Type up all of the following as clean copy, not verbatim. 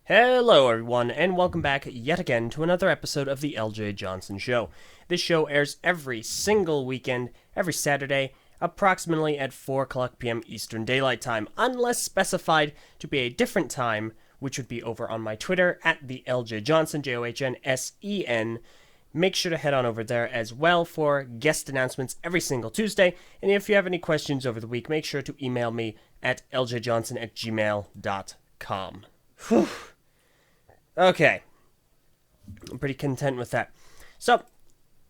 Hello, everyone, and welcome back yet again to another episode of the Eljay Johnsen Show. This show airs every single weekend, every Saturday, approximately at 4 o'clock p.m. Eastern Daylight Time, unless specified to be a different time, which would be over on my Twitter at the Eljay Johnsen, Johnsen. Make sure to head on over there as well for guest announcements every single Tuesday. And if you have any questions over the week, make sure to email me at ljjohnson@gmail.com. Whew. Okay. I'm pretty content with that. So,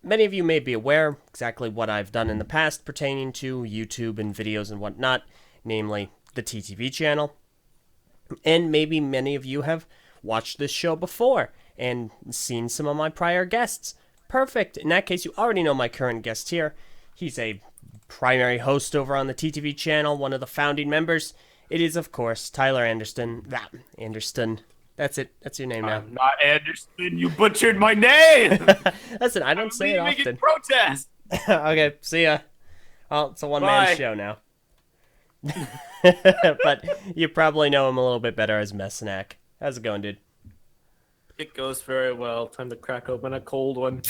many of you may be aware exactly what I've done in the past pertaining to YouTube and videos and whatnot, namely the TTV channel. And maybe many of you have watched this show before and seen some of my prior guests. Perfect. In that case, you already know my current guest here. He's a primary host over on the TTV channel, one of the founding members. It is, of course, Tyler Anderson. Anderson. That's it. That's your name now. I'm not Anderson. You butchered my name. Listen, I don't say it often. In protest. Okay, see ya. Well, it's a one-man show now. But you probably know him a little bit better as Mesonak. How's it going, dude? It goes very well. Time to crack open a cold one.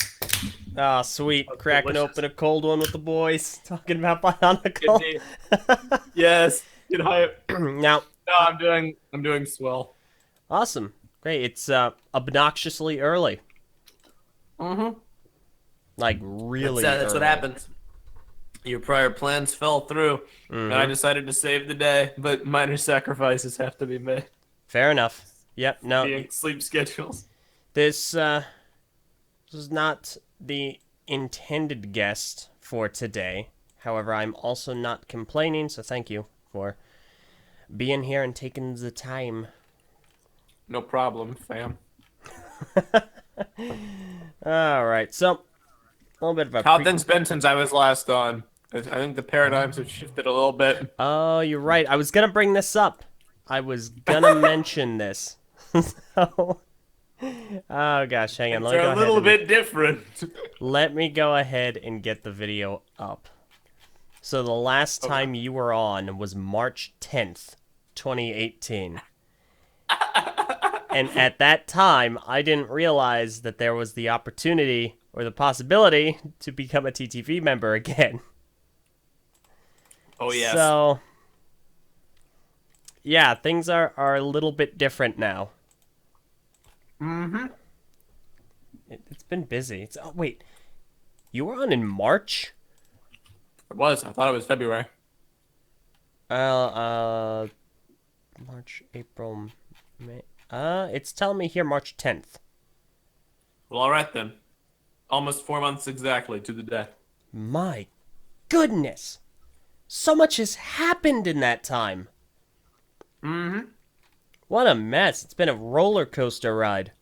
Ah, sweet. That's Cracking delicious. open a cold one with the boys. Talking about Bionicle. Yes. Get hype. Now, No, I'm doing swell. awesome. Great. It's obnoxiously early. Mm-hmm. Like, really That's what early. happens. Your prior plans fell through, and I decided to save the day, but minor sacrifices have to be made. Fair enough. Yep, no. Being sleep schedules. This is not the intended guest for today. However, I'm also not complaining, so thank you for being here and taking the time. No problem, fam. Alright, so, a little bit of a... How things been since I was last on? I think the paradigms have shifted a little bit. Oh, you're right. I was gonna bring this up. I was gonna mention this. So... Oh gosh, hang on. They're a little bit different. Let me go ahead and get the video up. So the last time you were on was March 10th, 2018. And at that time, I didn't realize that there was the opportunity or the possibility to become a TTV member again. Oh, yes. So, yeah, things are a little bit different now. Mm-hmm. It's been busy. Oh, wait. You were on in March? It was. I thought it was February. March, April, May. It's telling me here March 10th. Well, all right then. Almost 4 months exactly to the day. My goodness. So much has happened in that time. Mm-hmm. What a mess. It's been a roller coaster ride.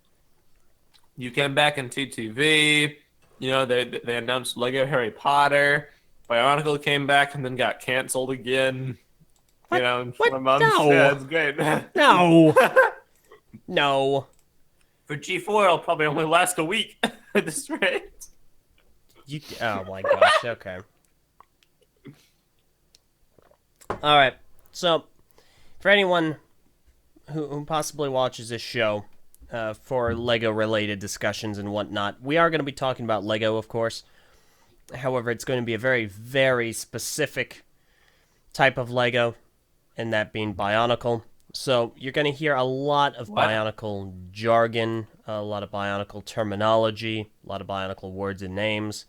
You came back in TTV. You know, they announced Lego Harry Potter. Bionicle came back and then got canceled again. What? You know, in What? 4 months. No. Yeah, it's great. No. No. For G4, it'll probably only last a week at this rate. Oh my gosh, okay. Alright, so, for anyone who possibly watches this show, for Lego-related discussions and whatnot, we are going to be talking about Lego, of course. However, it's going to be a very, very specific type of Lego, and that being Bionicle. So, you're going to hear a lot of Bionicle jargon, a lot of Bionicle terminology, a lot of Bionicle words and names.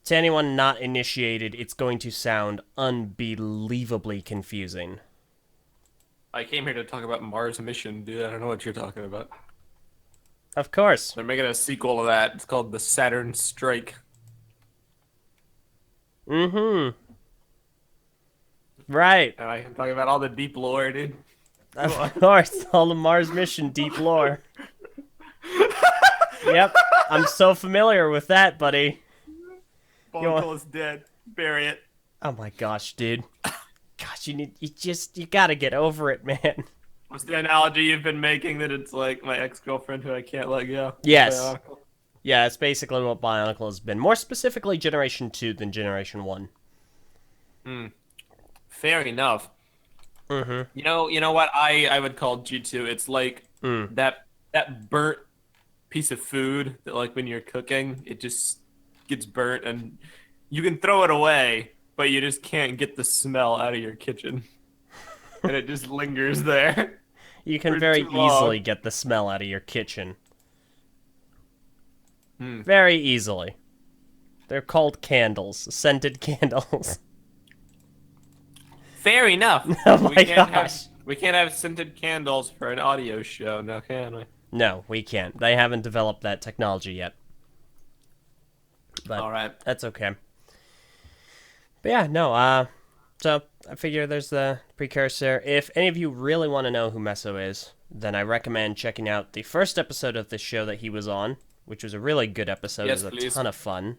To anyone not initiated, it's going to sound unbelievably confusing. I came here to talk about Mars Mission, dude. I don't know what you're talking about. Of course. They're making a sequel to that. It's called the Saturn Strike. Mm-hmm. Right. And I can talk about all the deep lore, dude. Of course. All the Mars mission deep lore. Yep. I'm so familiar with that, buddy. Bionicle is dead. Bury it. Oh my gosh, dude. Gosh, you gotta get over it, man. What's the analogy you've been making that it's like my ex-girlfriend who I can't let go? Yes. Bionicle. Yeah, it's basically what Bionicle has been. More specifically, Generation 2 than Generation 1. Fair enough. Mm-hmm. You know what I would call G2? It's like Mm. that burnt piece of food that like when you're cooking, it just gets burnt and you can throw it away, but you just can't get the smell out of your kitchen. And it just lingers there You can for very too long. easily get the smell out of your kitchen. Hmm. Very easily. They're called candles. Scented candles. Fair enough. Oh We my can't have gosh. we can't have scented candles for an audio show, now can we? No, we can't. They haven't developed that technology yet. But All right. that's okay. But yeah, no, so I figure there's the precursor. If any of you really want to know who Meso is, then I recommend checking out the first episode of this show that he was on, which was a really good episode. Yes, It was a please. ton of fun.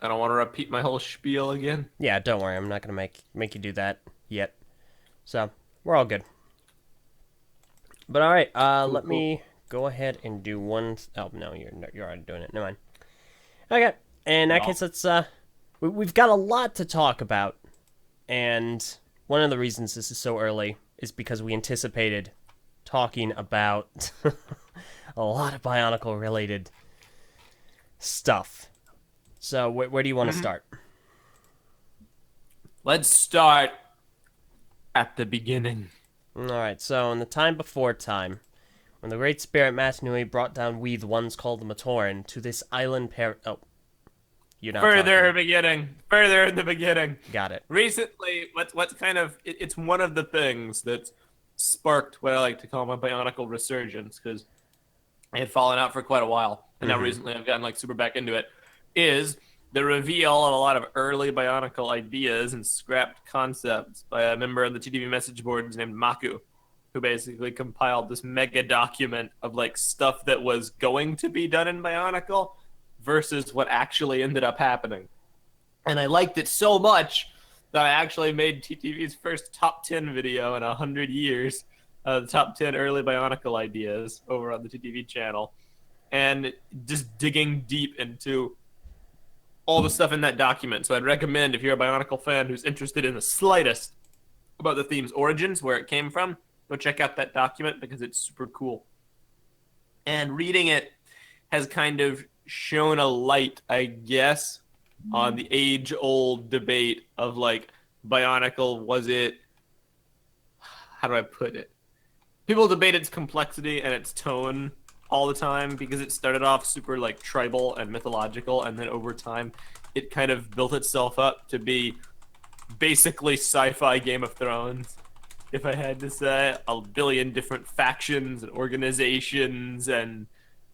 I don't want to repeat my whole spiel again. Yeah, don't worry, I'm not gonna make you do that yet. So we're all good. But all right, Cool, let cool. me go ahead and do one. Oh no, you're already doing it. Never mind. Okay, in that No. case, let's we've got a lot to talk about, and one of the reasons this is so early is because we anticipated talking about a lot of Bionicle related stuff. So where do you want to start? Let's start at the beginning. All right, so in the time before time, when the great spirit Matanui brought down we, the ones called the Matoran, to this island Oh, you're not Further talking. beginning. Further in the beginning. Got it. Recently, what's kind of it's one of the things that's sparked what I like to call my Bionicle resurgence, because I had fallen out for quite a while, and now recently I've gotten like super back into it. Is the reveal of a lot of early Bionicle ideas and scrapped concepts by a member of the TTV message boards named Maku, who basically compiled this mega document of like stuff that was going to be done in Bionicle versus what actually ended up happening. And I liked it so much that I actually made TTV's first top 10 video in 100 years, the top 10 early Bionicle ideas over on the TTV channel, and just digging deep into all the stuff in that document. So I'd recommend, if you're a Bionicle fan who's interested in the slightest about the theme's origins, where it came from, go check out that document because it's super cool. And reading it has kind of shown a light, I guess, on the age-old debate of like Bionicle, was it, how do I put it? People debate its complexity and its tone all the time because it started off super like tribal and mythological, and then over time it kind of built itself up to be basically sci-fi Game of Thrones, if I had to say. A billion different factions and organizations and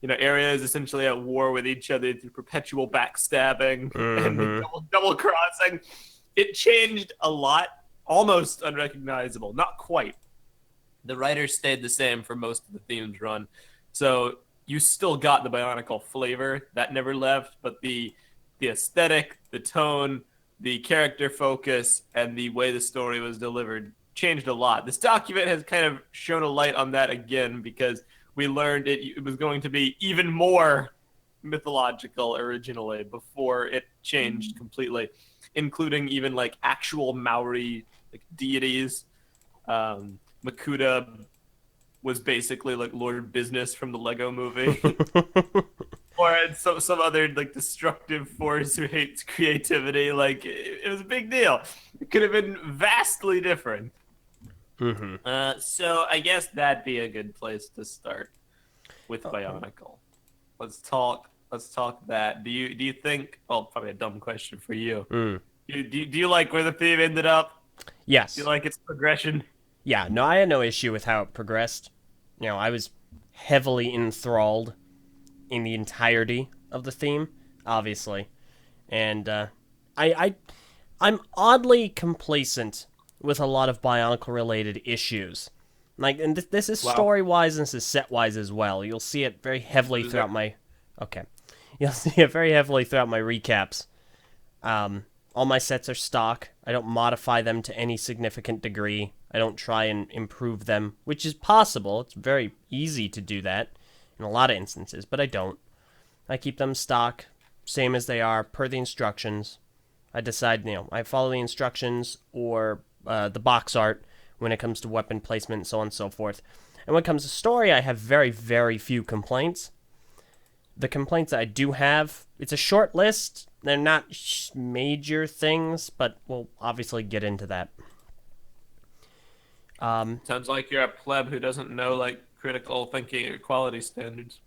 areas essentially at war with each other through perpetual backstabbing and double crossing. It changed a lot, almost unrecognizable. Not quite. The writers stayed the same for most of the themes run, so you still got the Bionicle flavor that never left, but the aesthetic, the tone, the character focus, and the way the story was delivered changed a lot. This document has kind of shown a light on that again, because we learned it was going to be even more mythological originally before it changed completely, including even like actual Maori like deities. Makuta was basically like Lord Business from the Lego movie. Or some other like destructive force who hates creativity. Like it was a big deal. It could have been vastly different. So I guess that'd be a good place to start with Bionicle. Let's talk that. Do you think? Well, probably a dumb question for you. Do you like where the theme ended up? Yes. Do you like its progression? Yeah, no, I had no issue with how it progressed. I was heavily enthralled in the entirety of the theme, obviously. And I'm oddly complacent with a lot of Bionicle-related issues. Like, and this is Wow. story-wise and this is set-wise as well. You'll see it very heavily throughout my... Okay. You'll see it very heavily throughout my recaps. All my sets are stock. I don't modify them to any significant degree. I don't try and improve them, which is possible. It's very easy to do that in a lot of instances, but I don't. I keep them stock, same as they are, per the instructions. I decide, I follow the instructions or the box art when it comes to weapon placement and so on and so forth. And when it comes to story, I have very, very few complaints. The complaints that I do have, it's a short list. They're not major things, but we'll obviously get into that. Sounds like you're a pleb who doesn't know like critical thinking or quality standards.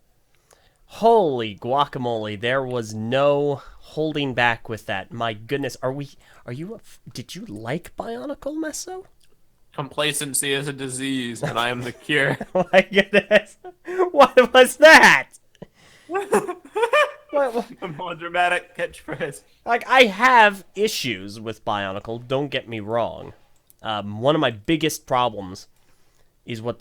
Holy guacamole, there was no holding back with that. My goodness, did you like Bionicle, Meso? Complacency is a disease, and I am the cure. Oh my goodness. What was that? What? A more dramatic catchphrase. Like, I have issues with Bionicle, don't get me wrong. One of my biggest problems is what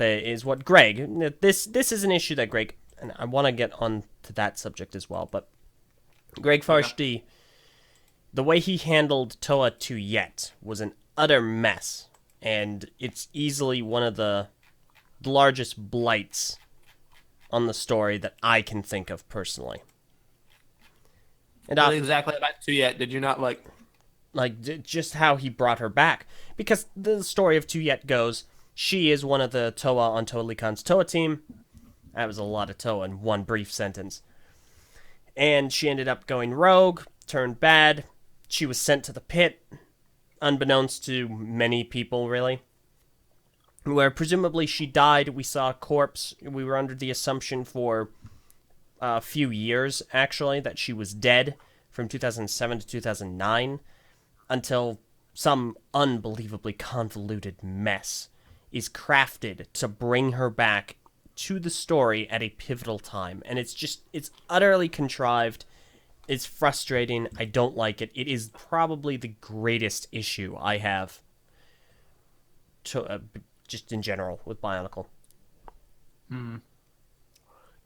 Greg, this is an issue that Greg, and I want to get on to that subject as well, but Greg Farshdi, the way he handled Toa to Yet was an utter mess, and it's easily one of the largest blights on the story that I can think of personally. And Not exactly about to Yet. Did you not like just how he brought her back? Because the story of Tuyet goes, she is one of the Toa on Toa Likan's Toa team. That was a lot of Toa in one brief sentence. And she ended up going rogue, turned bad. She was sent to the pit, unbeknownst to many people, really. Where presumably she died. We saw a corpse. We were under the assumption for a few years, actually, that she was dead from 2007 to 2009, until some unbelievably convoluted mess is crafted to bring her back to the story at a pivotal time. And it's utterly contrived. It's frustrating. I don't like it. It is probably the greatest issue I have to, just in general with Bionicle.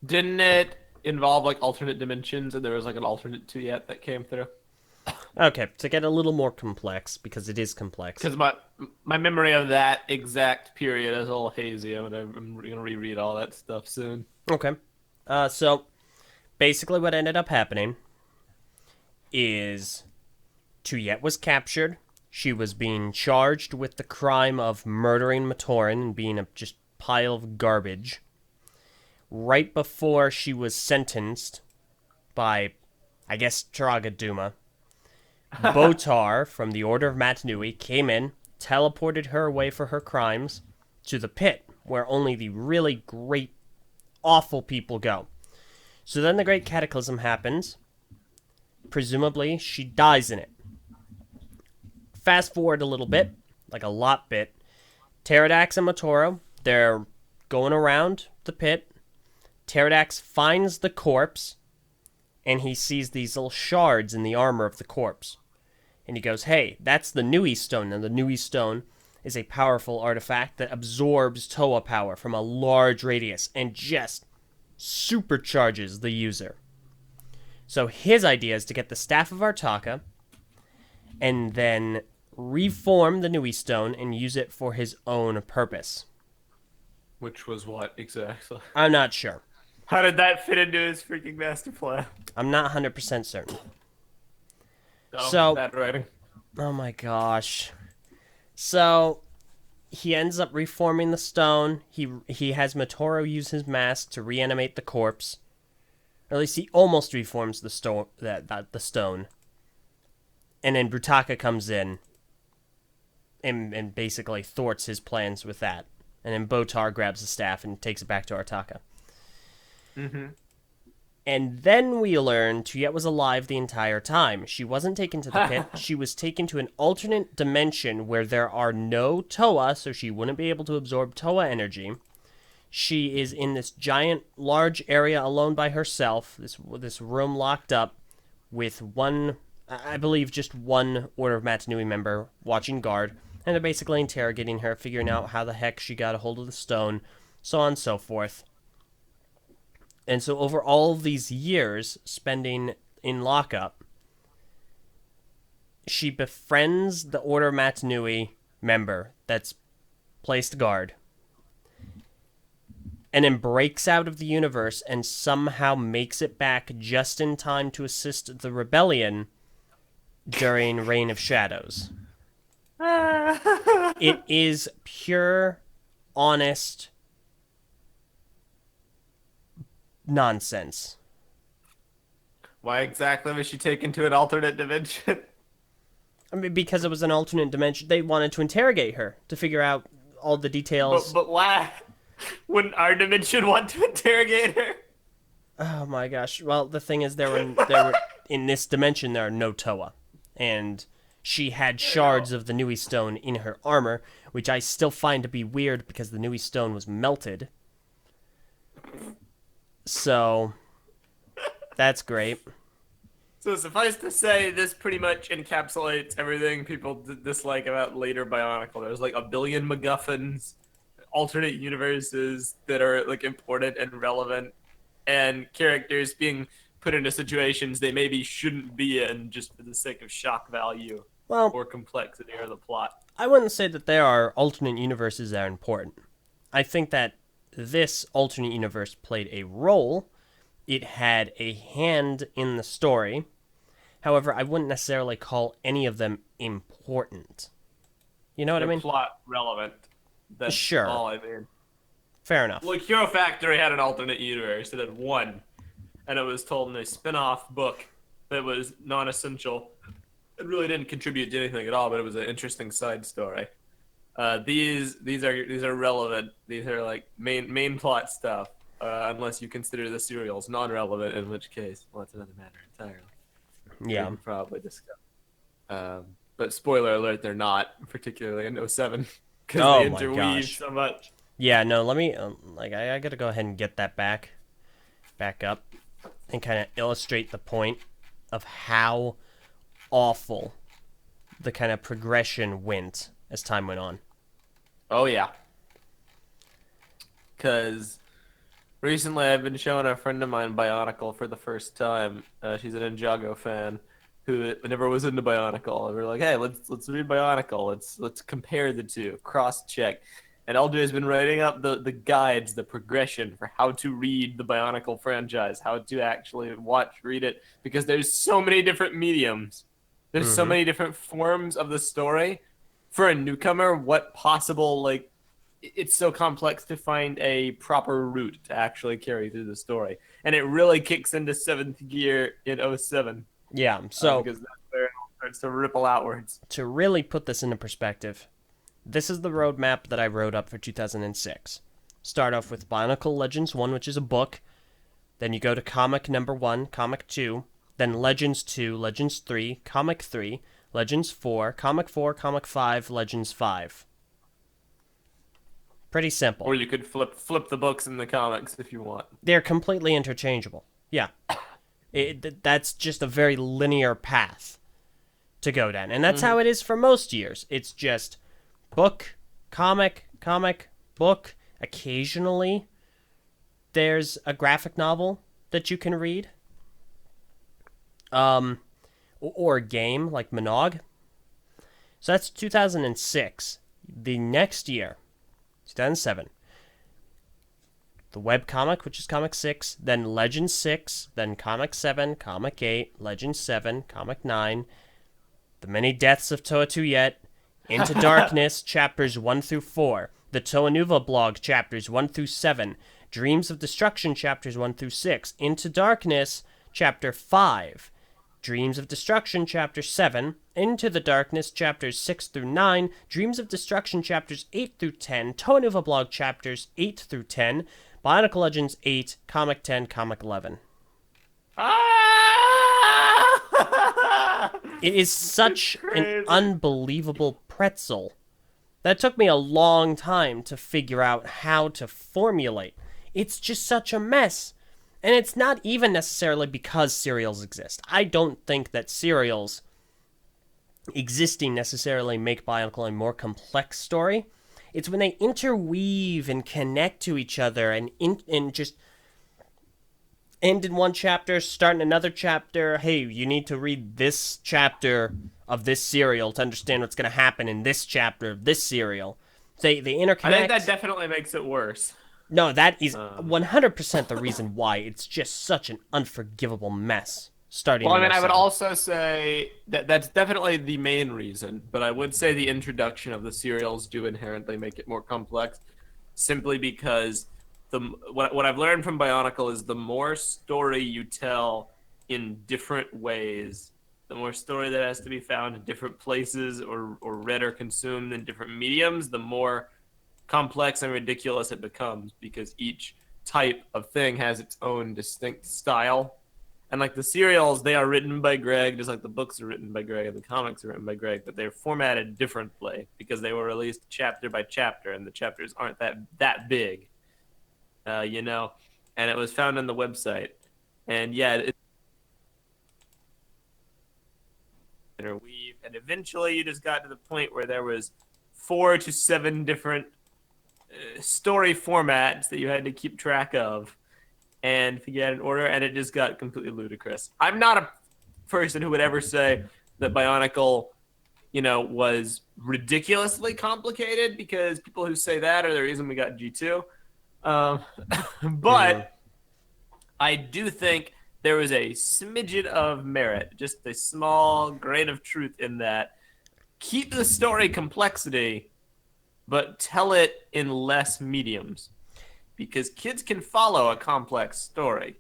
Didn't it involve like alternate dimensions, and there was like an alternate to Yet that came through? Okay, to get a little more complex, because it is complex. Because my memory of that exact period is a little hazy. I'm gonna reread all that stuff soon. Okay. So, basically what ended up happening is Tuyet was captured. She was being charged with the crime of murdering Matoran and being a just pile of garbage. Right before she was sentenced by, I guess, Taraga Duma, Botar from the Order of Matanui came in, teleported her away for her crimes to the pit, where only the really great, awful people go. So then the Great Cataclysm happens. Presumably, she dies in it. Fast forward a little bit, like a lot bit. Pterodax and Motoro, they're going around the pit. Pterodax finds the corpse, and he sees these little shards in the armor of the corpse. And he goes, hey, that's the Nui Stone. And the Nui Stone is a powerful artifact that absorbs Toa power from a large radius and just supercharges the user. So his idea is to get the Staff of Artaka and then reform the Nui Stone and use it for his own purpose. Which was what exactly? I'm not sure. How did that fit into his freaking master plan? I'm not 100% certain. Oh, So, bad writing. oh my gosh. So, he ends up reforming the stone. He has Motoro use his mask to reanimate the corpse. Or at least he almost reforms the stone. And then Brutaka comes in and basically thwarts his plans with that. And then Botar grabs the staff and takes it back to Artaka. Mm-hmm. And then we learn Tuyet was alive the entire time. She wasn't taken to the pit. She was taken to an alternate dimension where there are no Toa, so she wouldn't be able to absorb Toa energy. She is in this giant, large area alone by herself, this room locked up, with one, I believe just one Order of Matanui member watching guard. And they're basically interrogating her, figuring out how the heck she got a hold of the stone, so on and so forth. And so over all of these years spending in lockup, she befriends the Order of Matanui member that's placed guard, and then breaks out of the universe and somehow makes it back just in time to assist the rebellion during Reign of Shadows. It is pure, honest nonsense. Why exactly was she taken to an alternate dimension? I mean, because it was an alternate dimension, they wanted to interrogate her to figure out all the But details. but why? Wouldn't our dimension want to interrogate her? Oh my gosh! Well, the thing is, there were in this dimension there are no Toa, and she had shards of the Nui Stone in her armor, which I still find to be weird because the Nui Stone was melted. So that's great. So suffice to say, this pretty much encapsulates everything people dislike about later Bionicle. There's like a billion MacGuffins, alternate universes that are like important and relevant, and characters being put into situations they maybe shouldn't be in just for the sake of shock value Well, or complexity or the plot. I wouldn't say that there are alternate universes that are important. I think that this alternate universe played a role. It had a hand in the story. However, I wouldn't necessarily call any of them important. You know what I They're mean? plot relevant. That's Sure. all I mean. Fair enough. Like Hero Factory had an alternate universe. It had one, and it was told in a spin-off book that was non-essential. It really didn't contribute to anything at all, but it was an interesting side story. These are relevant. These are like main plot stuff, unless you consider the serials non-relevant, in which case, well, that's another matter entirely. Yeah. We can probably discuss. But spoiler alert, they're not, particularly in '07, because Oh they my interweave gosh. so much. Yeah, no, let me, I gotta go ahead and get that back up, and kind of illustrate the point of how awful the kind of progression went as time went on. Oh yeah, because recently I've been showing a friend of mine Bionicle for the first time. She's an Ninjago fan who never was into Bionicle. And we're like, hey, let's read Bionicle. Let's compare the two, cross check. And Eljay has been writing up the guides, the progression for how to read the Bionicle franchise, how to actually read it, because there's so many different mediums. There's so many different forms of the story. For a newcomer, what possible, like, it's so complex to find a proper route to actually carry through the story. And it really kicks into seventh gear in '07. Yeah, so Because that's where it all starts to ripple outwards. to really put this into perspective, this is the roadmap that I wrote up for 2006. Start off with Bionicle Legends 1, which is a book. Then you go to comic number 1, comic 2. Then Legends 2, Legends 3, comic 3, Legends 4, comic 5, Legends 5. Pretty simple. Or you could flip the books in the comics if you want. They're completely interchangeable. Yeah. That's just a very linear path to go down. And that's how it is for most years. It's just book, comic, book. Occasionally, there's a graphic novel that you can read. Or a game like Monog. So that's 2006. The next year, 2007, the webcomic, which is comic 6, then Legend 6, then comic 7, comic 8, Legend 7, comic 9, The Many Deaths of Toa Yet, Into Darkness, chapters 1 through 4, the Toa Nuva blog, chapters 1 through 7, Dreams of Destruction, chapters 1 through 6, Into Darkness, chapter 5, Dreams of Destruction, chapter 7, Into the Darkness, chapters 6 through 9, Dreams of Destruction, chapters 8 through 10, Toa Nuva blog, chapters 8 through 10, Bionicle Legends 8, comic 10, comic 11. It is such an unbelievable pretzel that took me a long time to figure out how to formulate. It's just such a mess. And it's not even necessarily because serials exist. I don't think that serials existing necessarily make Bionicle a more complex story. It's when they interweave and connect to each other and just end in one chapter, start in another chapter. Hey, you need to read this chapter of this serial to understand what's going to happen in this chapter of this serial. They interconnect. I think that definitely makes it worse. No, that is 100% the reason why. It's just such an unforgivable mess. starting Well, I in mean, I would 07. also say that that's definitely the main reason, but I would say the introduction of the serials do inherently make it more complex, simply because what I've learned from Bionicle is the more story you tell in different ways, the more story that has to be found in different places or read or consumed in different mediums, the more complex and ridiculous it becomes because each type of thing has its own distinct style. And like the serials, they are written by Greg, just like the books are written by Greg and the comics are written by Greg, but they're formatted differently because they were released chapter by chapter, and the chapters aren't that big, you know. And it was found on the website, and yeah, it's interweave, and eventually you just got to the point where there was 4 to 7 different story formats that you had to keep track of and figure out an order, and it just got completely ludicrous. I'm not a person who would ever say that Bionicle, was ridiculously complicated, because people who say that are the reason we got G2. But I do think there was a smidgen of merit, just a small grain of truth in that. Keep the story complexity, but tell it in less mediums, because kids can follow a complex story.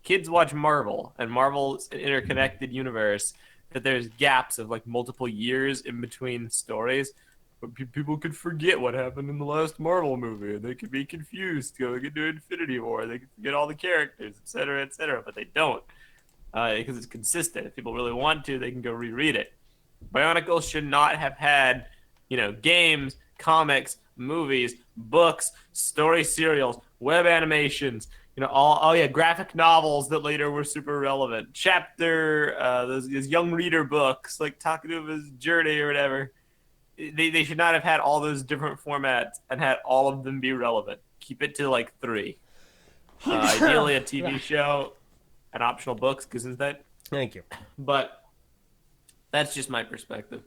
Kids watch Marvel, and Marvel's an interconnected universe that there's gaps of like multiple years in between stories. But people could forget what happened in the last Marvel movie. They could be confused going into Infinity War. They could forget all the characters, etc., etc. But they don't, because it's consistent. If people really want to, they can go reread it. Bionicle should not have had, games, comics, movies, books, story serials, web animations, graphic novels that later were super relevant. Chapter, those young reader books like Takanuma's Journey or whatever. They should not have had all those different formats and had all of them be relevant. Keep it to like 3. Ideally a TV show and optional books, because is that? Thank you. But that's just my perspective.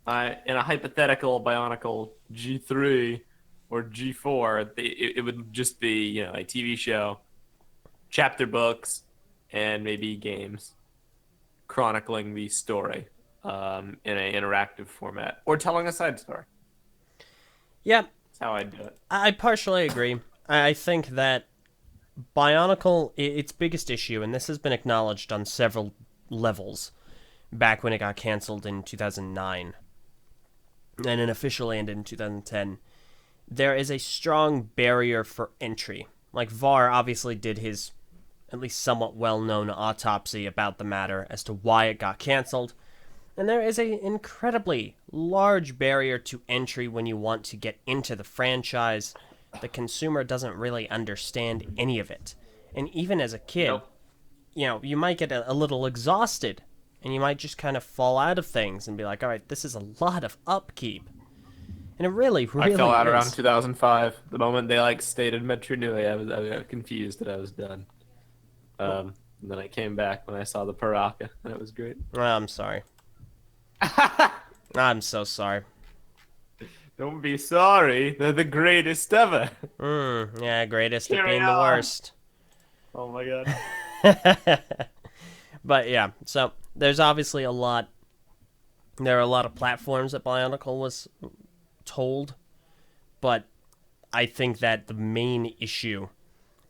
In a hypothetical Bionicle G3 or G4, it would just be, a TV show, chapter books, and maybe games chronicling the story in an interactive format, or telling a side story. Yeah. That's how I'd do it. I partially agree. I think that Bionicle, its biggest issue, and this has been acknowledged on several levels back when it got canceled in 2009, and then officially ended in 2010, there is a strong barrier for entry. Like, VAR obviously did his at least somewhat well-known autopsy about the matter as to why it got canceled, and there is an incredibly large barrier to entry when you want to get into the franchise. The consumer doesn't really understand any of it. And even as a kid, Nope. You might get a little exhausted, and you might just kind of fall out of things and be like, all right, this is a lot of upkeep. And it really I fell out is. around 2005. The moment they stated Metro Nui, I was confused that I was done. And then I came back when I saw the Paraka, and it was great. Oh, I'm sorry. I'm so sorry. Don't be sorry. They're the greatest ever. Yeah, greatest at Carry being the on. worst. Oh my god. But yeah, so there's obviously a lot. There are a lot of platforms that Bionicle was told, but I think that the main issue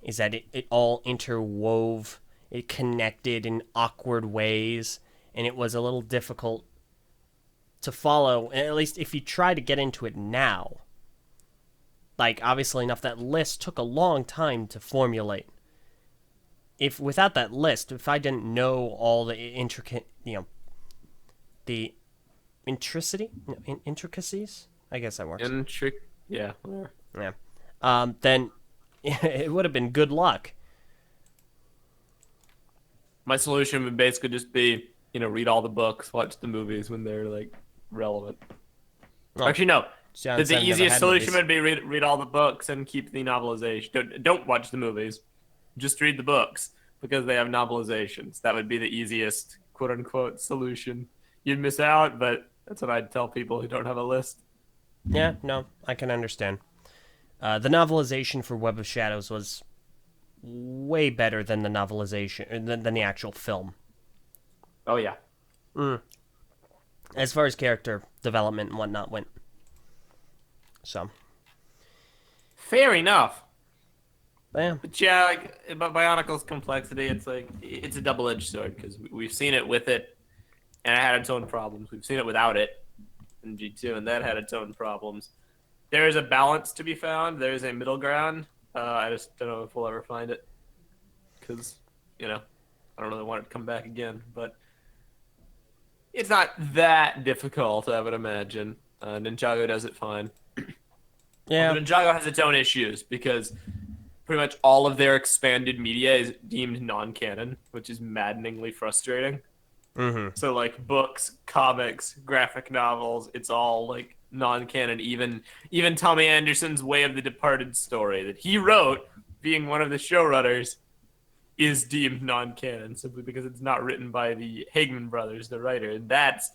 is that it all interwove, it connected in awkward ways, and it was a little difficult to follow, at least if you try to get into it now. Like, obviously enough, that list took a long time to formulate. If without that list, if I didn't know all the intricate, the intricacies, I guess that works. Yeah. Yeah. Then it would have been good luck. My solution would basically just be, read all the books, watch the movies when they're relevant. Well, Actually, no. John The said never easiest had solution movies. would be read all the books and keep the novelization. Don't watch the movies. Just read the books, because they have novelizations. That would be the easiest, quote unquote, solution. You'd miss out, but that's what I'd tell people who don't have a list. Yeah, no, I can understand. The novelization for Web of Shadows was way better than the novelization than the actual film. Oh yeah. as far as character development and whatnot went. So, Fair enough. yeah. But yeah, like about Bionicle's complexity, it's like it's a double-edged sword because we've seen it with it, and it had its own problems. We've seen it without it in G2, and that had its own problems. There is a balance to be found. There is a middle ground. I just don't know if we'll ever find it because I don't really want it to come back again. But it's not that difficult, I would imagine. Ninjago does it fine. Yeah. Although Ninjago has its own issues because pretty much all of their expanded media is deemed non-canon, which is maddeningly frustrating. Mm-hmm. So like books, comics, graphic novels, it's all like non-canon. Even Tommy Anderson's Way of the Departed story that he wrote, being one of the showrunners, is deemed non-canon simply because it's not written by the Hageman brothers, the writer, and that's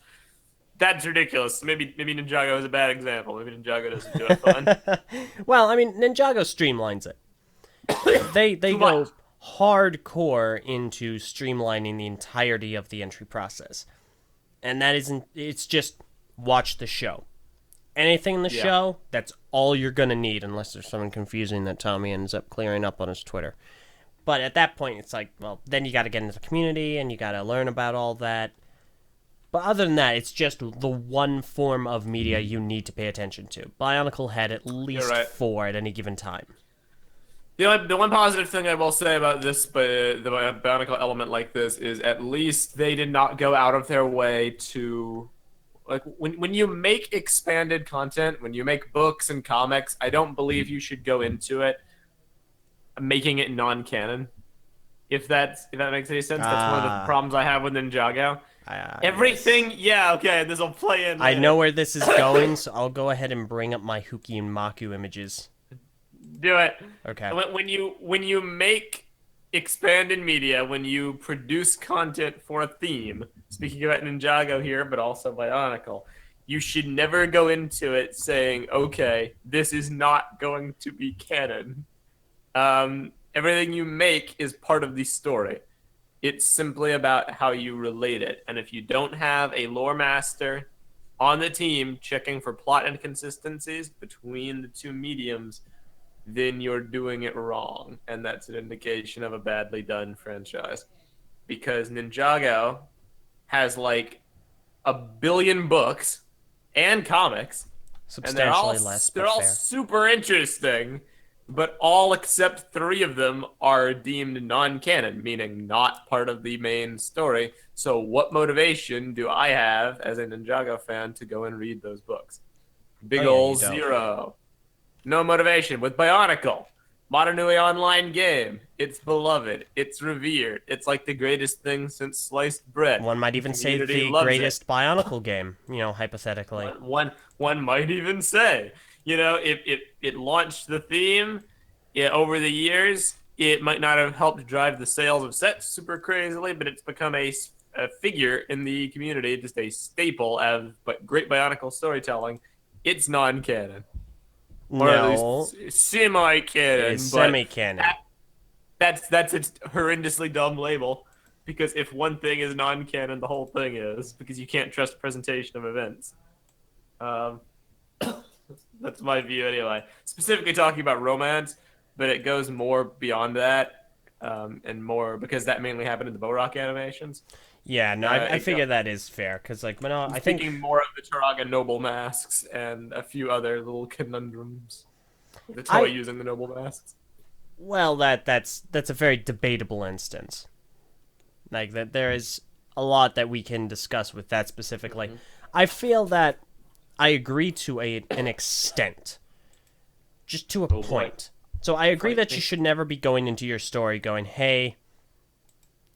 ridiculous. Maybe Ninjago is a bad example. Maybe Ninjago doesn't do it fun. Well, I mean, Ninjago streamlines it. They go hardcore into streamlining the entirety of the entry process. And that isn't, it's just watch the show. Anything in the show, that's all you're going to need, unless there's something confusing that Tommy ends up clearing up on his Twitter. But at that point, it's like, well, then you got to get into the community and you got to learn about all that. But other than that, it's just the one form of media you need to pay attention to. Bionicle had at least 4 at any given time. The one positive thing I will say about this, the Bionicle element like this, is at least they did not go out of their way to, like, when you make expanded content, when you make books and comics, I don't believe you should go into it making it non-canon. If that makes any sense, that's one of the problems I have with Ninjago. Everything, okay, this will play in later. I know where this is going, so I'll go ahead and bring up my Huki and Maku images. Do it. Okay. When you make expanded media, when you produce content for a theme, speaking about Ninjago here, but also Bionicle, you should never go into it saying, okay, this is not going to be canon. Everything you make is part of the story. It's simply about how you relate it. And if you don't have a lore master on the team checking for plot inconsistencies between the two mediums, then you're doing it wrong. And that's an indication of a badly done franchise. Because Ninjago has like 1 billion books and comics. Substantially less, they're all super interesting, but all except 3 of them are deemed non-canon, meaning not part of the main story. So what motivation do I have as a Ninjago fan to go and read those books? Big ol' zero. No motivation. With Bionicle, modern new online game. It's beloved. It's revered. It's like the greatest thing since sliced bread. One might even say the greatest Bionicle game, hypothetically. One might even say. It launched the theme. Over the years, it might not have helped drive the sales of sets super crazily, but it's become a figure in the community, just a staple of great Bionicle storytelling. It's non-canon. Or No. at least semi-canon. It's semi-canon. That's its horrendously dumb label, because if one thing is non-canon, the whole thing is, because you can't trust presentation of events. That's my view anyway. Specifically talking about romance, but it goes more beyond that, and more because that mainly happened in the Borock Animations. Yeah, no, I figure that is fair, because I think thinking more of the Turaga noble masks and a few other little conundrums. The toy using the noble masks. Well, that's a very debatable instance. Like that, there is a lot that we can discuss with that specifically. Mm-hmm. I feel that I agree to an extent, just to a point. So I agree that you should never be going into your story going, hey,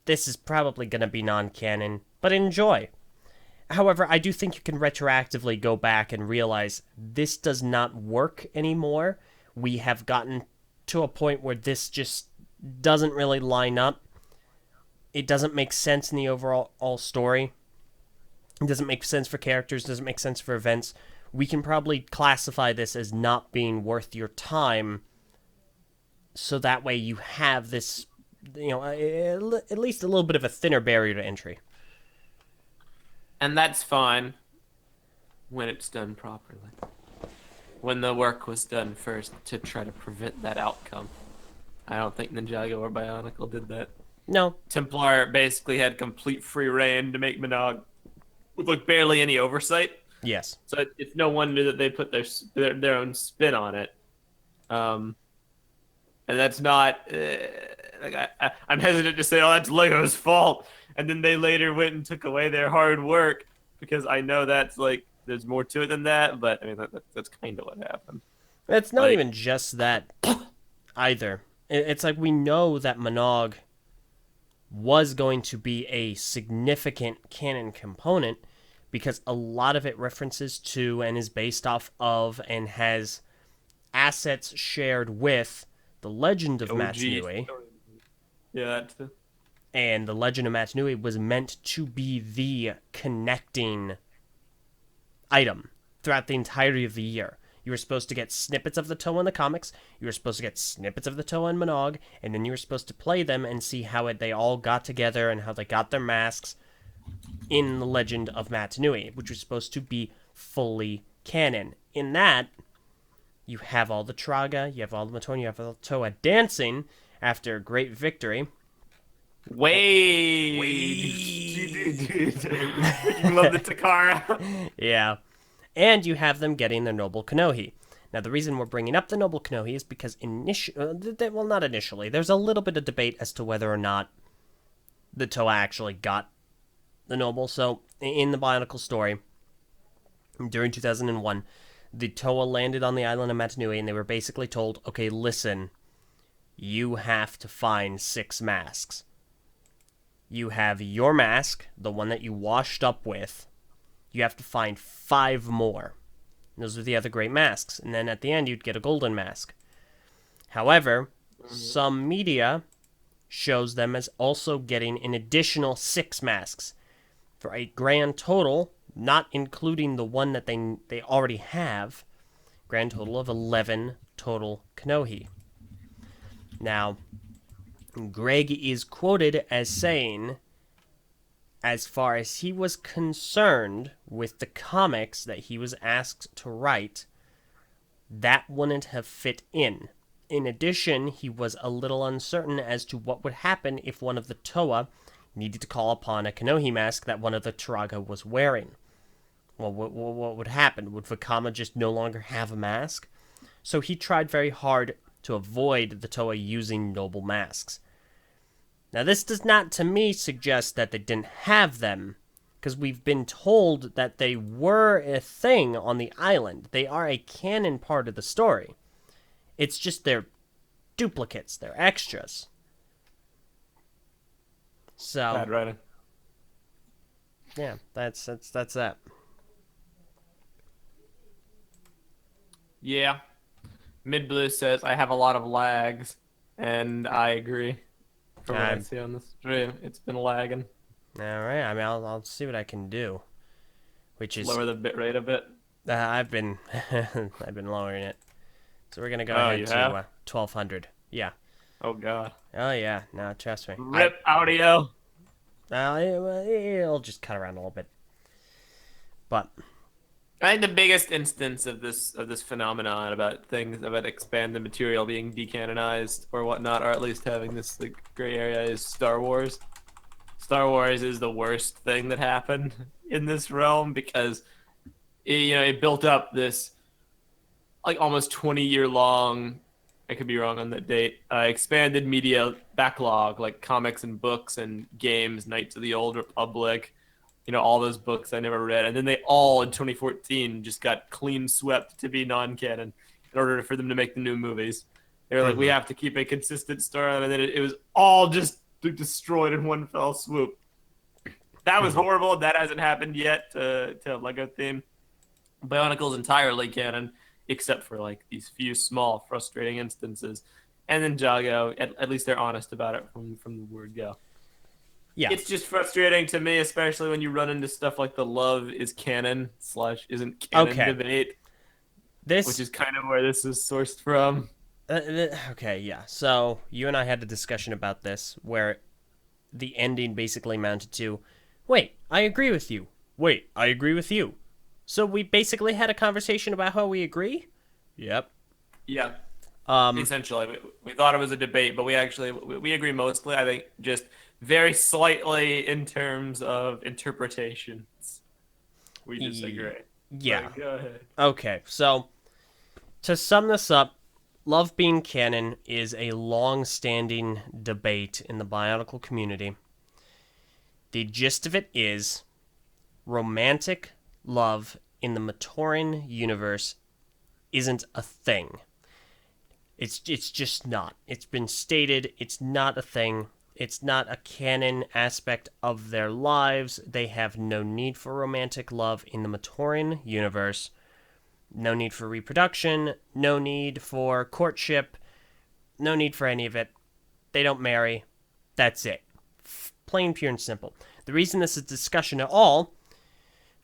this is probably going to be non-canon, but enjoy. However, I do think you can retroactively go back and realize this does not work anymore. We have gotten to a point where this just doesn't really line up. It doesn't make sense in the overall story. It doesn't make sense for characters, doesn't make sense for events. We can probably classify this as not being worth your time, so that way you have this, at least a little bit of a thinner barrier to entry. And that's fine when it's done properly. When the work was done first to try to prevent that outcome. I don't think Ninjago or Bionicle did that. No. Templar basically had complete free reign to make Menog with like barely any oversight. Yes. So it's no wonder that they put their own spin on it. And that's not like I'm hesitant to say, oh, that's Lego's fault. And then they later went and took away their hard work because I know that's like there's more to it than that. But I mean that's kind of what happened. It's not Like, even just that either. It's like we know that Menog was going to be a significant canon component because a lot of it references to and is based off of and has assets shared with the Legend of OG. Matanui. Yeah, that's the... And the Legend of Matanui was meant to be the connecting item throughout the entirety of the year. You were supposed to get snippets of the Toa in the comics, you were supposed to get snippets of the Toa in Menog, and then you were supposed to play them and see how they all got together and how they got their masks in the Legend of Matanui, which was supposed to be fully canon. In that, you have all the Traga, you have all the Matoni, you have all the Toa dancing after a great victory. Wait. You love the Takara. Yeah. And you have them getting their Noble Kanohi. Now, the reason we're bringing up the Noble Kanohi is because not initially. There's a little bit of debate as to whether or not the Toa actually got the Noble. So, in the Bionicle story, during 2001, the Toa landed on the island of Matanui, and they were basically told, okay, listen, you have to find 6 masks. You have your mask, the one that you washed up with. You have to find 5 more. Those are the other great masks. And then at the end, you'd get a golden mask. However, some media shows them as also getting an additional 6 masks for a grand total, not including the one that they already have, grand total of 11 total Kanohi. Now, Greg is quoted as saying, as far as he was concerned with the comics that he was asked to write, that wouldn't have fit in. In addition, he was a little uncertain as to what would happen if one of the Toa needed to call upon a Kanohi mask that one of the Turaga was wearing. Well, what would happen? Would Vakama just no longer have a mask? So he tried very hard to avoid the Toa using noble masks. Now, this does not, to me, suggest that they didn't have them, because we've been told that they were a thing on the island. They are a canon part of the story. It's just they're duplicates, they're extras. So, Bad writing. Yeah, that's that. Yeah. Mid Blue says I have a lot of lags, and I agree. From what I see on the stream, it's been lagging. All right, I mean, I'll see what I can do. Which is lower the bit rate a bit. I've been lowering it. So we're gonna go ahead to 1200. Yeah. Oh god. Oh yeah. No, trust me. Rip audio. It'll just cut around a little bit. But I think the biggest instance of this phenomenon about expanded material being decanonized or whatnot, or at least having this gray area, is Star Wars. Star Wars is the worst thing that happened in this realm because it built up this like almost 20-year long, I could be wrong on that date, expanded media backlog, like comics and books and games, Knights of the Old Republic, all those books I never read. And then they all in 2014 just got clean swept to be non-canon in order for them to make the new movies. They were like, we have to keep a consistent storyline, and then it was all just destroyed in one fell swoop. That was horrible. That hasn't happened yet to Lego theme. Bionicle's entirely canon, except for like these few small frustrating instances. And then Jago, at least they're honest about it from the word go. Yeah. It's just frustrating to me, especially when you run into stuff like the love is canon / isn't canon debate. Which is kind of where this is sourced from. Okay, yeah. So you and I had a discussion about this where the ending basically amounted to, wait, I agree with you. wait, I agree with you. So we basically had a conversation about how we agree? Yep. Yeah. Essentially, we thought it was a debate, but we agree mostly. I think just very slightly in terms of interpretations. We disagree. Yeah. But go ahead. Okay, so to sum this up, love being canon is a long-standing debate in the Bionicle community. The gist of it is romantic love in the Matoran universe isn't a thing. It's just not. It's been stated it's not a thing. It's not a canon aspect of their lives. They have no need for romantic love in the Matoran universe. No need for reproduction. No need for courtship. No need for any of it. They don't marry. That's it. Plain, pure, and simple. The reason this is discussion at all,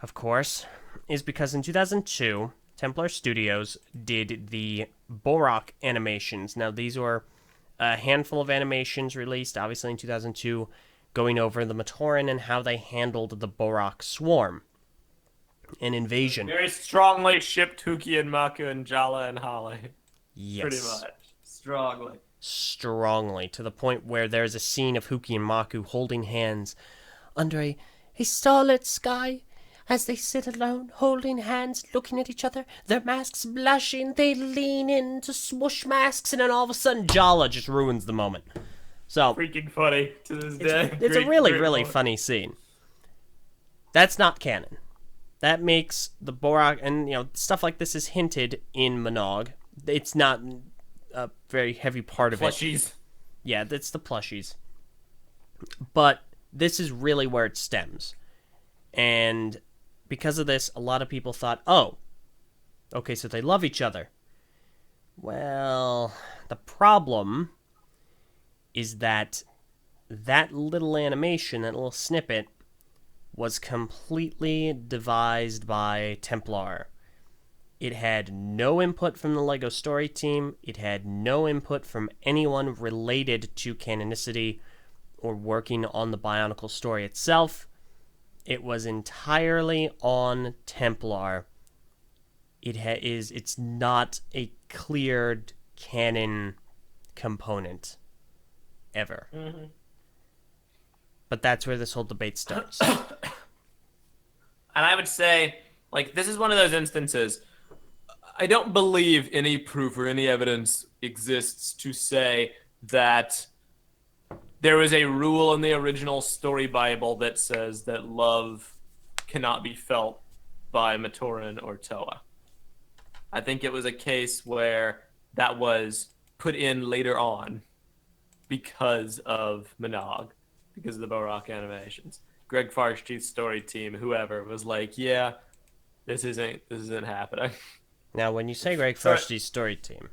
of course, is because in 2002, Templar Studios did the Borock Animations. Now, these were a handful of animations released, obviously in 2002, going over the Matoran and how they handled the Borock swarm. An invasion. Very strongly shipped Huki and Maku and Jala and Holly. Yes. Pretty much. Strongly. Strongly, to the point where there's a scene of Huki and Maku holding hands under a starlit sky. As they sit alone, holding hands, looking at each other, their masks blushing, they lean in to swoosh masks, and then all of a sudden, Jala just ruins the moment. So Freaking funny to this day. it's a really funny scene. That's not canon. That makes the Borock, and stuff like this is hinted in Monog. It's not a very heavy part of Plushies. it. Yeah, that's the plushies. But this is really where it stems. And because of this, a lot of people thought, oh, okay, so they love each other. Well, the problem is that little animation, that little snippet, was completely devised by Templar. It had no input from the LEGO story team. It had no input from anyone related to canonicity or working on the Bionicle story itself. It was entirely on Templar. It's not a cleared canon component ever. Mm-hmm. But that's where this whole debate starts. And I would say, this is one of those instances. I don't believe any proof or any evidence exists to say that there is a rule in the original story Bible that says that love cannot be felt by Matoran or Toa. I think it was a case where that was put in later on because of Monog, because of the Borock Animations. Greg Farshti's story team, whoever, was like, yeah, this isn't happening. Now, when you say Greg Farshti's story team,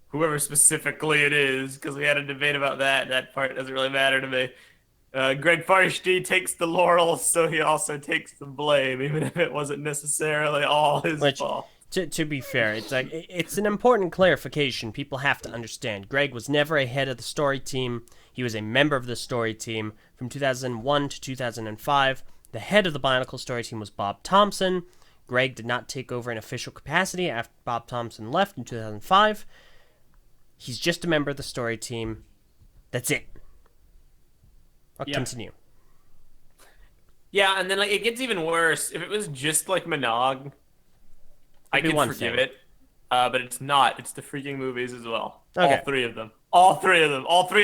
whoever specifically it is, because we had a debate about that part doesn't really matter to me. Greg Farshti takes the laurels, so he also takes the blame, even if it wasn't necessarily all his fault. To be fair, it's an important clarification people have to understand. Greg was never a head of the story team. He was a member of the story team from 2001 to 2005. The head of the Bionicle story team was Bob Thompson. Greg did not take over in official capacity after Bob Thompson left in 2005. He's just a member of the story team. That's it. I'll continue. Yeah, and then it gets even worse. If it was just like Monog, I could forgive it. But it's not. It's the freaking movies as well. Okay. All three of them. All three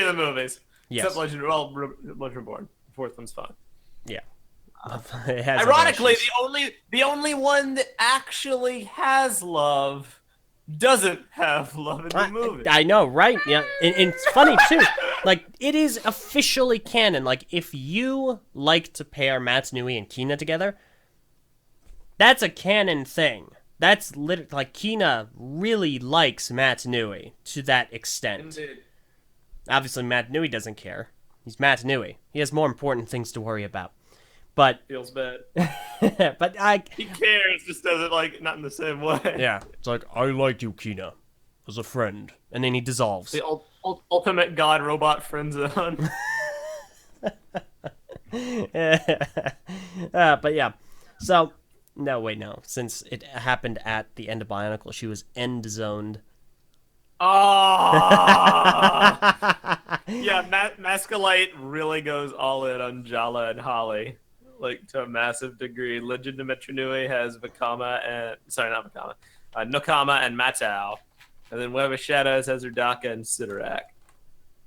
of the movies. Yes. Except Legend Reborn. The fourth one's fine. Yeah. Ironically, the only one that actually has love doesn't have love in the movie. I know, right? Yeah, and it's funny too. It is officially canon. If you like to pair Matsui and Kina together, that's a canon thing. That's Kina really likes Matsui to that extent. Indeed. Obviously, Matsui doesn't care. He's Matsui. He has more important things to worry about. But feels bad. But he cares, just doesn't not in the same way. Yeah, it's I like you, Kina, as a friend, and then he dissolves. The ultimate god robot friend zone. But yeah, so no, wait, no. Since it happened at the end of Bionicle, she was end zoned. Oh! Yeah, Masculite really goes all in on Jala and Holly, like to a massive degree. Legend of Metronui has Vakama and sorry, not Vakama, Nokama and Matau, and then Web of Shadows has Urdaka and Sidorak.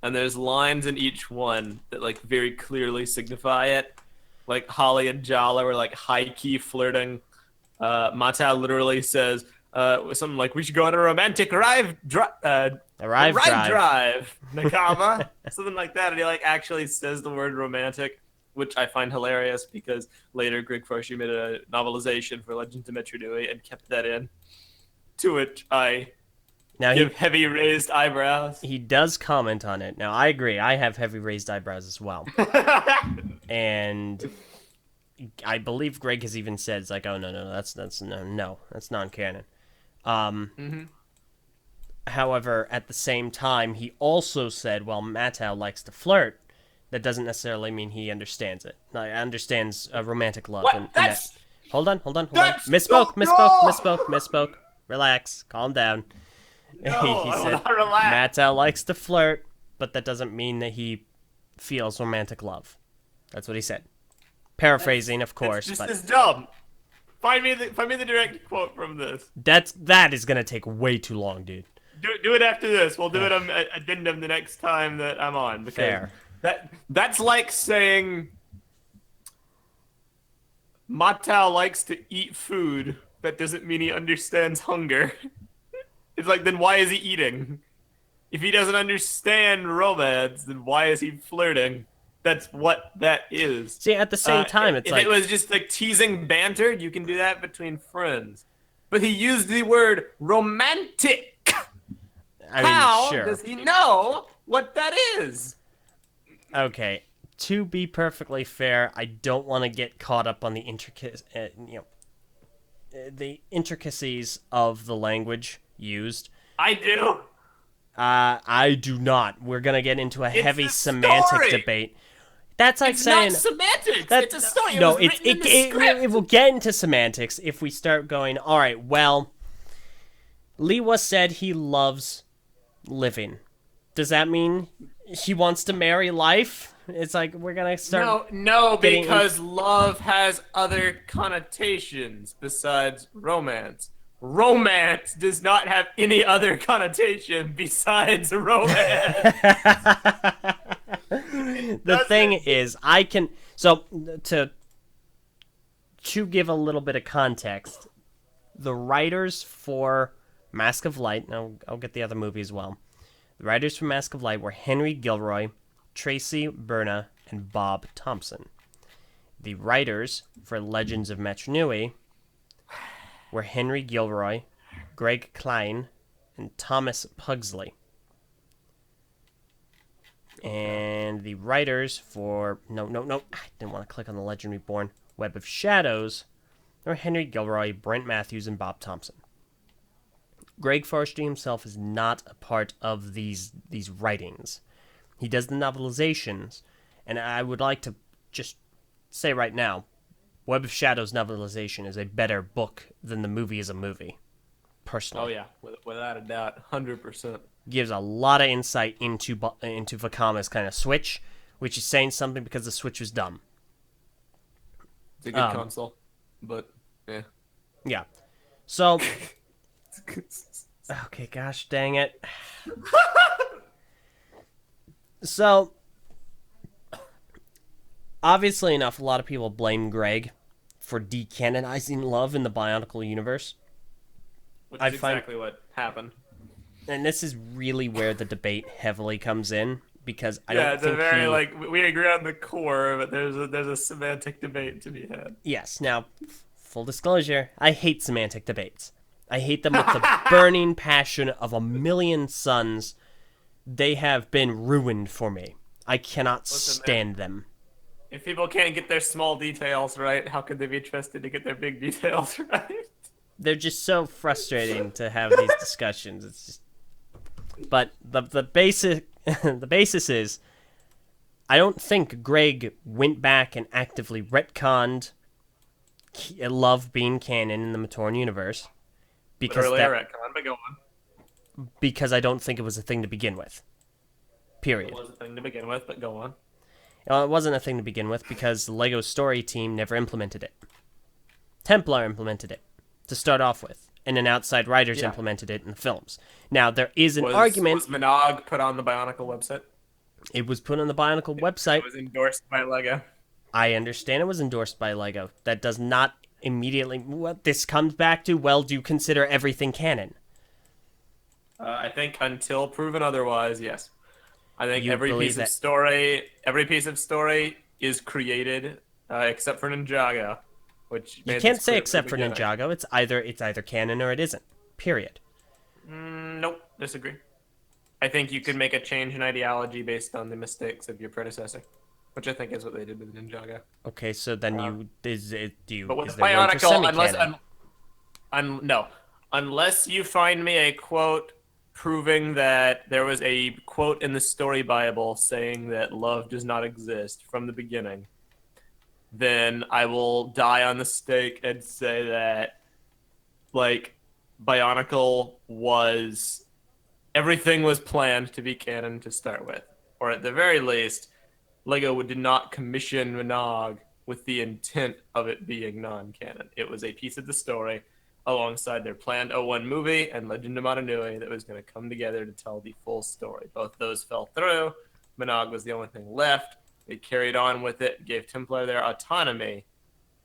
And there's lines in each one that like very clearly signify it. Like Holly and Jala were like high key flirting. Matau literally says something like, "We should go on a romantic drive, Arrive drive, Nakama," something like that. And he like actually says the word romantic, which I find hilarious because later Greg Forshee made a novelization for Legends of Metronui and kept that in. To which I give heavy raised eyebrows. He does comment on it. Now I agree. I have heavy raised eyebrows as well. And I believe Greg has even said, it's like, oh no, that's non-canon. However, at the same time, he also said, well, Matau likes to flirt. That doesn't necessarily mean he understands it. Understands romantic love. What? And that... Hold on. Misspoke. Relax. Calm down. No, he said Matau likes to flirt, but that doesn't mean that he feels romantic love. That's what he said. Paraphrasing, of course. It's just as dumb. Find me the direct quote from this. That is gonna take way too long, dude. Do it after this. We'll do it on addendum the next time that I'm on. Because Fair. That's like saying Matau likes to eat food. That doesn't mean he understands hunger. It's like, then why is he eating? If he doesn't understand romance, then why is he flirting? That's what that is. See, at the same time, it's if like... it was just like teasing banter, you can do that between friends. But he used the word romantic. How does he know what that is? Okay, to be perfectly fair, I don't want to get caught up on the intricacies of the language used. I do. I do not. We're gonna get into a heavy semantic debate. That's like saying it's not semantics. It's a story. No, it will get into semantics if we start going. All right, well, Liwa said he loves living. Does that mean he wants to marry life? It's like we're gonna start. No, because love has other connotations besides romance. Romance does not have any other connotation besides romance. The thing is, to give a little bit of context, the writers for Mask of Light, and I'll get the other movie as well. The writers for Mask of Light were Henry Gilroy, Tracy Berna, and Bob Thompson. The writers for Legends of Metronui were Henry Gilroy, Greg Klein, and Thomas Pugsley. And the writers for... No. I didn't want to click on the Legend Reborn. Web of Shadows were Henry Gilroy, Brent Matthews, and Bob Thompson. Greg Forshee himself is not a part of these writings. He does the novelizations, and I would like to just say right now, Web of Shadows novelization is a better book than the movie is a movie. Personally. Oh yeah, without a doubt, 100%. Gives a lot of insight into Vakama's kind of switch, which is saying something because the switch was dumb. It's a good console, but yeah. Yeah. So... Okay, gosh dang it. So, obviously enough, a lot of people blame Greg for decanonizing love in the Bionicle universe. Which is exactly what happened. And this is really where the debate heavily comes in, because I don't think we agree on the core, but there's a semantic debate to be had. Yes. Now, full disclosure, I hate semantic debates. I hate them with the burning passion of a million suns. They have been ruined for me. I cannot stand them. If people can't get their small details right, how could they be trusted to get their big details right? They're just so frustrating to have these discussions. It's just... But the basis is, I don't think Greg went back and actively retconned Love being canon in the Matorn universe Literally a retcon, but go on. because I don't think it was a thing to begin with. Period. It was a thing to begin with, but go on. Well, it wasn't a thing to begin with because the LEGO story team never implemented it. Templar implemented it to start off with, and then outside writers implemented it in the films. Now, there is an argument... Was Menog put on the Bionicle website? It was put on the Bionicle website. It was endorsed by LEGO. I understand it was endorsed by LEGO. That does not immediately... What this comes back to, well, do you consider everything canon? I think until proven otherwise, yes. I think You every believe piece of story is created, except for Ninjago, which You can't say except for Ninjago. It's either canon or it isn't. Period. Nope, disagree. I think you could make a change in ideology based on the mistakes of your predecessor, which I think is what they did with Ninjago. Okay, so then But with is there room for Bionicle, semi-canon? unless you find me a quote proving that there was a quote in the story Bible saying that love does not exist from the beginning, then I will die on the stake and say that, like, Bionicle was... Everything was planned to be canon to start with. Or at the very least, LEGO did not commission Menog with the intent of it being non-canon. It was a piece of the story alongside their planned '01 movie and Legend of Mana Nui that was going to come together to tell the full story. Both those fell through. Menog was the only thing left. They carried on with it, gave Templar their autonomy,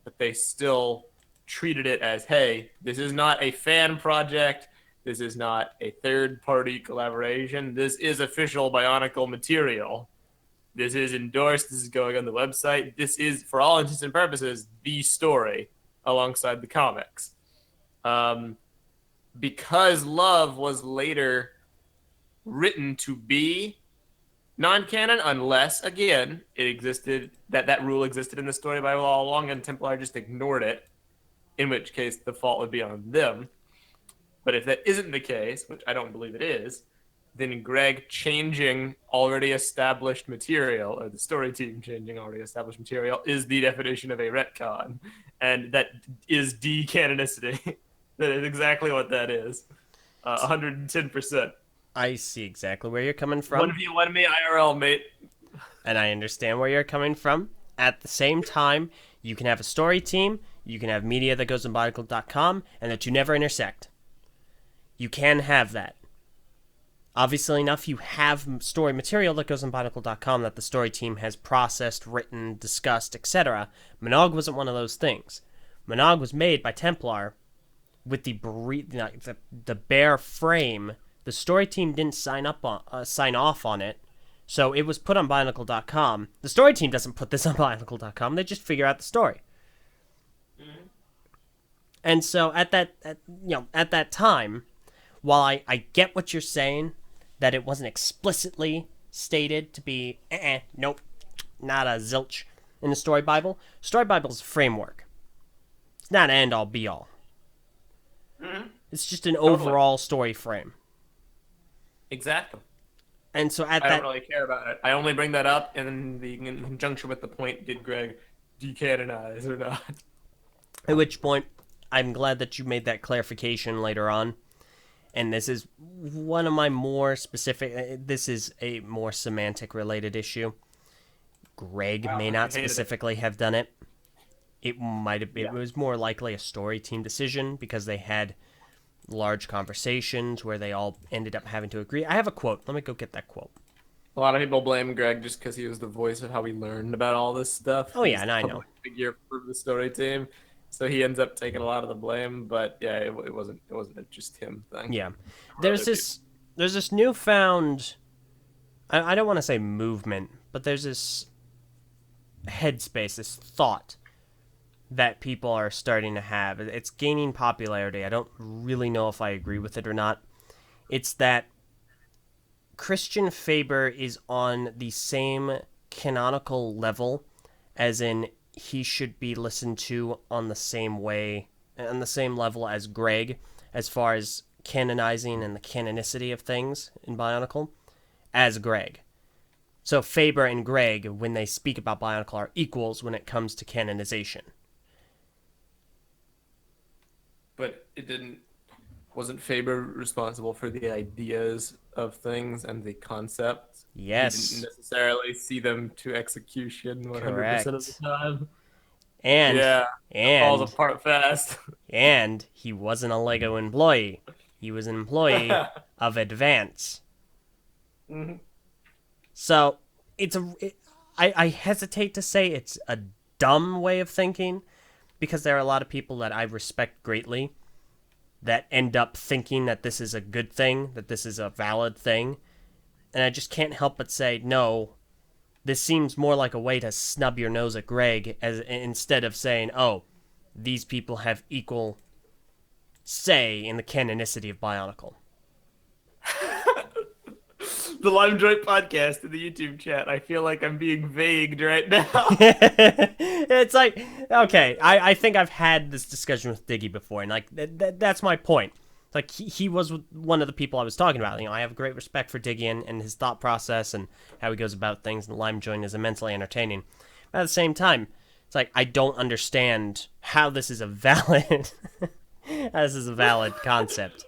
but they still treated it as, hey, this is not a fan project. This is not a third-party collaboration. This is official Bionicle material. This is endorsed. This is going on the website. This is, for all intents and purposes, the story alongside the comics. Because Love was later written to be non-canon, unless, again, it existed, that rule existed in the story Bible all along and Templar just ignored it, in which case the fault would be on them. But if that isn't the case, which I don't believe it is, then Greg changing already established material, or the story team changing already established material, is the definition of a retcon. And that is decanonicity. That is exactly what that is. 110%. I see exactly where you're coming from. 1v1 me IRL, mate. And I understand where you're coming from. At the same time, you can have a story team, you can have media that goes on Bionicles.com, and that you never intersect. You can have that. Obviously enough, you have story material that goes on Bionicles.com that the story team has processed, written, discussed, etc. Menog wasn't one of those things. Menog was made by Templar with the bare frame. The story team didn't sign off on it, so it was put on Bionicles.com. The story team doesn't put this on Bionicles.com. They just figure out the story. Mm-hmm. And so at that time, while I get what you're saying, that it wasn't explicitly stated to be, nope, not a zilch in the Story Bible. Story Bible is a framework. It's not an end-all, be-all. Mm-hmm. It's just an overall story frame. Exactly. And so I don't really care about it. I only bring that up in conjunction with the point, did Greg decanonize or not? At which point, I'm glad that you made that clarification later on. And this is one of my more specific... This is a more semantic-related issue. Greg may not specifically have done it. It might have been... It was more likely a story team decision because they had large conversations where they all ended up having to agree. I have a quote. Let me go get that quote. A lot of people blame Greg just because he was the voice of how we learned about all this stuff. Oh, yeah, and I know. Figure for the story team. So he ends up taking a lot of the blame, but yeah, it wasn't just him thing. Yeah, there's this newfound, I don't want to say movement, but there's this headspace, this thought that people are starting to have. It's gaining popularity. I don't really know if I agree with it or not. It's that Christian Faber is on the same canonical level, as in he should be listened to on the same way, on the same level as Greg, as far as canonizing and the canonicity of things in Bionicle, as Greg. So Faber and Greg, when they speak about Bionicle, are equals when it comes to canonization. But it didn't. Wasn't Faber responsible for the ideas of things and the concepts? He didn't Yes, necessarily see them to execution 100% of the correct. time. And Yeah, that falls and apart fast. and he wasn't a Lego employee. He was an employee of Advance. Mhm. So I hesitate to say it's a dumb way of thinking because there are a lot of people that I respect greatly that end up thinking that this is a good thing, that this is a valid thing. And I just can't help but say, no, this seems more like a way to snub your nose at Greg as instead of saying, oh, these people have equal say in the canonicity of Bionicle. The Lime Joint podcast in the YouTube chat. I feel like I'm being vague right now. It's like, okay, I think I've had this discussion with Diggy before, and like that's my point. Like he was one of the people I was talking about. I have great respect for Diggy and his thought process and how he goes about things. And Lime Joint is immensely entertaining. But at the same time, it's like I don't understand how this is a valid, how this is a valid concept.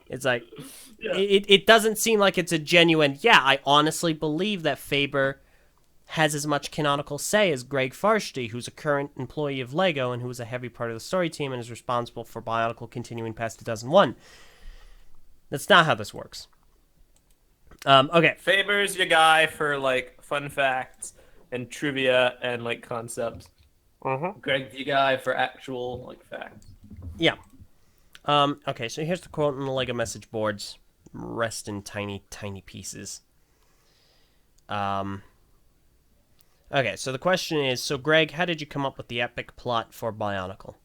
It's like Yeah. it doesn't seem like it's a genuine. Yeah, I honestly believe that Faber has as much canonical say as Greg Farshty, who's a current employee of LEGO and who was a heavy part of the story team and is responsible for Bionicle continuing past 2001. That's not how this works. Okay. Faber's your guy for like fun facts and trivia and like concepts. Greg's your guy for actual like facts. Yeah. Okay, so here's the quote on the LEGO message boards. Rest in tiny, tiny pieces. Okay, so the question is, so Greg, how did you come up with the epic plot for Bionicle?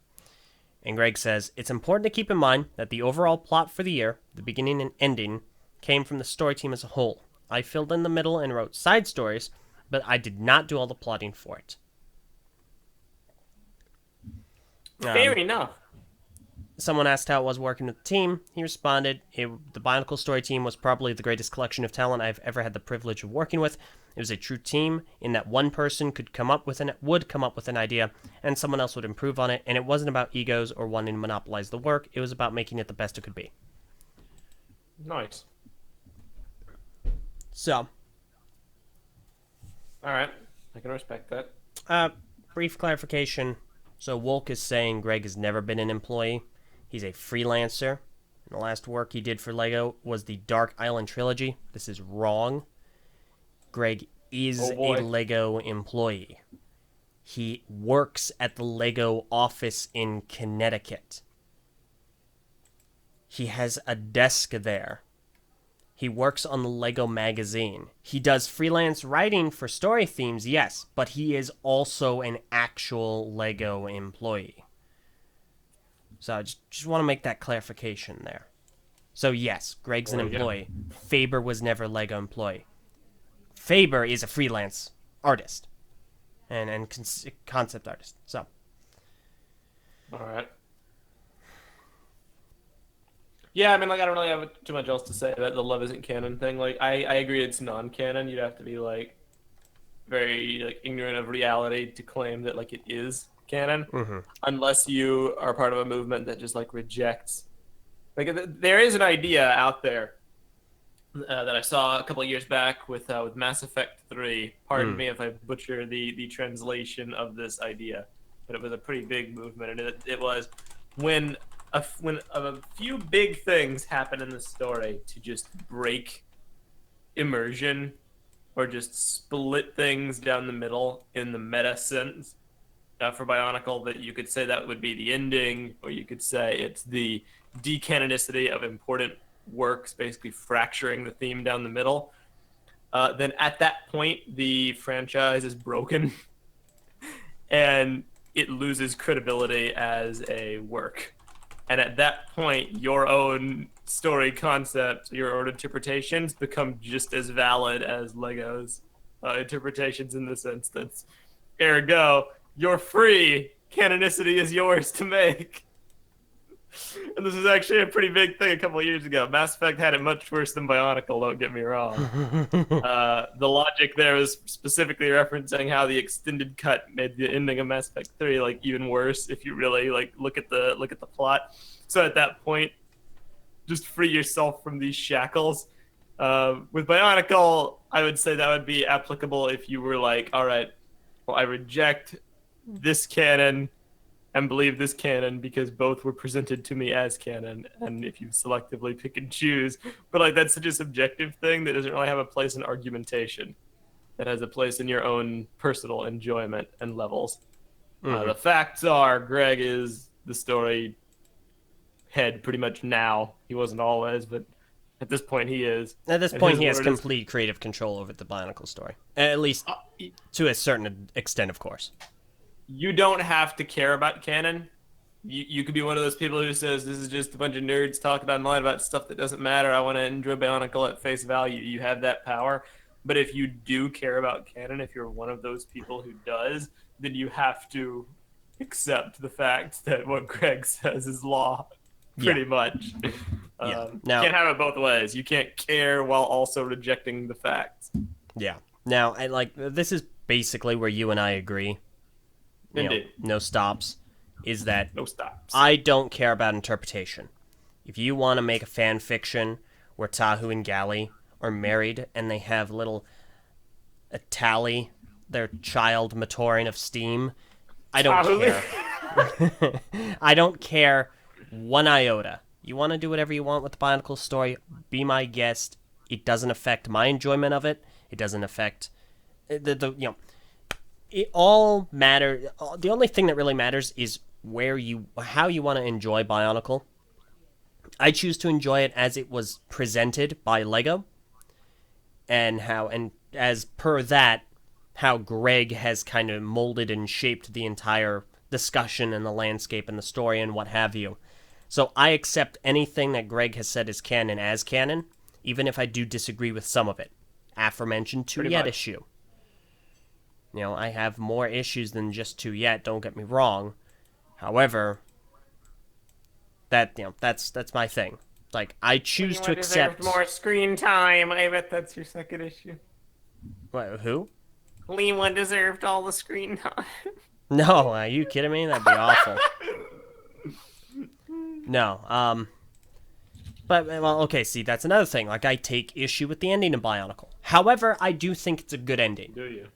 And Greg says, it's important to keep in mind that the overall plot for the year, the beginning and ending, came from the story team as a whole. I filled in the middle and wrote side stories, but I did not do all the plotting for it. Fair enough. Someone asked how it was working with the team. He responded, the Bionicle story team was probably the greatest collection of talent I've ever had the privilege of working with. It was a true team in that one person would come up with an idea and someone else would improve on it, and it wasn't about egos or wanting to monopolize the work. It was about making it the best it could be. Nice. So, All right, I can respect that. brief clarification. So Wolk is saying Greg has never been an employee. He's a freelancer. And the last work he did for LEGO was the Dark Island trilogy. This is wrong. Greg is a LEGO employee. He works at the LEGO office in Connecticut. He has a desk there. He works on the LEGO magazine. He does freelance writing for story themes, yes, but he is also an actual LEGO employee. So I just want to make that clarification there. So yes, Greg's an employee. Faber was never a LEGO employee. Faber is a freelance artist and concept artist. So. All right. Yeah, I mean, like, I don't really have too much else to say about the love isn't canon thing. Like, I agree it's non-canon. You'd have to be, like, very, like, ignorant of reality to claim that, like, it is canon. Mm-hmm. Unless you are part of a movement that just, like, rejects. Like, there is an idea out there that I saw a couple of years back with Mass Effect 3. Pardon me if I butcher the translation of this idea. But it was a pretty big movement. And it was when a few big things happen in the story to just break immersion or just split things down the middle in the meta sense for Bionicle, that you could say that would be the ending, or you could say it's the decanonicity of important works, basically fracturing the theme down the middle. Then at that point, the franchise is broken and it loses credibility as a work. And at that point, your own story concept, your own interpretations become just as valid as Lego's interpretations in this instance. Ergo, you're free. Canonicity is yours to make. And this is actually a pretty big thing a couple of years ago. Mass Effect had it much worse than Bionicle, don't get me wrong. The logic there is specifically referencing how the extended cut made the ending of Mass Effect 3 like even worse if you really like look at the plot. So at that point, just free yourself from these shackles. With Bionicle, I would say that would be applicable if you were like, all right, well, I reject this canon and believe this canon because both were presented to me as canon, and if you selectively pick and choose. But like that's such a subjective thing that doesn't really have a place in argumentation. That has a place in your own personal enjoyment and levels. The facts are Greg is the story head pretty much now. He wasn't always, but at this point he is. At this point, he has complete creative control over the Bionicle story. At least to a certain extent, of course. You don't have to care about canon. You could be one of those people who says, this is just a bunch of nerds talking online about stuff that doesn't matter. I want to enjoy Bionicle at face value. You have that power. But if you do care about canon, if you're one of those people who does, then you have to accept the fact that what Greg says is law. Pretty much. Now, you can't have it both ways. You can't care while also rejecting the facts. Yeah. Now, this is basically where you and I agree. Indeed. No stops. Is that no stops. I don't care about interpretation. If you want to make a fan fiction where Tahu and Gally are married and they have little Tally, their child Matoran of Steam, I don't care. I don't care one iota. You want to do whatever you want with the Bionicle story, be my guest. It doesn't affect my enjoyment of it. It doesn't affect it all matters. The only thing that really matters is how you want to enjoy Bionicle. I choose to enjoy it as it was presented by Lego, and as per that, how Greg has kind of molded and shaped the entire discussion and the landscape and the story and what have you. So I accept anything that Greg has said is canon as canon, even if I do disagree with some of it. Aforementioned Tuyet issue. I have more issues than just Tuyet, don't get me wrong. However, that's my thing. Like, I choose to accept more screen time. I bet that's your second issue. What, who? Lima deserved all the screen time. No, are you kidding me? That'd be awful. No, but, well, okay, see, that's another thing. Like, I take issue with the ending of Bionicle. However, I do think it's a good ending. Do you?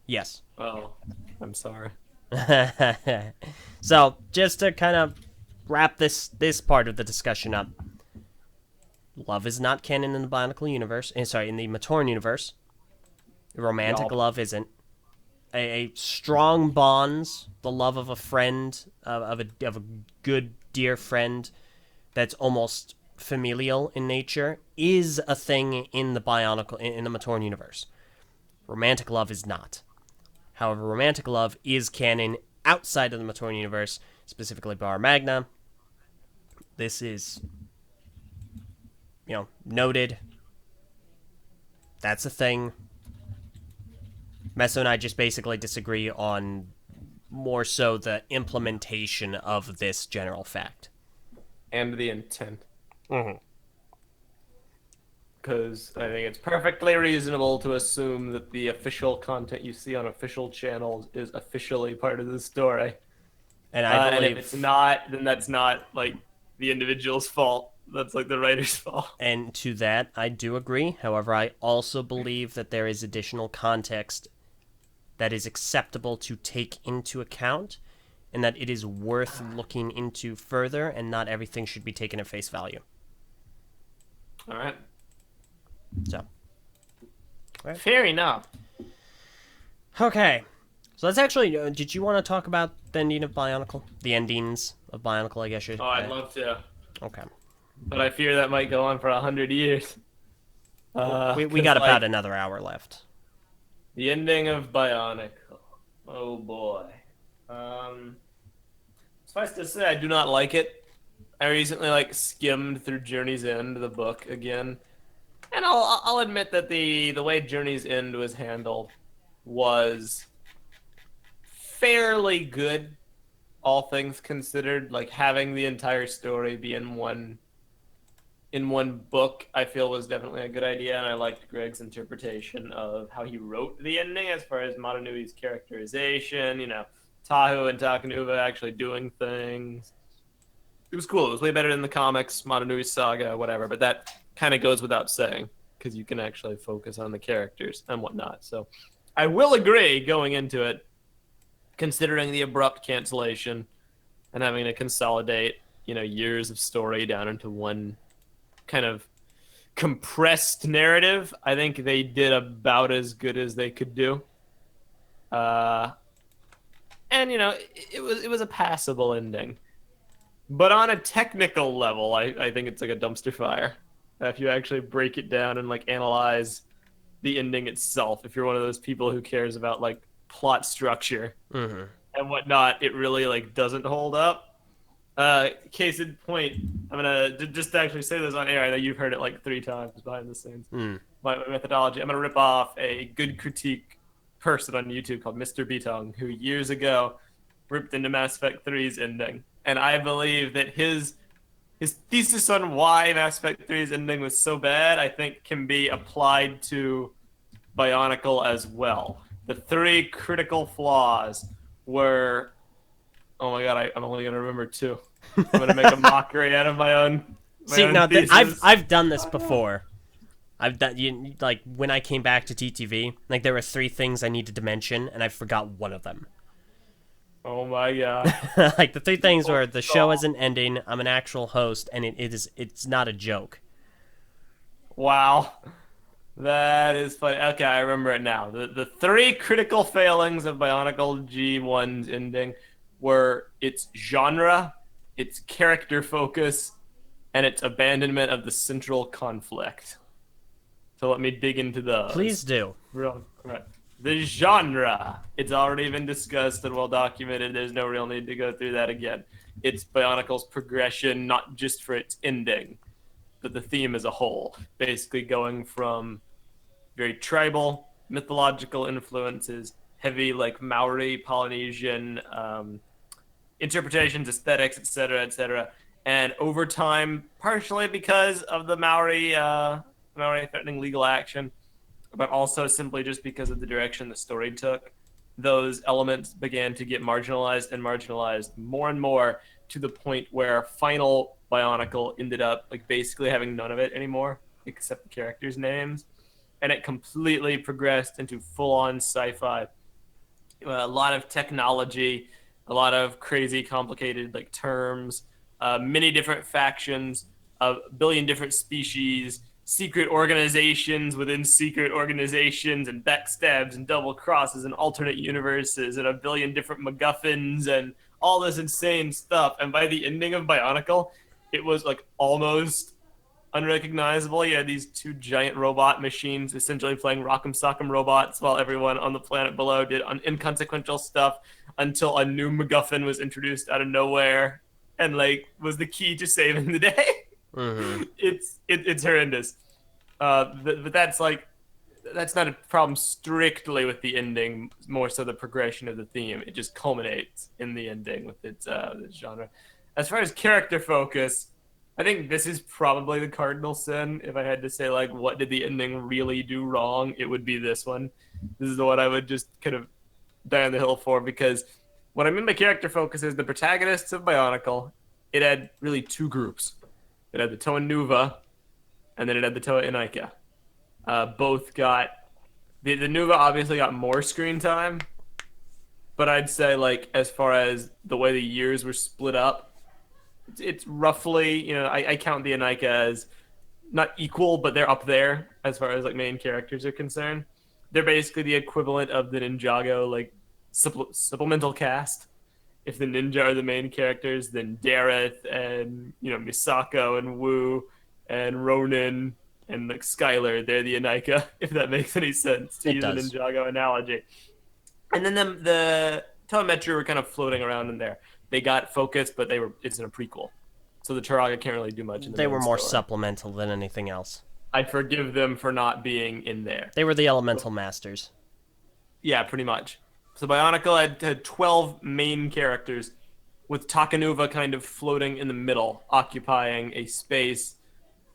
Yes. Oh, I'm sorry. So, just to kind of wrap this part of the discussion up, love is not canon in the Bionicle universe. In the Matoran universe. Romantic love isn't. A strong bonds, the love of a friend, of a good, dear friend that's almost familial in nature, is a thing in the Bionicle, in the Matoran universe. Romantic love is not. However, romantic love is canon outside of the Matoran universe, specifically Bara Magna. This is, noted. That's a thing. Meso and I just basically disagree on more so the implementation of this general fact. And the intent. Mm-hmm. Because I think it's perfectly reasonable to assume that the official content you see on official channels is officially part of the story. And I believe, and if it's not, then that's not like the individual's fault. That's like the writer's fault. And to that, I do agree. However, I also believe that there is additional context that is acceptable to take into account, and that it is worth looking into further, and not everything should be taken at face value. All right. So. Right. Fair enough. Okay. So that's actually, did you want to talk about the ending of Bionicle? The endings of Bionicle, I guess you. Oh, I'd love to. Okay. But I fear that might go on for 100 years. We got about another hour left. The ending of Bionic. Oh boy. Suffice to say, I do not like it. I recently skimmed through Journey's End, the book, again, and I'll admit that the way Journey's End was handled was fairly good. all things considered, like having the entire story be in one book, I feel was definitely a good idea, and I liked Greg's interpretation of how he wrote the ending as far as Motonui's characterization, Tahu and Takanuva actually doing things. It was cool. It was way better than the comics, Motonui's saga, whatever, but that kind of goes without saying, because you can actually focus on the characters and whatnot. So I will agree going into it, considering the abrupt cancellation and having to consolidate, years of story down into one kind of compressed narrative. I think they did about as good as they could do. And it was a passable ending. But on a technical level, I think it's like a dumpster fire. If you actually break it down and like analyze the ending itself, if you're one of those people who cares about like plot structure and whatnot, it really like doesn't hold up. Case in point, I'm gonna just actually say this on air. I know you've heard it like 3 times behind the scenes. My methodology. I'm gonna rip off a good critique person on YouTube called Mr. Bitong, who years ago ripped into Mass Effect 3's ending, and I believe that his thesis on why Mass Effect 3's ending was so bad, I think, can be applied to Bionicle as well. The 3 critical flaws were. Oh my god, I'm only gonna remember 2. I'm gonna make a mockery out of my own. I've done this before. I've done like when I came back to TTV, like there were 3 things I needed to mention, and I forgot one of them. Oh my god! Like the 3 things were the show isn't ending. I'm an actual host, and it's not a joke. Wow, that is funny. Okay, I remember it now. The 3 critical failings of Bionicle G1's ending were its genre, its character focus, and its abandonment of the central conflict. So let me dig into those. Please do. Real quick. The genre. It's already been discussed and well documented. There's no real need to go through that again. It's Bionicles Progression, not just for its ending, but the theme as a whole. Basically going from very tribal, mythological influences, heavy like Maori, Polynesian interpretations, aesthetics, etc., and over time, partially because of the Maori threatening legal action, but also simply just because of the direction the story took, those elements began to get marginalized more and more, to the point where final Bionicle ended up like basically having none of it anymore, except the characters' names, and it completely progressed into full-on sci-fi. A lot of technology, a lot of crazy, complicated like terms, many different factions, a billion different species, secret organizations within secret organizations, and backstabs and double crosses and alternate universes, and a billion different MacGuffins and all this insane stuff. And by the ending of Bionicle, it was like almost unrecognizable. You had these 2 giant robot machines essentially playing Rock'em Sock'em Robots, while everyone on the planet below did inconsequential stuff, until a new MacGuffin was introduced out of nowhere and like was the key to saving the day. It's horrendous. But that's not a problem strictly with the ending, more so the progression of the theme. It just culminates in the ending with its genre. As far as character focus, I think this is probably the cardinal sin. If I had to say, like, what did the ending really do wrong, it would be this one. This is the one I would just kind of die on the hill for, because what I mean by character focus is the protagonists of Bionicle. It had really 2 groups. It had the Toa Nuva, and then it had the Toa Anika. Both got... The Nuva obviously got more screen time, but I'd say, like, as far as the way the years were split up, it's roughly, I count the Anika as not equal, but they're up there as far as like main characters are concerned. They're basically the equivalent of the Ninjago like supplemental cast. If the ninja are the main characters, then Dareth and Misako and Wu and Ronin and like Skylar, they're the Anika, if that makes any sense to use a Ninjago analogy. And then the Telemetry were kind of floating around in there. They got focused, but it's in a prequel, so the Turaga can't really do much in the They were more story. supplemental than anything else. I forgive them for not being in there. They were the elemental masters. Yeah, pretty much. So Bionicle had 12 main characters, with Takanuva kind of floating in the middle, occupying a space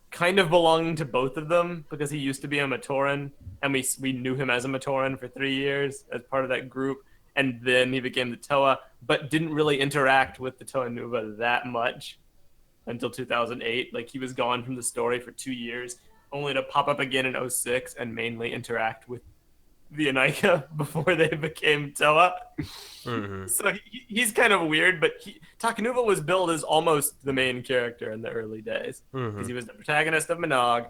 kind of belonging to both of them, because he used to be a Matoran, and we knew him as a Matoran for 3 years as part of that group, and then he became the Toa, but didn't really interact with the Toa Nuva that much until 2008. Like, he was gone from the story for 2 years, only to pop up again in 06 and mainly interact with the Anika before they became Toa. Mm-hmm. So he's kind of weird, but Takanuva was billed as almost the main character in the early days, because he was the protagonist of Menog,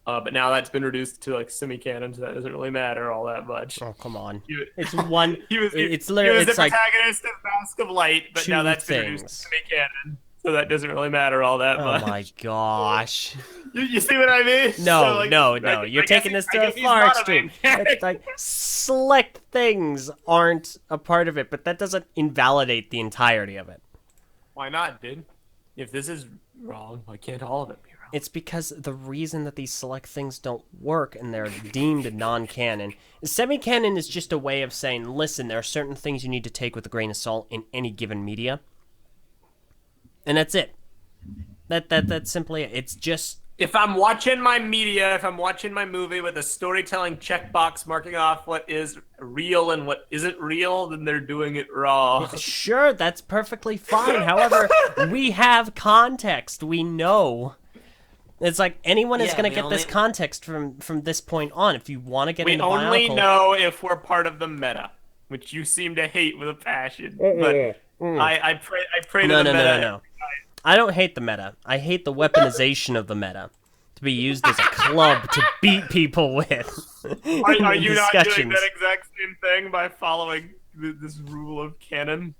but now that's been reduced to like semi-canon, so that doesn't really matter all that much. Oh, come on. It's one. It's He literally was the it's like protagonist of Mask of Light, but now two that's been reduced to things. semi-canon, so that doesn't really matter all that Oh much. my gosh. You see what I mean? No, So, like, no. I You're guess taking he- this I to a guess he's far not extreme. main It's like select things aren't a part of it, but that doesn't invalidate the entirety of it. Why not, dude? If this is wrong, why can't all of it be wrong? It's because the reason that these select things don't work and they're deemed non-canon. Semi-canon is just a way of saying, listen, there are certain things you need to take with a grain of salt in any given media. And that's it. That's simply it. It's just... If I'm watching my media, if I'm watching my movie with a storytelling checkbox marking off what is real and what isn't real, then they're doing it wrong. Sure, that's perfectly fine. However, we have context. We know. It's like anyone is going to get this context from this point on. If you want to get We into only Bionicle, know if we're part of the meta, which you seem to hate with a passion. But I pray to the meta. No. I don't hate the meta. I hate the weaponization of the meta to be used as a club to beat people with. Are you not doing that exact same thing by following this rule of canon?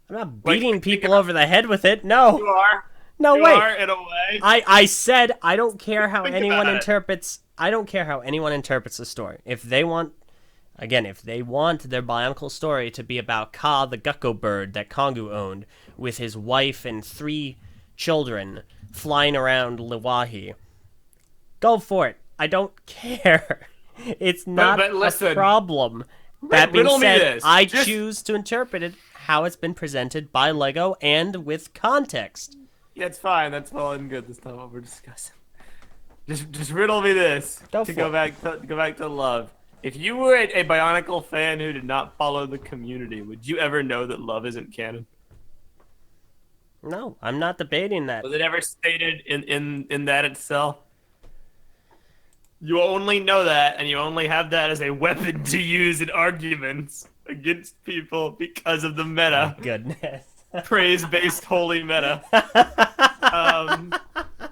I'm not beating people over the head with it. No. You are. No you way. are, in a way. I said I don't care how Think anyone about it. interprets. I don't care how anyone interprets the story. If they want, again, if they want their Bionicle story to be about Ka, the Gecko bird that Kongu owned, with his wife and 3 children flying around Liwahi, go for it. I don't care. It's not but listen, a problem. That being riddle me said, this. I Just- choose to interpret it how it's been presented by Lego and with context. Yeah, it's fine. That's all and good. That's not what we're discussing. Just riddle me this. Go to for go it. back to love. If you were a Bionicle fan who did not follow the community, would you ever know that love isn't canon? No, I'm not debating that. Was it ever stated in that itself? You only know that, and you only have that as a weapon to use in arguments against people because of the meta. Goodness. Praise-based holy meta.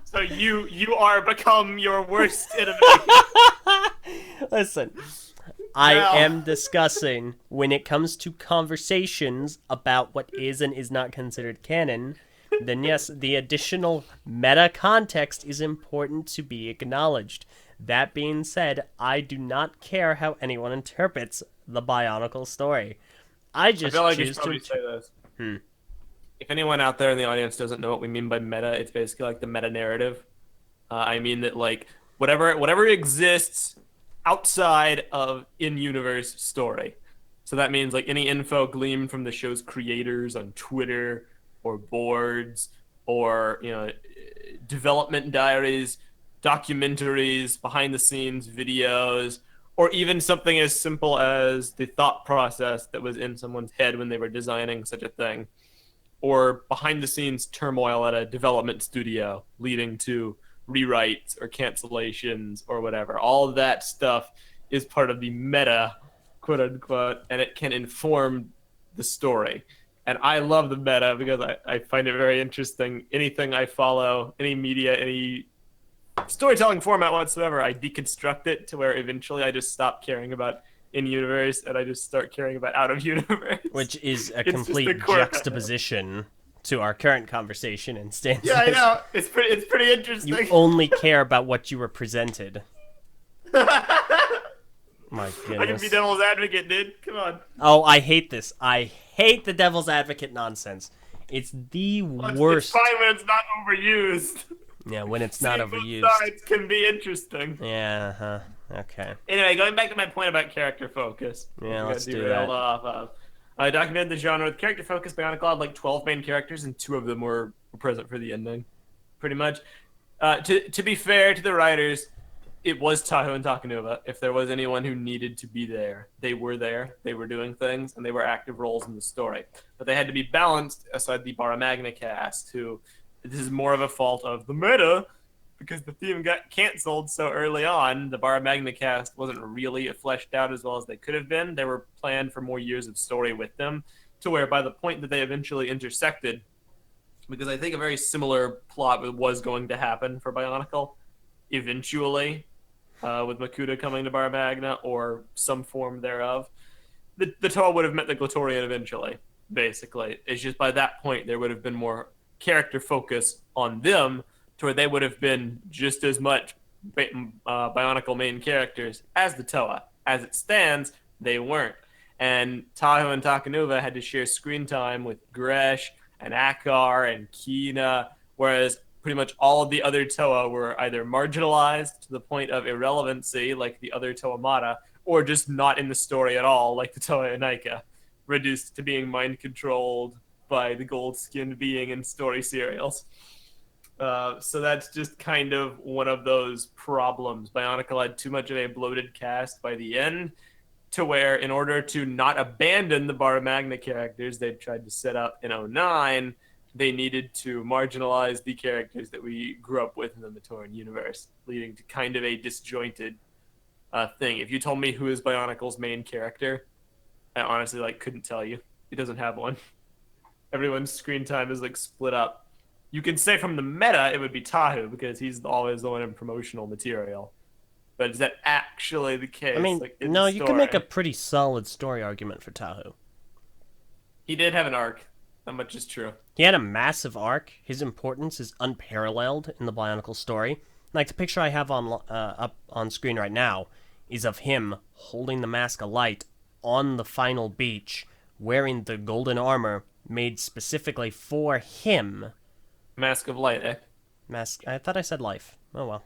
So you are become your worst enemy. Listen, I am discussing when it comes to conversations about what is and is not considered canon, then yes, the additional meta context is important to be acknowledged. That being said, I do not care how anyone interprets the Bionicle story. I just I feel like you choose should probably to... say this. If anyone out there in the audience doesn't know what we mean by meta, it's basically like the meta narrative. I mean that like whatever exists outside of in-universe story. So that means like any info gleaned from the show's creators on Twitter or boards or development diaries, documentaries, behind-the-scenes videos, or even something as simple as the thought process that was in someone's head when they were designing such a thing, or behind-the-scenes turmoil at a development studio leading to rewrites or cancellations or whatever. All of that stuff is part of the meta, quote unquote, and it can inform the story. And I love the meta because I find it very interesting. Anything I follow, any media, any storytelling format whatsoever, I deconstruct it to where eventually I just stop caring about in-universe and I just start caring about out-of-universe. Which is a It's just complete the core- juxtaposition to our current conversation and stance. Yeah, I know. It's pretty interesting. You only care about what you were presented. My I can goodness. be devil's advocate, dude. Come on. Oh, I hate this. I hate the devil's advocate nonsense. It's the worst. It's fine when it's not overused. Yeah, when it's not Seeing overused. Both sides can be interesting. Yeah, okay. Anyway, going back to my point about character focus. Yeah, let's I do derailed that. off of. I documented the genre with character-focused Bionicle had like 12 main characters, and 2 of them were present for the ending, pretty much. To be fair to the writers, it was Tahoe and Takanuva. If there was anyone who needed to be there, they were there. They were doing things, and they were active roles in the story. But they had to be balanced aside the Bara Magna cast, who this is more of a fault of the meta, because the theme got canceled so early on. The Bara Magna cast wasn't really fleshed out as well as they could have been. They were planned for more years of story with them, to where by the point that they eventually intersected, because I think a very similar plot was going to happen for Bionicle eventually, with Makuta coming to Bara Magna or some form thereof. The Toa would have met the Glatorian eventually, basically. It's just by that point there would have been more character focus on them, to where they would have been just as much Bionicle main characters as the Toa. As it stands, they weren't. And Tahoe and Takanuva had to share screen time with Gresh and Akar and Kina, whereas pretty much all of the other Toa were either marginalized to the point of irrelevancy, like the other Toamata, or just not in the story at all, like the Toa Anika, reduced to being mind-controlled by the gold-skinned being in story serials. So that's just kind of one of those problems. Bionicle had too much of a bloated cast by the end, to where in order to not abandon the Bara Magna characters they'd tried to set up in 09, they needed to marginalize the characters that we grew up with in the Matoran universe, leading to kind of a disjointed thing. If you told me who is Bionicle's main character, I honestly couldn't tell you. He doesn't have one. Everyone's screen time is split up. You can say from the meta it would be Tahoe, because he's always the one in promotional material. But is that actually the case? I mean, no, you can make a pretty solid story argument for Tahoe. He did have an arc. That much is true. He had a massive arc. His importance is unparalleled in the Bionicle story. The picture I have on up on screen right now is of him holding the Mask of Light on the final beach, wearing the golden armor made specifically for him. Mask of Light, eh? I thought I said life. Oh well.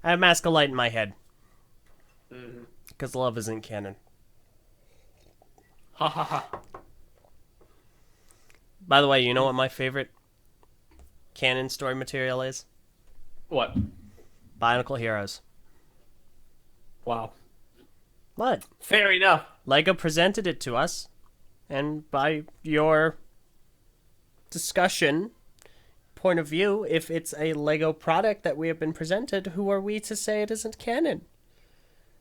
I have Mask of Light in my head. Because love isn't canon. Ha ha ha. By the way, you know what my favorite canon story material is? What? Bionicle Heroes. Wow. What? Fair enough. LEGO presented it to us, and by your discussion point of view, if it's a LEGO product that we have been presented, who are we to say it isn't canon?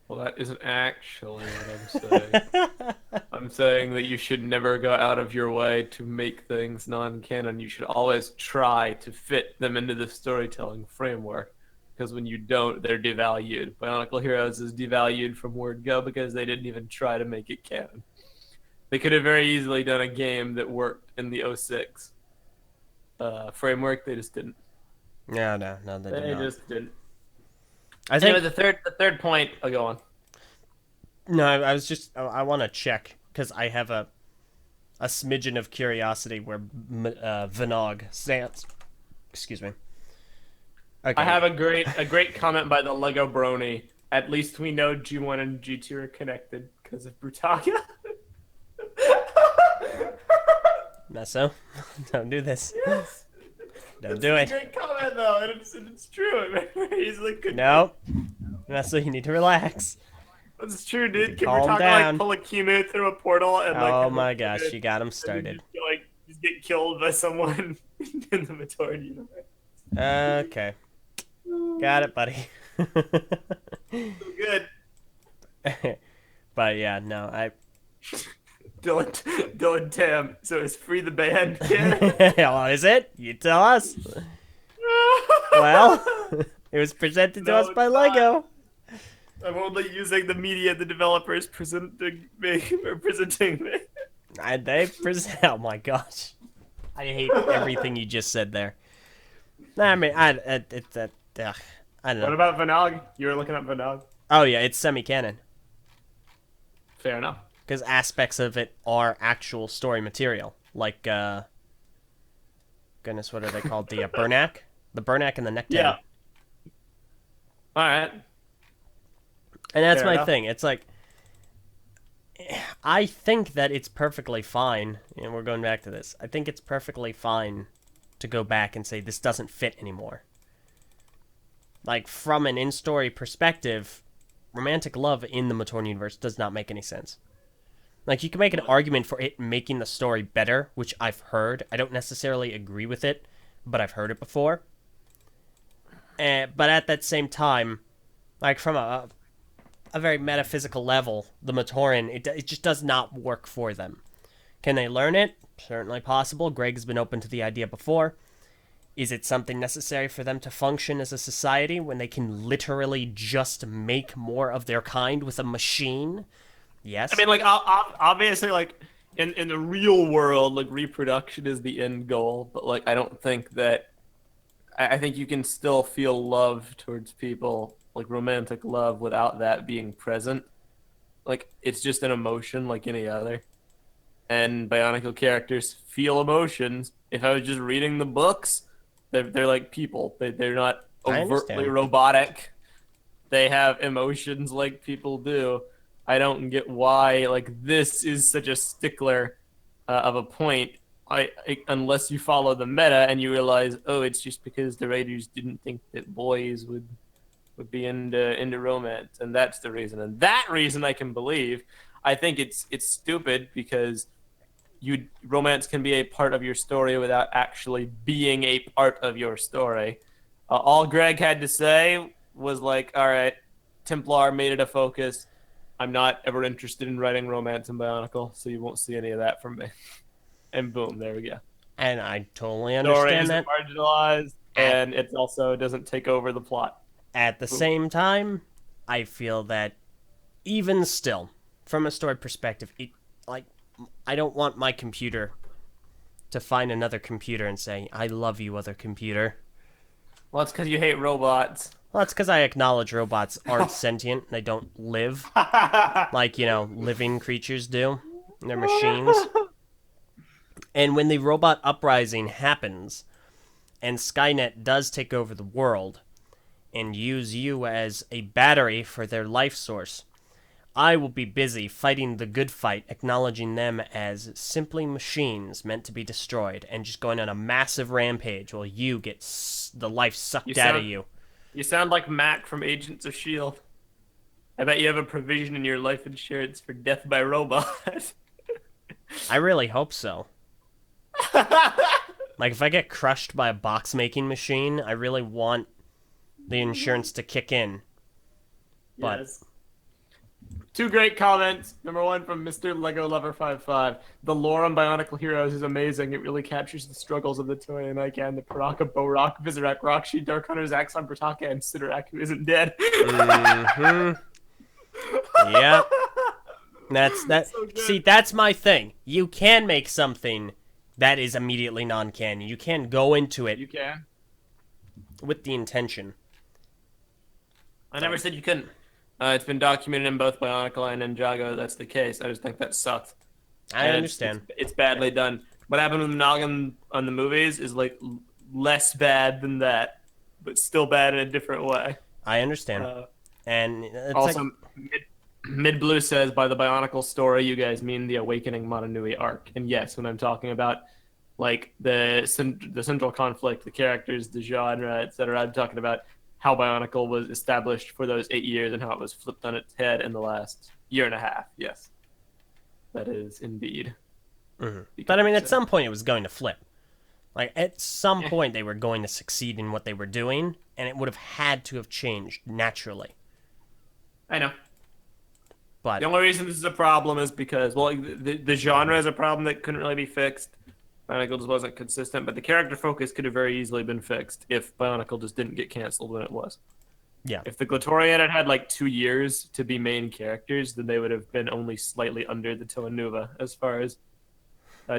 Well, that isn't actually what I'm saying. I'm saying that you should never go out of your way to make things non-canon. You should always try to fit them into the storytelling framework, because when you don't, they're devalued. Bionicle Heroes is devalued from word go because they didn't even try to make it canon. They could have very easily done a game that worked in the 06 framework. They just didn't. No, they did not. Just didn't. I think anyway, the third point. I'll go on. No, I want to check because I have a smidgen of curiosity where Vinog stands. Excuse me. Okay. I have a great comment by the Lego Brony. At least we know G1 and G2 are connected because of Brutaga. Meso, don't do this. Yes. Don't do it. It's a great comment though, and it's true. He's no. Meso, you need to relax. That's true, dude. Calm Brutaga down. pull a Kimu through a portal and oh my gosh, you got him started. Just get killed by someone in the Matoran universe. Okay. Got it, buddy. So good. But yeah, no, I. Dylan Tam. So it's free the band, kid. Well, is it? You tell us. Well, it was presented to us by LEGO. I'm only using the media the developers presenting me. And they present. Oh my gosh, I hate everything you just said there. I mean, I don't know. What about Vanog? You were looking up Vanog. Oh yeah, it's semi-canon. Fair enough. Because aspects of it are actual story material, like goodness, what are they called? The Burnak, the Burnak and the Nectan. Yeah. All right. And that's Fair my enough. thing. It's like, I think that it's perfectly fine, and we're going back to this. I think it's perfectly fine to go back and say this doesn't fit anymore. Like, from an in-story perspective, romantic love in the Matorn universe does not make any sense. Like, you can make an argument for it making the story better, which I've heard. I don't necessarily agree with it, but I've heard it before. But at that same time, like, from a very metaphysical level, the Matoran, it just does not work for them. Can they learn it? Certainly possible. Greg's been open to the idea before. Is it something necessary for them to function as a society when they can literally just make more of their kind with a machine? Yes. I mean, like, obviously, like, in the real world, like, reproduction is the end goal, but, like, I don't think that... I think you can still feel love towards people, like, romantic love, without that being present. Like, it's just an emotion like any other. And Bionicle characters feel emotions. If I was just reading the books, they're like people. They're not overtly robotic. They have emotions like people do. I don't get why like this is such a stickler of a point. Unless you follow the meta and you realize, oh, it's just because the writers didn't think that boys would be into romance, and that's the reason. And that reason I can believe. I think it's stupid because romance can be a part of your story without actually being a part of your story. All Greg had to say was like, all right, Templar made it a focus. I'm not ever interested in writing romance in Bionicle, so you won't see any of that from me. And boom, there we go. And I totally understand that. Marginalized, and it also doesn't take over the plot. At the same time, I feel that even still, from a story perspective, I don't want my computer to find another computer and say, I love you, other computer. Well, it's because you hate robots. Well, it's because I acknowledge robots aren't sentient. They don't live like, living creatures do. They're machines. And when the robot uprising happens, and Skynet does take over the world, and use you as a battery for their life source, I will be busy fighting the good fight, acknowledging them as simply machines meant to be destroyed, and just going on a massive rampage while you get the life sucked out of you. You sound like Mac from Agents of S.H.I.E.L.D. I bet you have a provision in your life insurance for death by robot. I really hope so. Like, if I get crushed by a box-making machine, I really want the insurance to kick in. But... Yes. Two great comments. Number one from Mr. Lego Lover 55. The lore on Bionicle Heroes is amazing. It really captures the struggles of the Toy and Anika, the Paraka, Borock, Vizorak, Rockshi, Dark Hunters, Axon, Protaka, and Sidorak, who isn't dead. Mm-hmm. Yeah. So see, that's my thing. You can make something that is immediately non-canon. You can go into it. You can. With the intention. I never said you couldn't. It's been documented in both Bionicle and Ninjago. That's the case. I just think that sucks. I understand. It's badly done. What happened with Noggin on the movies is like less bad than that, but still bad in a different way. I understand. And it's also, Mid Blue says by the Bionicle story, you guys mean the Awakening Motonui arc. And yes, when I'm talking about like the central conflict, the characters, the genre, etc., I'm talking about how Bionicle was established for those 8 years and how it was flipped on its head in the last year and a half. Yes, that is indeed. Mm-hmm. But I mean, at some point it was going to flip. Like, at some point they were going to succeed in what they were doing, and it would have had to have changed naturally. I know. But the only reason this is a problem is because, well, the genre is a problem that couldn't really be fixed. Bionicle just wasn't consistent, but the character focus could have very easily been fixed if Bionicle just didn't get canceled when it was. Yeah. If the Glatorian had had like 2 years to be main characters, then they would have been only slightly under the Toanuva as far as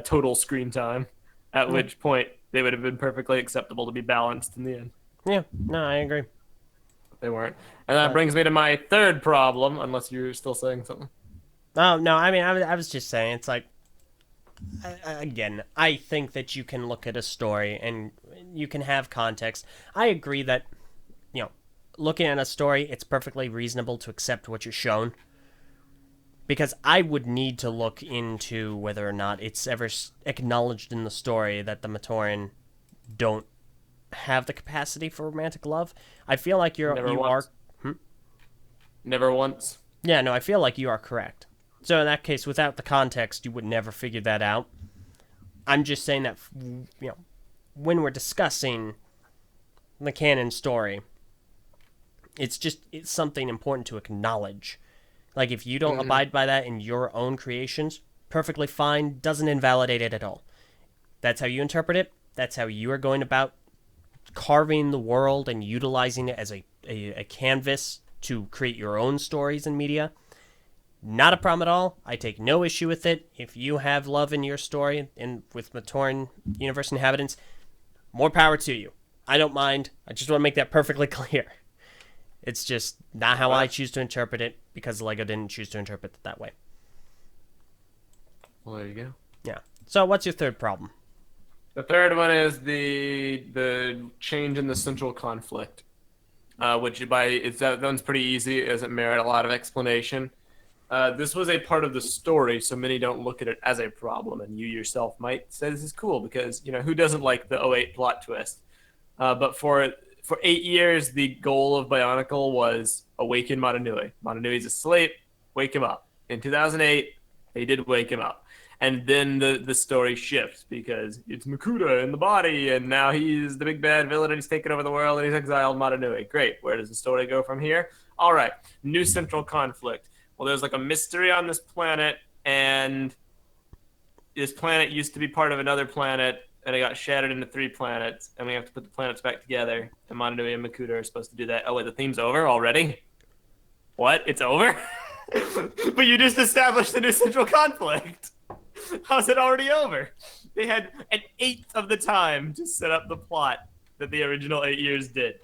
total screen time, at which point they would have been perfectly acceptable to be balanced in the end. Yeah, no, I agree. But they weren't. And that brings me to my third problem, unless you're still saying something. Oh, no, I mean, I was just saying, it's like, again, I think that you can look at a story and you can have context. I agree that, looking at a story, it's perfectly reasonable to accept what you're shown. because I would need to look into whether or not it's ever acknowledged in the story that the Matoran don't have the capacity for romantic love. I feel like you are. Never once. Yeah, no, I feel like you are correct. So in that case, without the context, you would never figure that out. I'm just saying that, when we're discussing the canon story, it's something important to acknowledge. Like, if you don't abide by that in your own creations, perfectly fine, doesn't invalidate it at all. That's how you interpret it. That's how you are going about carving the world and utilizing it as a canvas to create your own stories and media. Not a problem at all. I take no issue with it. If you have love in your story and with Matoran universe inhabitants, more power to you. I don't mind. I just want to make that perfectly clear. It's just not how I choose to interpret it, because LEGO didn't choose to interpret it that way. Well, there you go. Yeah. So what's your third problem? The third one is the change in the central conflict, which that one's pretty easy. It doesn't merit a lot of explanation. This was a part of the story, so many don't look at it as a problem, and you yourself might say this is cool because, who doesn't like the '08 plot twist? But for 8 years, the goal of Bionicle was awaken Motunui. Motunui's asleep, wake him up. In 2008, they did wake him up. And then the story shifts because it's Makuta in the body, and now he's the big bad villain, and he's taken over the world, and he's exiled Motunui. Great. Where does the story go from here? All right. New central conflict. Well, there's like a mystery on this planet, and this planet used to be part of another planet, and it got shattered into 3 planets, and we have to put the planets back together, and Motunui and Makuta are supposed to do that. Oh, wait, the theme's over already? What? It's over? But you just established a new central conflict. How's it already over? They had an 1/8 of the time to set up the plot that the original 8 years did.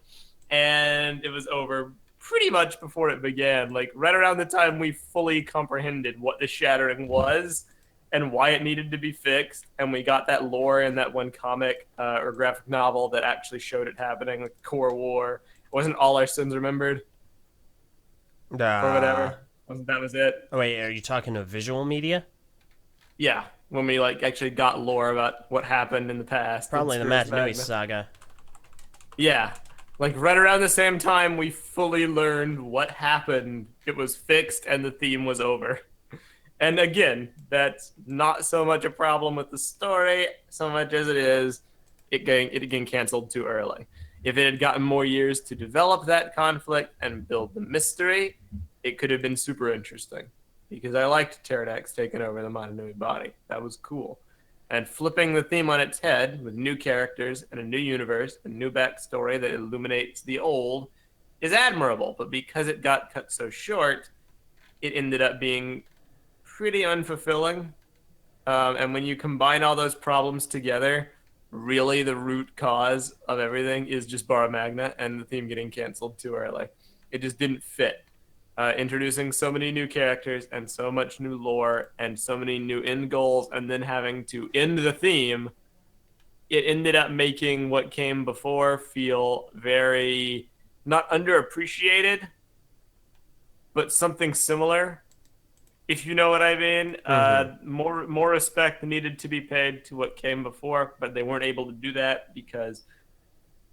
And it was over pretty much before it began. Like, right around the time we fully comprehended what the shattering was and why it needed to be fixed. And we got that lore in that one comic or graphic novel that actually showed it happening, like Core War. Wasn't All Our Sins Remembered? Or whatever. That was it. Oh, wait, are you talking to visual media? Yeah, when we actually got lore about what happened in the past. Probably the Magna saga. Yeah, right around the same time we fully learned what happened. It was fixed and the theme was over. And again, that's not so much a problem with the story, so much as it is it getting canceled too early. If it had gotten more years to develop that conflict and build the mystery, it could have been super interesting. Because I liked Pterodax taking over the Motunui body. That was cool. And flipping the theme on its head with new characters and a new universe, a new backstory that illuminates the old, is admirable. But because it got cut so short, it ended up being pretty unfulfilling. And when you combine all those problems together, really the root cause of everything is just Bara Magna and the theme getting canceled too early. It just didn't fit. Introducing so many new characters and so much new lore and so many new end goals, and then having to end the theme, it ended up making what came before feel very not underappreciated, but something similar, if you know what I mean. More respect needed to be paid to what came before, but they weren't able to do that because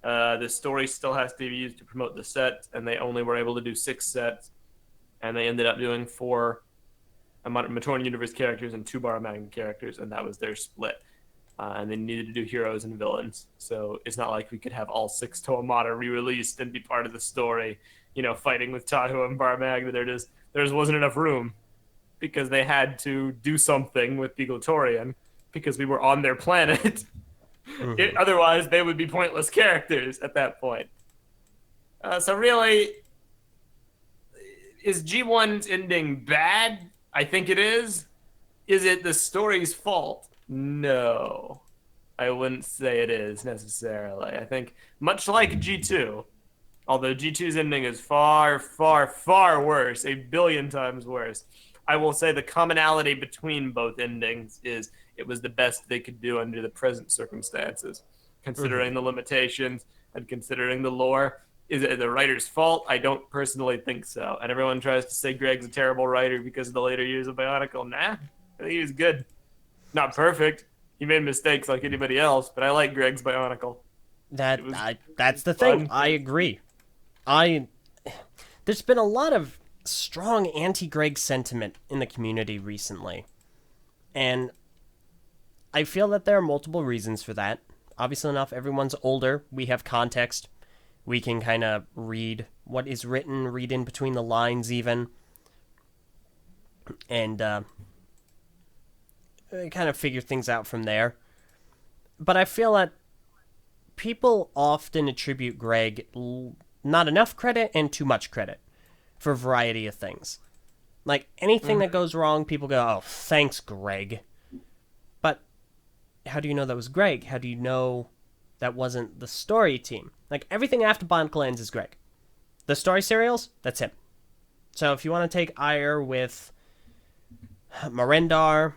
the story still has to be used to promote the sets, and they only were able to do 6 sets. And they ended up doing 4 Matoran Universe characters and 2 Bara Magna characters, and that was their split. And they needed to do heroes and villains. So it's not like we could have all 6 Toamata re-released and be part of the story, fighting with Tahu and Bara Magna. There just wasn't enough room because they had to do something with Bigotorian because we were on their planet. Otherwise, they would be pointless characters at that point. So really, is G1's ending bad? I think it is. Is it the story's fault? No. I wouldn't say it is necessarily. I think much like G2, although G2's ending is far, far, far worse, a billion times worse, I will say the commonality between both endings is it was the best they could do under the present circumstances, considering the limitations and considering the lore. Is it the writer's fault? I don't personally think so. And everyone tries to say Greg's a terrible writer because of the later years of Bionicle. Nah, I think he was good. Not perfect. He made mistakes like anybody else, but I like Greg's Bionicle. That's the thing. I agree. There's been a lot of strong anti-Greg sentiment in the community recently. And I feel that there are multiple reasons for that. Obviously enough, everyone's older. We have context. We can kind of read what is written, read in between the lines even. And kind of figure things out from there. But I feel that people often attribute Greg not enough credit and too much credit for a variety of things. Like, anything that goes wrong, people go, oh, thanks, Greg. But how do you know that was Greg? How do you know that wasn't the story team? Like, everything after Bionicle ends is Greg. The story serials, that's him. So if you want to take ire with Marendar,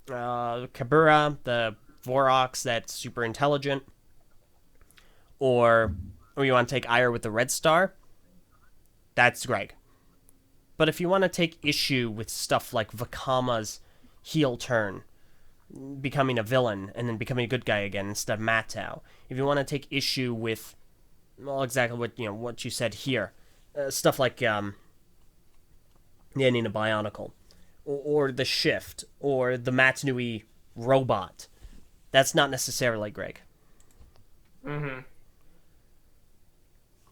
Kabura, the Vorox that's super intelligent, or you want to take ire with the Red Star, that's Greg. But if you want to take issue with stuff like Vakama's heel turn, becoming a villain and then becoming a good guy again instead of Matau, if you want to take issue with, well, exactly what you said here, stuff like the ending of Bionicle, or the Shift, or the Matsnui robot, that's not necessarily Greg. Mm-hmm.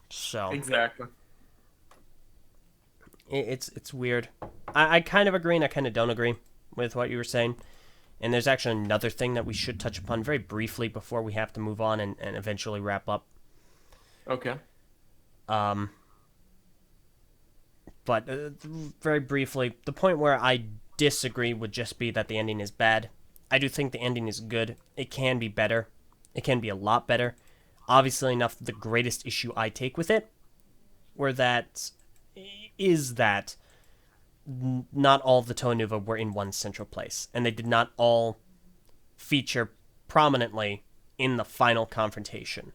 So exactly. It's weird. I kind of agree and I kind of don't agree with what you were saying. And there's actually another thing that we should touch upon very briefly before we have to move on and eventually wrap up. Okay. But very briefly, the point where I disagree would just be that the ending is bad. I do think the ending is good. It can be better. It can be a lot better. Obviously enough, the greatest issue I take with it is that not all of the Toa Nuva were in one central place, and they did not all feature prominently in the final confrontation.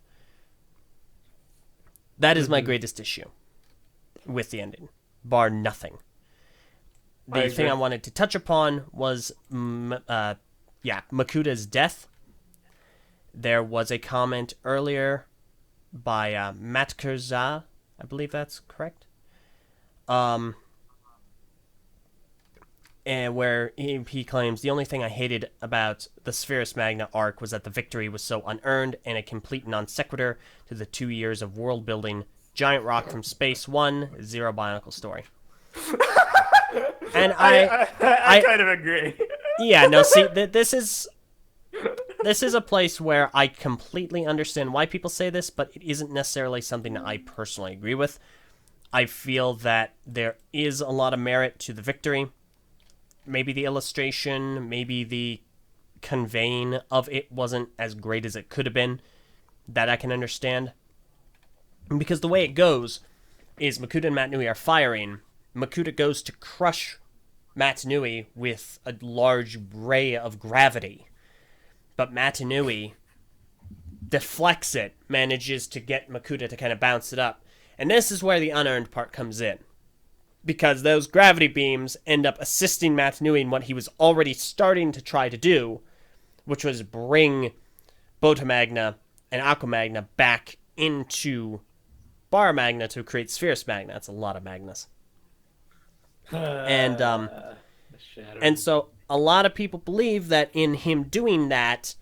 That is my greatest issue with the ending, bar nothing. The thing I wanted to touch upon was, Makuta's death. There was a comment earlier by Matkurza, I believe that's correct, and where he claims the only thing I hated about the Spherus Magna arc was that the victory was so unearned and a complete non sequitur to the 2 years of world building, giant rock from space 1, zero Bionicle story. And I kind of agree. Yeah, no, see, this is a place where I completely understand why people say this, but it isn't necessarily something that I personally agree with. I feel that there is a lot of merit to the victory. Maybe the illustration, maybe the conveying of it wasn't as great as it could have been. That I can understand. Because the way it goes is Makuta and Matnui are firing. Makuta goes to crush Matnui with a large ray of gravity. But Matnui deflects it, manages to get Makuta to kind of bounce it up. And this is where the unearned part comes in. Because those gravity beams end up assisting Matnui in what he was already starting to try to do, which was bring Bota Magna and Aqua Magna back into Bara Magna to create Spherus Magna. That's a lot of Magnas. And so a lot of people believe that in him doing that,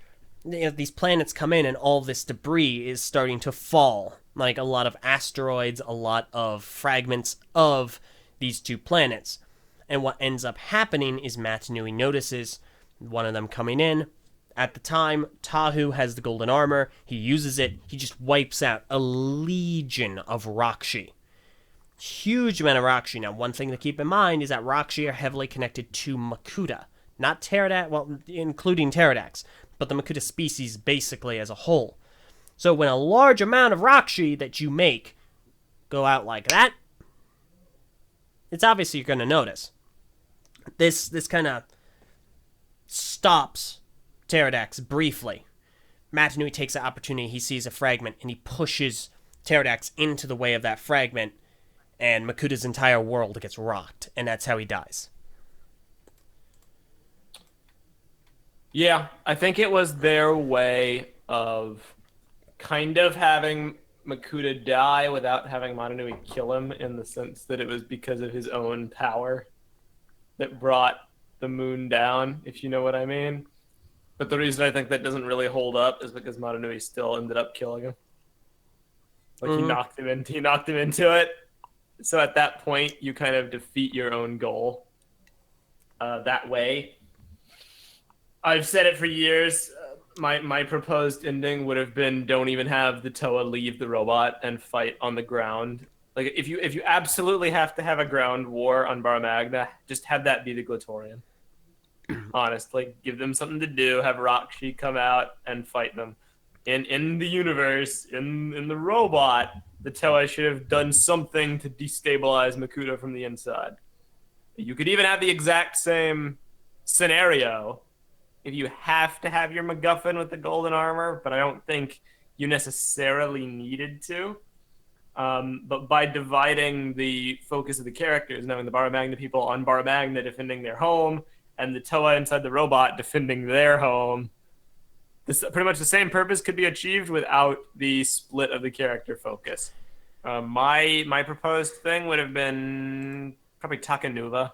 these planets come in and all this debris is starting to fall. Like a lot of asteroids, a lot of fragments of these two planets. And what ends up happening is Matnui notices one of them coming in. At the time, Tahu has the golden armor. He uses it. He just wipes out a legion of Rakshi. Huge amount of Rakshi. Now, one thing to keep in mind is that Rakshi are heavily connected to Makuta. Not Pterodax, well, including Pterodax, but the Makuta species basically as a whole. So when a large amount of Rakshi that you make go out like that, it's obvious you're going to notice. This kind of stops Pterodax briefly. Matnui takes the opportunity, he sees a fragment, and he pushes pterodactyls into the way of that fragment, and Makuta's entire world gets rocked, and that's how he dies. Yeah, I think it was their way of kind of having Makuta die without having Motonui kill him, in the sense that it was because of his own power that brought the moon down, if you know what I mean. But the reason I think that doesn't really hold up is because Motonui still ended up killing him. Like he knocked him into it. So at that point, you kind of defeat your own goal that way. I've said it for years. My proposed ending would have been, don't even have the Toa leave the robot and fight on the ground. Like if you absolutely have to have a ground war on Bara Magna, just have that be the Glatorian. Honestly, give them something to do. Have Rakshi come out and fight them. In the universe, in the robot, the Toa should have done something to destabilize Makuta from the inside. You could even have the exact same scenario if you have to have your MacGuffin with the golden armor, but I don't think you necessarily needed to. But by dividing the focus of the characters, knowing the Bara Magna people on Bara Magna defending their home, and the Toa inside the robot defending their home, this pretty much the same purpose could be achieved without the split of the character focus. My proposed thing would have been probably Takanuva.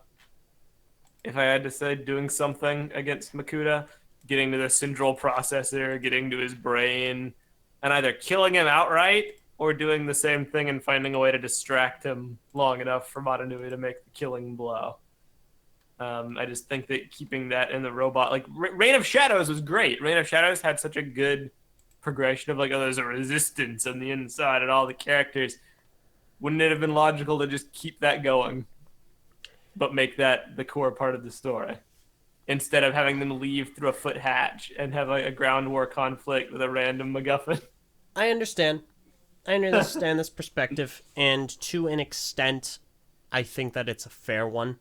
If I had to say, doing something against Makuta, getting to the central processor, getting to his brain, and either killing him outright or doing the same thing and finding a way to distract him long enough for Motonui to make the killing blow. I just think that keeping that in the robot, like Reign of Shadows was great. Reign of Shadows had such a good progression of like, oh, there's a resistance on the inside and all the characters. Wouldn't it have been logical to just keep that going, but make that the core part of the story, instead of having them leave through a foot hatch and have like a ground war conflict with a random MacGuffin? I understand. I understand this perspective, and to an extent, I think that it's a fair one.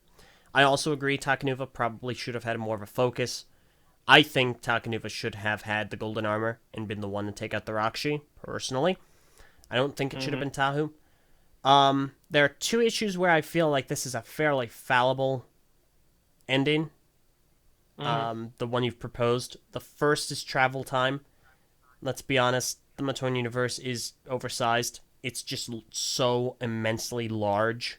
I also agree Takanuva probably should have had more of a focus. I think Takanuva should have had the golden armor and been the one to take out the Rakshi, personally. I don't think it should have been Tahu. There are two issues where I feel like this is a fairly fallible ending. The one you've proposed. The first is travel time. Let's be honest, the Matorn universe is oversized. It's just so immensely large.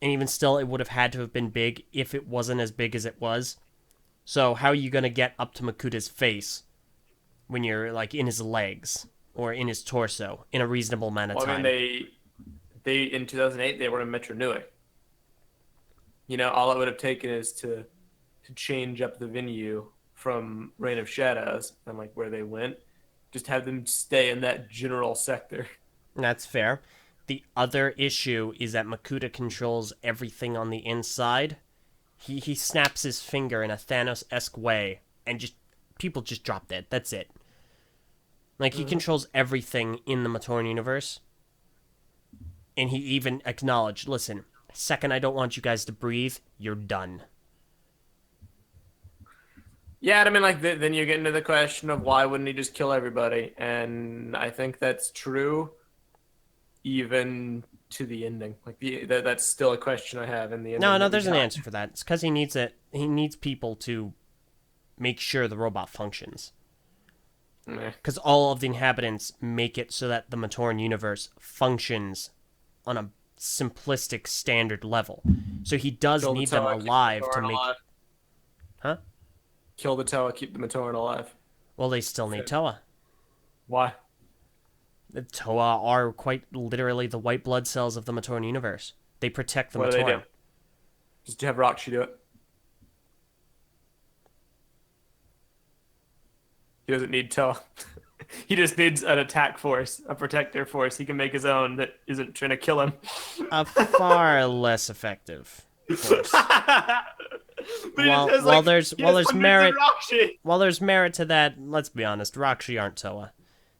And even still, it would have had to have been big if it wasn't as big as it was. So how are you going to get up to Makuta's face when you're like in his legs or in his torso in a reasonable amount of time? I mean, they in 2008 they were in Metro Nui. You know, all it would have taken is to change up the venue from Reign of Shadows and like where they went. Just have them stay in that general sector. That's fair. The other issue is that Makuta controls everything on the inside. He snaps his finger in a Thanos-esque way, and just people just drop dead. That's it. Like, he controls everything in the Matorn universe. And he even acknowledged, listen, second I don't want you guys to breathe, you're done. Yeah, I mean, like, then you get into the question of why wouldn't he just kill everybody? And I think that's true, even to the ending. Like, that's still a question I have in the ending. No, there's an answer for that. It's because he needs it. He needs people to make sure the robot functions. Because all of the inhabitants make it so that the Matorn universe functions on a simplistic, standard level. So he does need them alive to make... Huh? Kill the Toa, keep the Matorn alive. Well, they still need Toa. Why? The Toa are quite literally the white blood cells of the Matorn universe. They protect the Matorn. What do they do? Just have Rakshi do it. He doesn't need Toa. He just needs an attack force, a protector force. He can make his own that isn't trying to kill him. A far less effective force. While there's merit to that, let's be honest, Rakshi aren't Toa.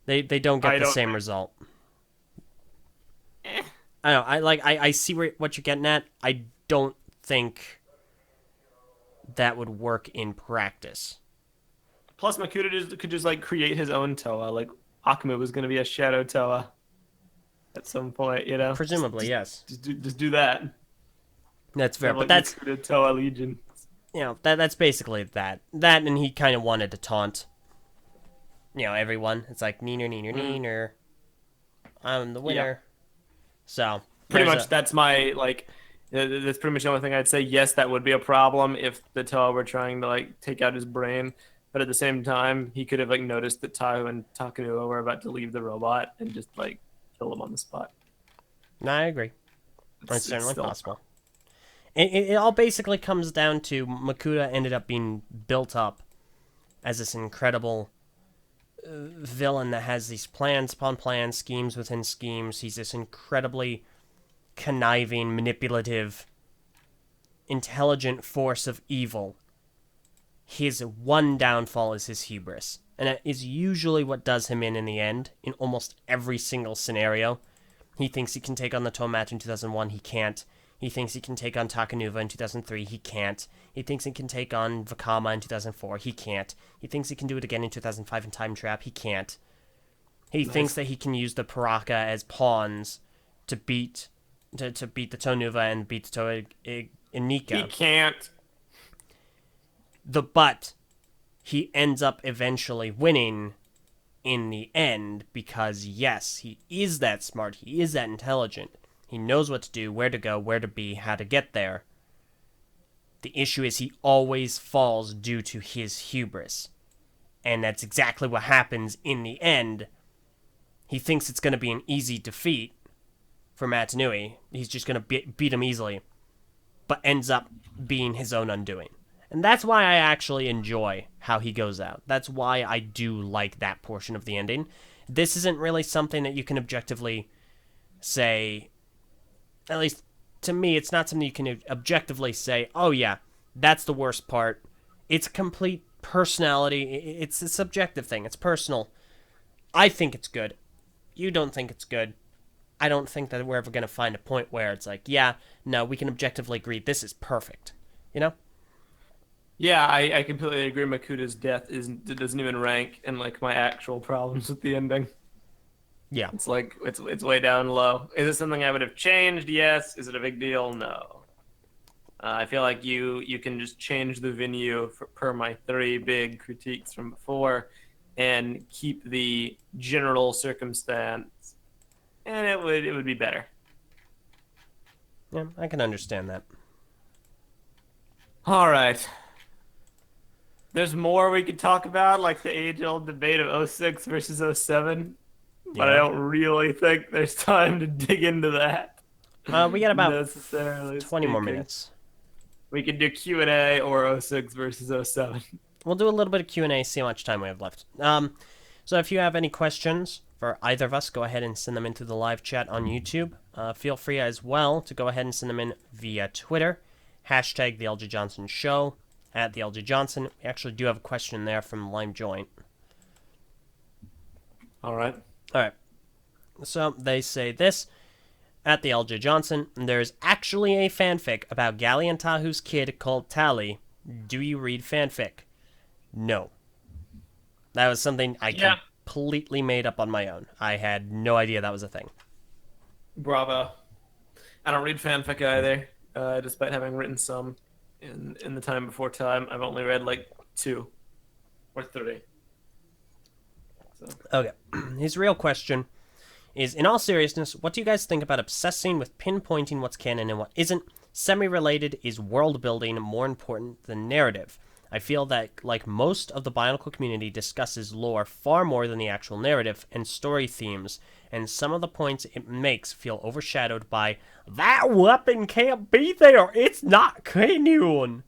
They don't get the same result. I know. I see what you're getting at. I don't think that would work in practice. Plus, Makuta could just like create his own Toa. Like Akumu was going to be a Shadow Toa. at some point, you know. Presumably, yes. Just do that. That's fair, Have, but like, that's, recruited Toa Legion. that's basically that. That, and he kind of wanted to taunt, everyone. It's like, neener, neener, neener. I'm the winner. So, Pretty there's much that's my, like, that's pretty much the only thing I'd say. Yes, that would be a problem if the Toa were trying to, like, take out his brain. But at the same time, he could have, like, noticed that Tahu and Takanua were about to leave the robot and just, like, kill him on the spot. No, I agree. It's It's certainly still possible. It all basically comes down to Makuta ended up being built up as this incredible villain that has these plans upon plans, schemes within schemes. He's this incredibly conniving, manipulative, intelligent force of evil. His one downfall is his hubris. And that is usually what does him in the end, in almost every single scenario. He thinks he can take on the Tomat in 2001, he can't. He thinks he can take on Takanuva in 2003, he can't. He thinks he can take on Vakama in 2004, he can't. He thinks he can do it again in 2005 in Time Trap, he can't. He thinks that he can use the Paraka as pawns to beat the Tonuva and beat the Anika. He can't. But he ends up eventually winning in the end because, yes, he is that smart, he is that intelligent. He knows what to do, where to go, where to be, how to get there. The issue is he always falls due to his hubris. And that's exactly what happens in the end. He thinks it's going to be an easy defeat for Matanui. He's just going to beat him easily. But ends up being his own undoing. And that's why I actually enjoy how he goes out. That's why I do like that portion of the ending. This isn't really something that you can objectively say, at least to me, it's not something you can objectively say, oh yeah, that's the worst part. It's complete personality. It's a subjective thing. It's personal. I think it's good. You don't think it's good. I don't think that we're ever going to find a point where it's like, yeah, no, we can objectively agree this is perfect. You know? Yeah, I completely agree. Makuta's death doesn't even rank in, like, my actual problems with the ending. Yeah. It's like it's way down low. Is it something I would have changed? Yes. Is it a big deal? No. I feel like you can just change the venue per my 3 big critiques from before, and keep the general circumstance, and it would be better. Yeah, I can understand that. All right. There's more we could talk about, like the age-old debate of 06 versus 07. But Yeah. I don't really think there's time to dig into that. We got about necessarily 20 more speaking. minutes. We could do Q&A or 06 versus 07. We'll do a little bit of Q&A, see how much time we have left. So if you have any questions for either of us, go ahead and send them into the live chat on YouTube. Feel free as well to go ahead and send them in via Twitter. Hashtag the Eljay Johnsen Show, at the Eljay Johnsen. We actually do have a question there from Lime Joint. All right. All right. So they say this at the Eljay Johnsen. There's actually a fanfic about Gali and Tahu's kid called Tally. Do you read fanfic? No. That was something I completely made up on my own. I had no idea that was a thing. Bravo. I don't read fanfic either, despite having written some in the time before time. I've only read like 2 or 3. So. Okay. His real question is, in all seriousness, what do you guys think about obsessing with pinpointing what's canon and what isn't? Semi-related, is world building more important than narrative? I feel that, like most of the Bionicle community, discusses lore far more than the actual narrative and story themes, and some of the points it makes feel overshadowed by, that weapon can't be there, it's not canon.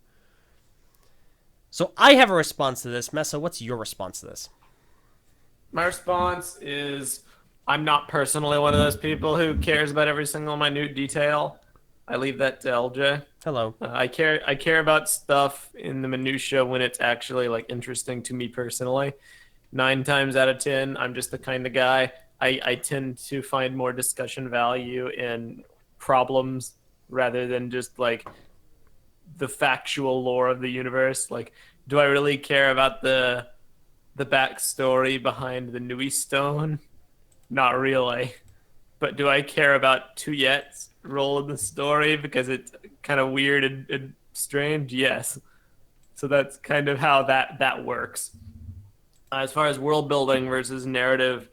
So I have a response to this. Mesa, what's your response to this? My response is, I'm not personally one of those people who cares about every single minute detail. I leave that to LJ. Hello. I care about stuff in the minutia when it's actually, like, interesting to me personally. 9 times out of 10, I'm just the kind of guy. I tend to find more discussion value in problems rather than just, like, the factual lore of the universe. Like, do I really care about the backstory behind the Nui Stone? Not really. but do I care about Tuyet's role in the story because it's kind of weird and strange? Yes. So that's kind of how that works. As far as world building versus narrative,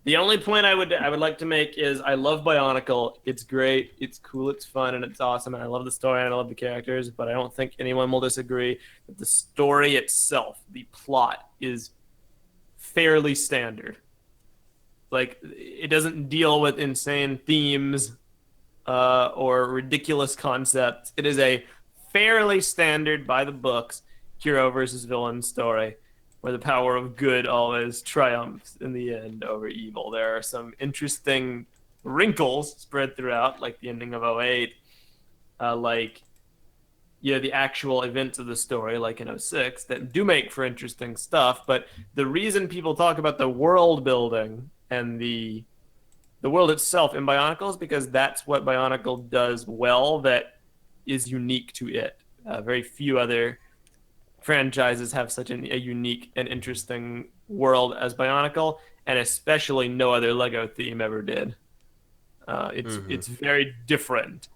the only point I would like to make is I love Bionicle. It's great, it's cool, it's fun, and it's awesome, and I love the story and I love the characters. But I don't think anyone will disagree that the story itself, the plot, is fairly standard. Like, it doesn't deal with insane themes or ridiculous concepts. It is a fairly standard, by the books, hero versus villain story, where the power of good always triumphs in the end over evil. There are some interesting wrinkles spread throughout, like the ending of '08, like the actual events of the story, like in '06, that do make for interesting stuff. But the reason people talk about the world building and the world itself in Bionicle is because that's what Bionicle does well, that is unique to it. Very few other franchises have such a unique and interesting world as Bionicle, and especially no other Lego theme ever did. It's very different.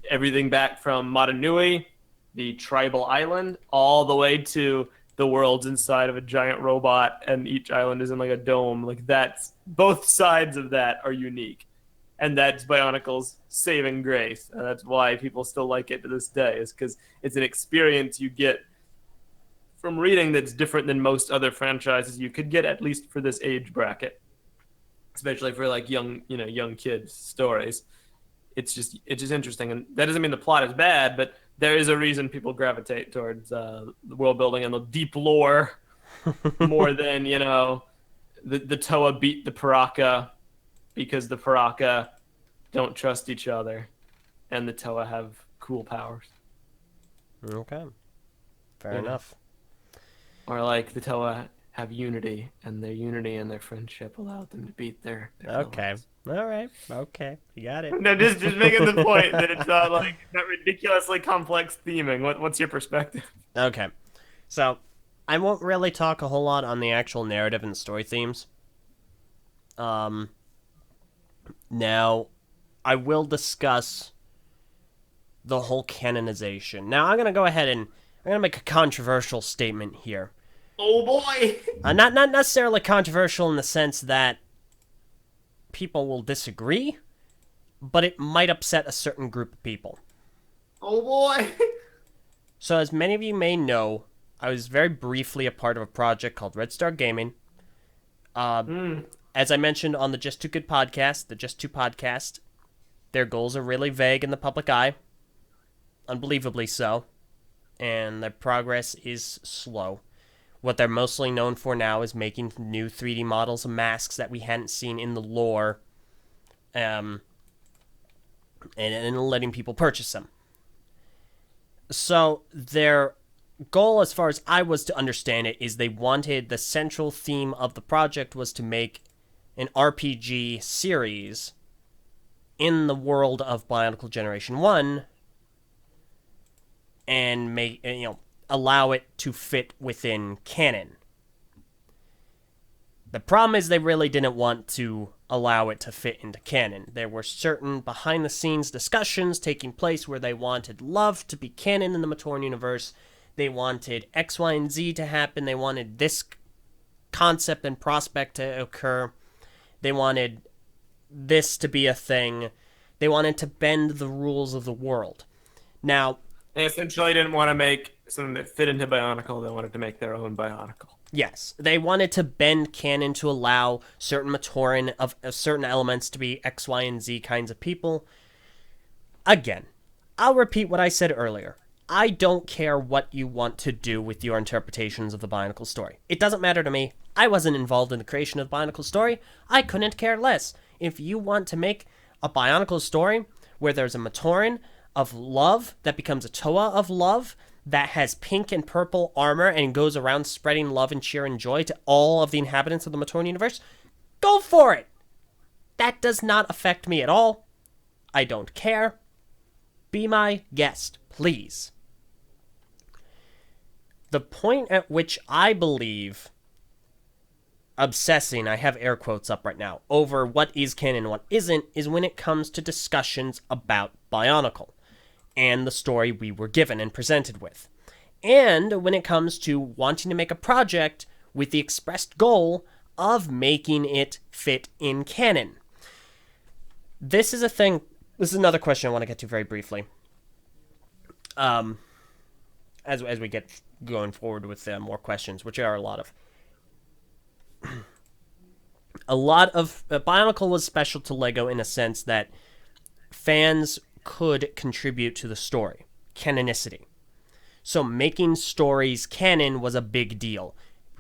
Everything back from Matanui, the tribal island, all the way to the world's inside of a giant robot, and each island is in like a dome. Like, that's both sides of that are unique, and that's Bionicle's saving grace. And that's why people still like it to this day, is because it's an experience you get from reading that's different than most other franchises you could get, at least for this age bracket, especially for like young kids stories. It's just interesting, and that doesn't mean the plot is bad, but there is a reason people gravitate towards the world building and the deep lore more than the Toa beat the Paraka because the Paraka don't trust each other, and the Toa have cool powers. Okay, fair enough. Or like the Toa have unity, and their unity and their friendship allowed them to beat their Okay. villains. All right. Okay. You got it. No, just making the point that it's not like that ridiculously complex theming. What's your perspective? Okay. So, I won't really talk a whole lot on the actual narrative and story themes. Now, I will discuss the whole canonization. Now, I'm going to go ahead and I'm going to make a controversial statement here. Oh boy! Not necessarily controversial in the sense that people will disagree, but it might upset a certain group of people. Oh boy! So, as many of you may know, I was very briefly a part of a project called Red Star Gaming. As I mentioned on the Just Too Good podcast, the Just Two podcast, their goals are really vague in the public eye. Unbelievably so. And their progress is slow. What they're mostly known for now is making new 3D models of masks that we hadn't seen in the lore, and letting people purchase them. So their goal, as far as I was to understand it, is they wanted the central theme of the project was to make an RPG series in the world of Bionicle Generation 1 and make allow it to fit within canon. The problem is they really didn't want to allow it to fit into canon. There were certain behind-the-scenes discussions taking place where they wanted love to be canon in the Matorn universe. They wanted X, Y, and Z to happen. They wanted this concept and prospect to occur. They wanted this to be a thing. They wanted to bend the rules of the world. Now, they essentially didn't want to make something that fit into Bionicle. They wanted to make their own Bionicle. Yes, they wanted to bend canon to allow certain Matoran of certain elements to be X, Y, and Z kinds of people. Again, I'll repeat what I said earlier. I don't care what you want to do with your interpretations of the Bionicle story. It doesn't matter to me. I wasn't involved in the creation of the Bionicle story. I couldn't care less. If you want to make a Bionicle story where there's a Matoran of love that becomes a Toa of love that has pink and purple armor and goes around spreading love and cheer and joy to all of the inhabitants of the Matorn universe, go for it! That does not affect me at all. I don't care. Be my guest, please. The point at which I believe obsessing, I have air quotes up right now, over what is canon and what isn't, is when it comes to discussions about Bionicle and the story we were given and presented with. And when it comes to wanting to make a project with the expressed goal of making it fit in canon. This is a thing. This is another question I want to get to very briefly. As we get going forward with more questions, which are a lot of. Bionicle was special to Lego in a sense that fans could contribute to the story, canonicity. So making stories canon was a big deal.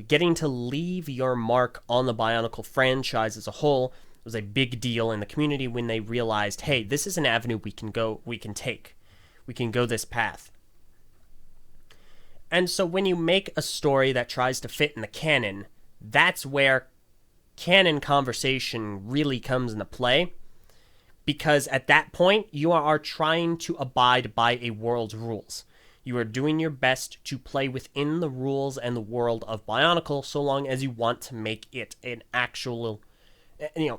Getting to leave your mark on the Bionicle franchise as a whole was a big deal in the community when they realized, hey, this is an avenue we can take. We can go this path. And so when you make a story that tries to fit in the canon, that's where canon conversation really comes into play. Because at that point, you are trying to abide by a world's rules. You are doing your best to play within the rules and the world of Bionicle, so long as you want to make it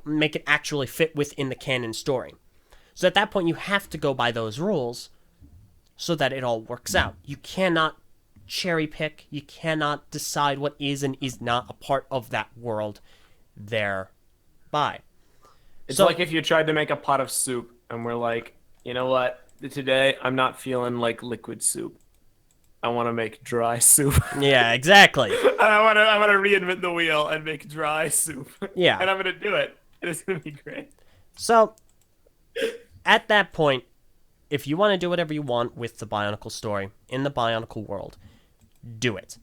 make it actually fit within the canon story. So at that point, you have to go by those rules so that it all works out. You cannot cherry pick. You cannot decide what is and is not a part of that world thereby. It's like if you tried to make a pot of soup and we're like, you know what? Today, I'm not feeling like liquid soup. I want to make dry soup. Yeah, exactly. I want to reinvent the wheel and make dry soup. Yeah. And I'm going to do it. It's going to be great. So, at that point, if you want to do whatever you want with the Bionicle story in the Bionicle world, do it.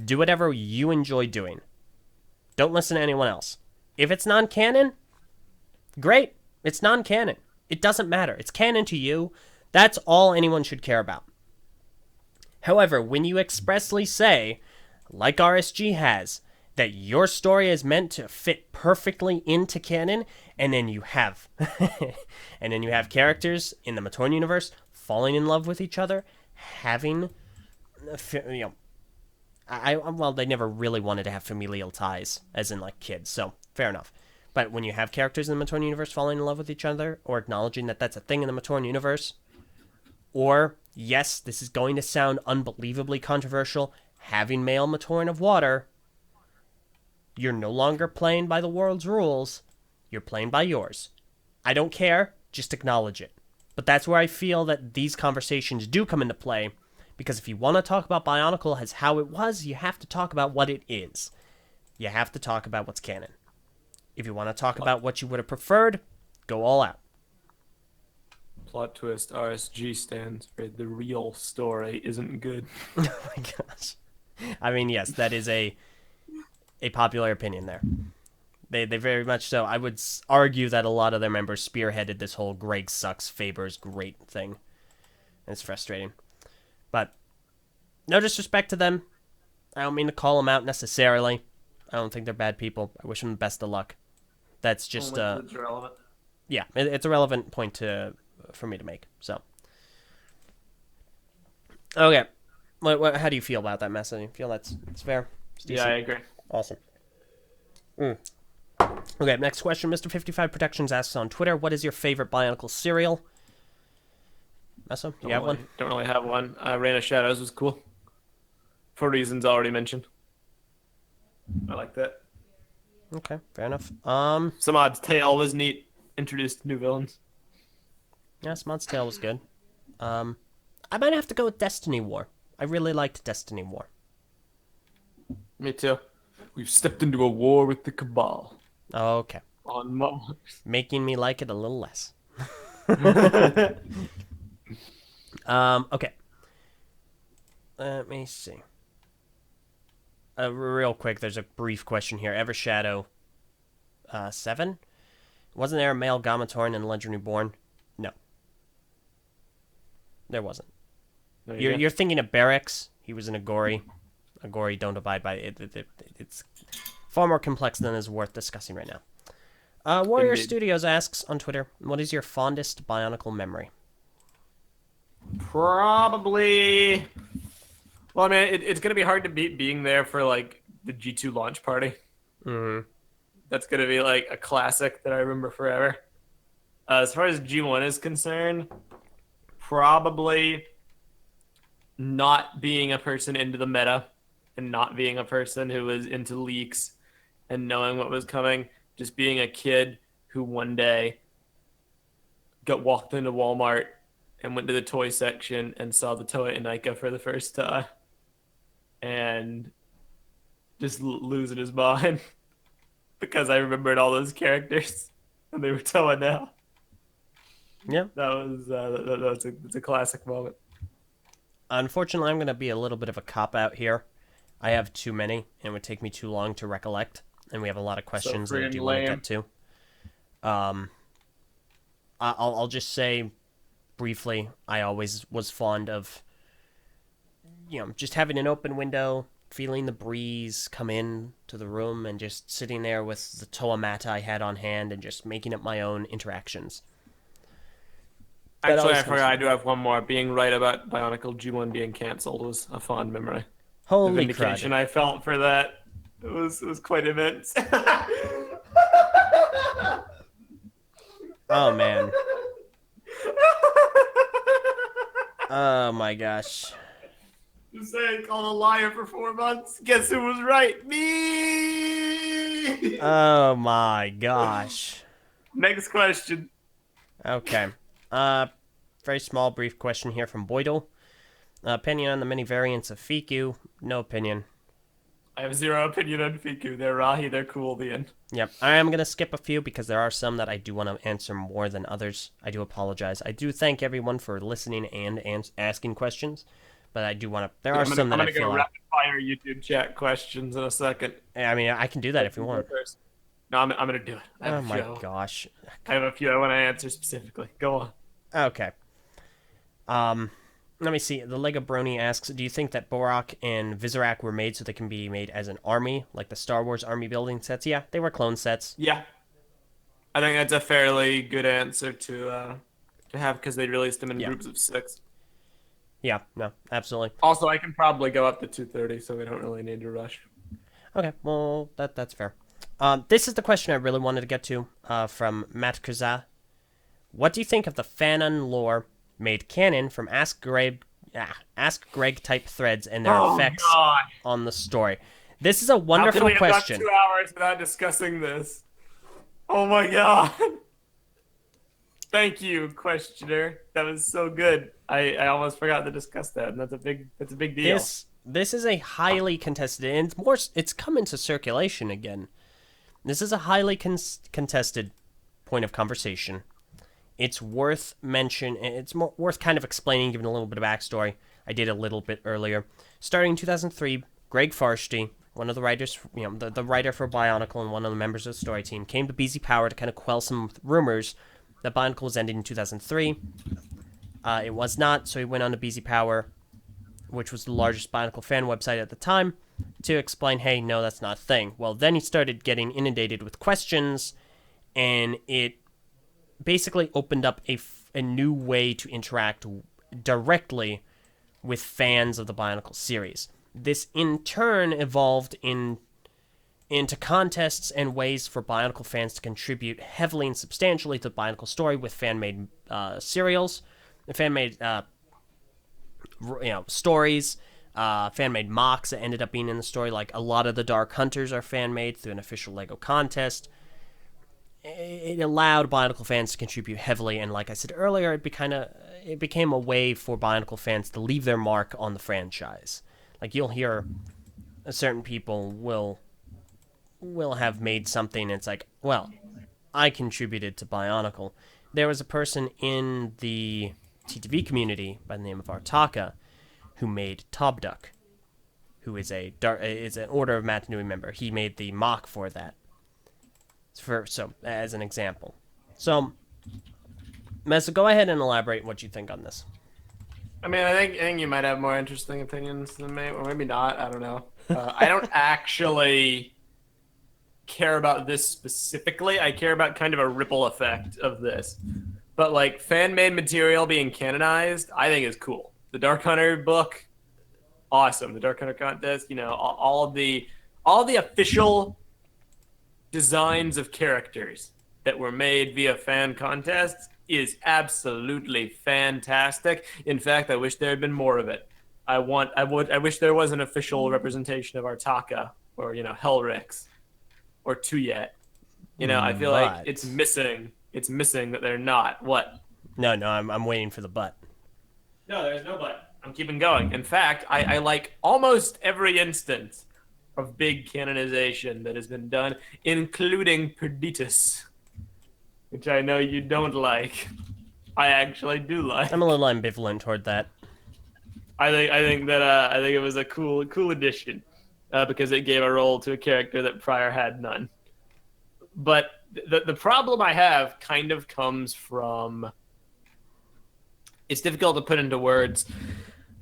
Do whatever you enjoy doing. Don't listen to anyone else. If it's non-canon, great. It's non-canon. It doesn't matter. It's canon to you. That's all anyone should care about. However, when you expressly say, like RSG has, that your story is meant to fit perfectly into canon, and then you have characters in the Matorn universe falling in love with each other, having, they never really wanted to have familial ties, as in like kids, so fair enough. But when you have characters in the Matorn universe falling in love with each other, or acknowledging that that's a thing in the Matorn universe, or, yes, this is going to sound unbelievably controversial, having male Matorn of water, you're no longer playing by the world's rules, you're playing by yours. I don't care, just acknowledge it. But that's where I feel that these conversations do come into play, because if you want to talk about Bionicle as how it was, you have to talk about what it is. You have to talk about what's canon. If you want to talk about what you would have preferred, go all out. Plot twist, RSG stands for the real story isn't good. Oh my gosh. I mean, yes, that is a popular opinion there. They very much so. I would argue that a lot of their members spearheaded this whole Greg sucks, Faber's great thing. And it's frustrating. But no disrespect to them. I don't mean to call them out necessarily. I don't think they're bad people. I wish them the best of luck. That's just it's relevant. Yeah, it's a relevant point for me to make. So, okay, how do you feel about that message? You feel that's fair? Yeah, I agree. Awesome. Okay, next question. Mr. 55 Protections asks on Twitter, what is your favorite Bionicle cereal? Meso, do you have one? Don't really have one. Reign of Shadows was cool. For reasons already mentioned. I like that. Okay, fair enough. Samad's Tale was neat. Introduced new villains. Yeah, Samad's Tale was good. I might have to go with Destiny War. I really liked Destiny War. Me too. We've stepped into a war with the Cabal. Okay. On Mars. Making me like it a little less. Okay. Let me see. Real quick, there's a brief question here. Evershadow 7? Wasn't there a male Gamatoran in Legend Reborn? No. There wasn't. You're thinking of Barracks. He was an Agori. Agori don't abide by it. It's far more complex than is worth discussing right now. Warrior Indeed. Studios asks on Twitter, what is your fondest Bionicle memory? Probably... Well, I mean, it's going to be hard to beat being there for, like, the G2 launch party. That's gonna be like a classic that I remember forever. As far as G1 is concerned, probably not being a person into the meta and not being a person who was into leaks and knowing what was coming. Just being a kid who one day got walked into Walmart and went to the toy section and saw the toy Anika for the first time and just losing his mind because I remembered all those characters and they were Toa now. Yeah. That's a classic moment. Unfortunately, I'm going to be a little bit of a cop-out here. I have too many, and it would take me too long to recollect, and we have a lot of questions that I do want to get to. I'll just say briefly, I always was fond of, just having an open window, feeling the breeze come in to the room, and just sitting there with the Toa Mata I had on hand and just making up my own interactions. Actually, I forgot I do have one more. Being right about Bionicle G1 being canceled was a fond memory. Holy the vindication I felt for that was quite immense. Oh, man. Oh, my gosh. Just saying, called a liar for 4 months. Guess who was right? Me! Oh, my gosh. Next question. Okay. Very small, brief question here from Boydle. Opinion on the many variants of Fiku? No opinion. I have zero opinion on Fiku. They're Rahi, they're cool, the end. Yep. I am going to skip a few because there are some that I do want to answer more than others. I do apologize. I do thank everyone for listening and asking questions, but I do want to... There are some that I feel... I'm going to go rapid-fire YouTube chat questions in a second. I mean, I can do that if you want. No, I'm going to do it. Oh my gosh. I have a few I want to answer specifically. Go on. Okay. Let me see. The Lego Brony asks, do you think that Borock and Visorak were made so they can be made as an army, like the Star Wars army building sets? Yeah, they were clone sets. Yeah. I think that's a fairly good answer to have because they released them in groups of 6. Yeah, no, absolutely. Also, I can probably go up to 230, so we don't really need to rush. Okay, well, that's fair. This is the question I really wanted to get to from Matt Kaza. What do you think of the fanon lore made canon from Ask Greg type threads and their effects on the story? This is a wonderful question. How can we have 2 hours without discussing this? Oh my god. Thank you, questioner. That was so good. I almost forgot to discuss that, and that's a big deal. This is a highly contested, and it's come into circulation again. This is a highly contested point of conversation. It's worth worth kind of explaining, giving a little bit of backstory. I did a little bit earlier. Starting in 2003, Greg Farshty, one of the writers, the writer for Bionicle and one of the members of the story team, came to BZ Power to kind of quell some rumors that Bionicle was ending in 2003. It was not, so he went on to BZ Power, which was the largest Bionicle fan website at the time, to explain, hey, no, that's not a thing. Well, then he started getting inundated with questions, and it basically opened up a new way to interact directly with fans of the Bionicle series. This, in turn, evolved into contests and ways for Bionicle fans to contribute heavily and substantially to the Bionicle story with fan-made serials, fan-made stories, fan-made mocks that ended up being in the story. Like a lot of the Dark Hunters are fan-made through an official Lego contest. It allowed Bionicle fans to contribute heavily, and like I said earlier, it became a way for Bionicle fans to leave their mark on the franchise. Like you'll hear certain people will have made something, and it's like, well, I contributed to Bionicle. There was a person in the TTV community by the name of Artaka who made Tobduck, who is an Order of Matanui member. He made the mock for that. So, as an example. So, Mesa, go ahead and elaborate what you think on this. I mean, I think you might have more interesting opinions than me, or maybe not. I don't know. I don't actually care about this specifically. I care about kind of a ripple effect of this. But like fan-made material being canonized, I think is cool. The Dark Hunter book, awesome. The Dark Hunter contest, all of the official designs of characters that were made via fan contests is absolutely fantastic. In fact, I wish there had been more of it. I wish there was an official representation of Artaka or Hellrix or Tuyet. I feel like it's But missing. It's missing that they're not. What? no, I'm waiting for the but. No, there's no but. I'm keeping going. In fact, I like almost every instance of big canonization that has been done, including Perditus, which I know you don't like. I actually do like. I'm a little ambivalent toward that. I think it was a cool addition because it gave a role to a character that prior had none. But the problem I have kind of comes from, it's difficult to put into words.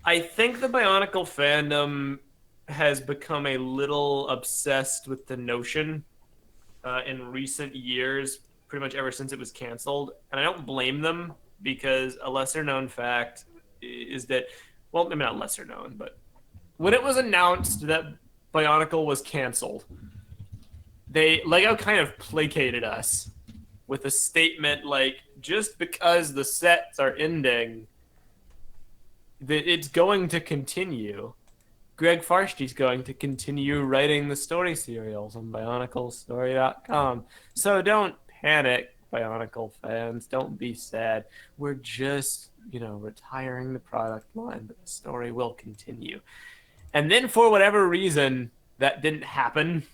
I think the Bionicle fandom has become a little obsessed with the notion in recent years, pretty much ever since it was canceled. And I don't blame them, because a lesser known fact is that, well, maybe not lesser known, but when it was announced that Bionicle was canceled, Lego kind of placated us with a statement like, just because the sets are ending, that it's going to continue. Greg Farshti's going to continue writing the story serials on BionicleStory.com. So don't panic, Bionicle fans. Don't be sad. We're just, retiring the product line, but the story will continue. And then for whatever reason, that didn't happen.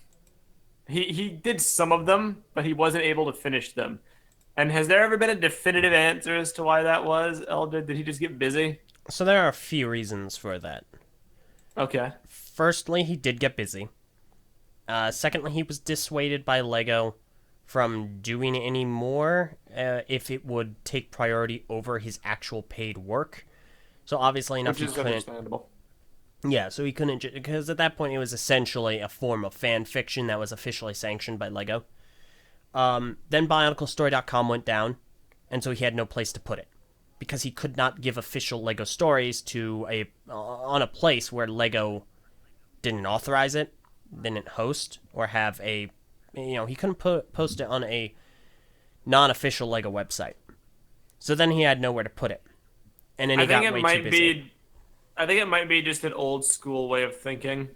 He did some of them, but he wasn't able to finish them. And has there ever been a definitive answer as to why that was, Eldred? Did he just get busy? So there are a few reasons for that. Okay. Firstly, he did get busy. Secondly, he was dissuaded by Lego from doing any more if it would take priority over his actual paid work. So obviously enough, Which is understandable. Yeah, so he couldn't, because at that point it was essentially a form of fan fiction that was officially sanctioned by Lego. Then BionicleStory.com went down, and so he had no place to put it, because he could not give official Lego stories on a place where Lego didn't authorize it, didn't host, or have he couldn't post it on a non-official Lego website. So then he had nowhere to put it, and then he got way too busy. I think it might be just an old school way of thinking,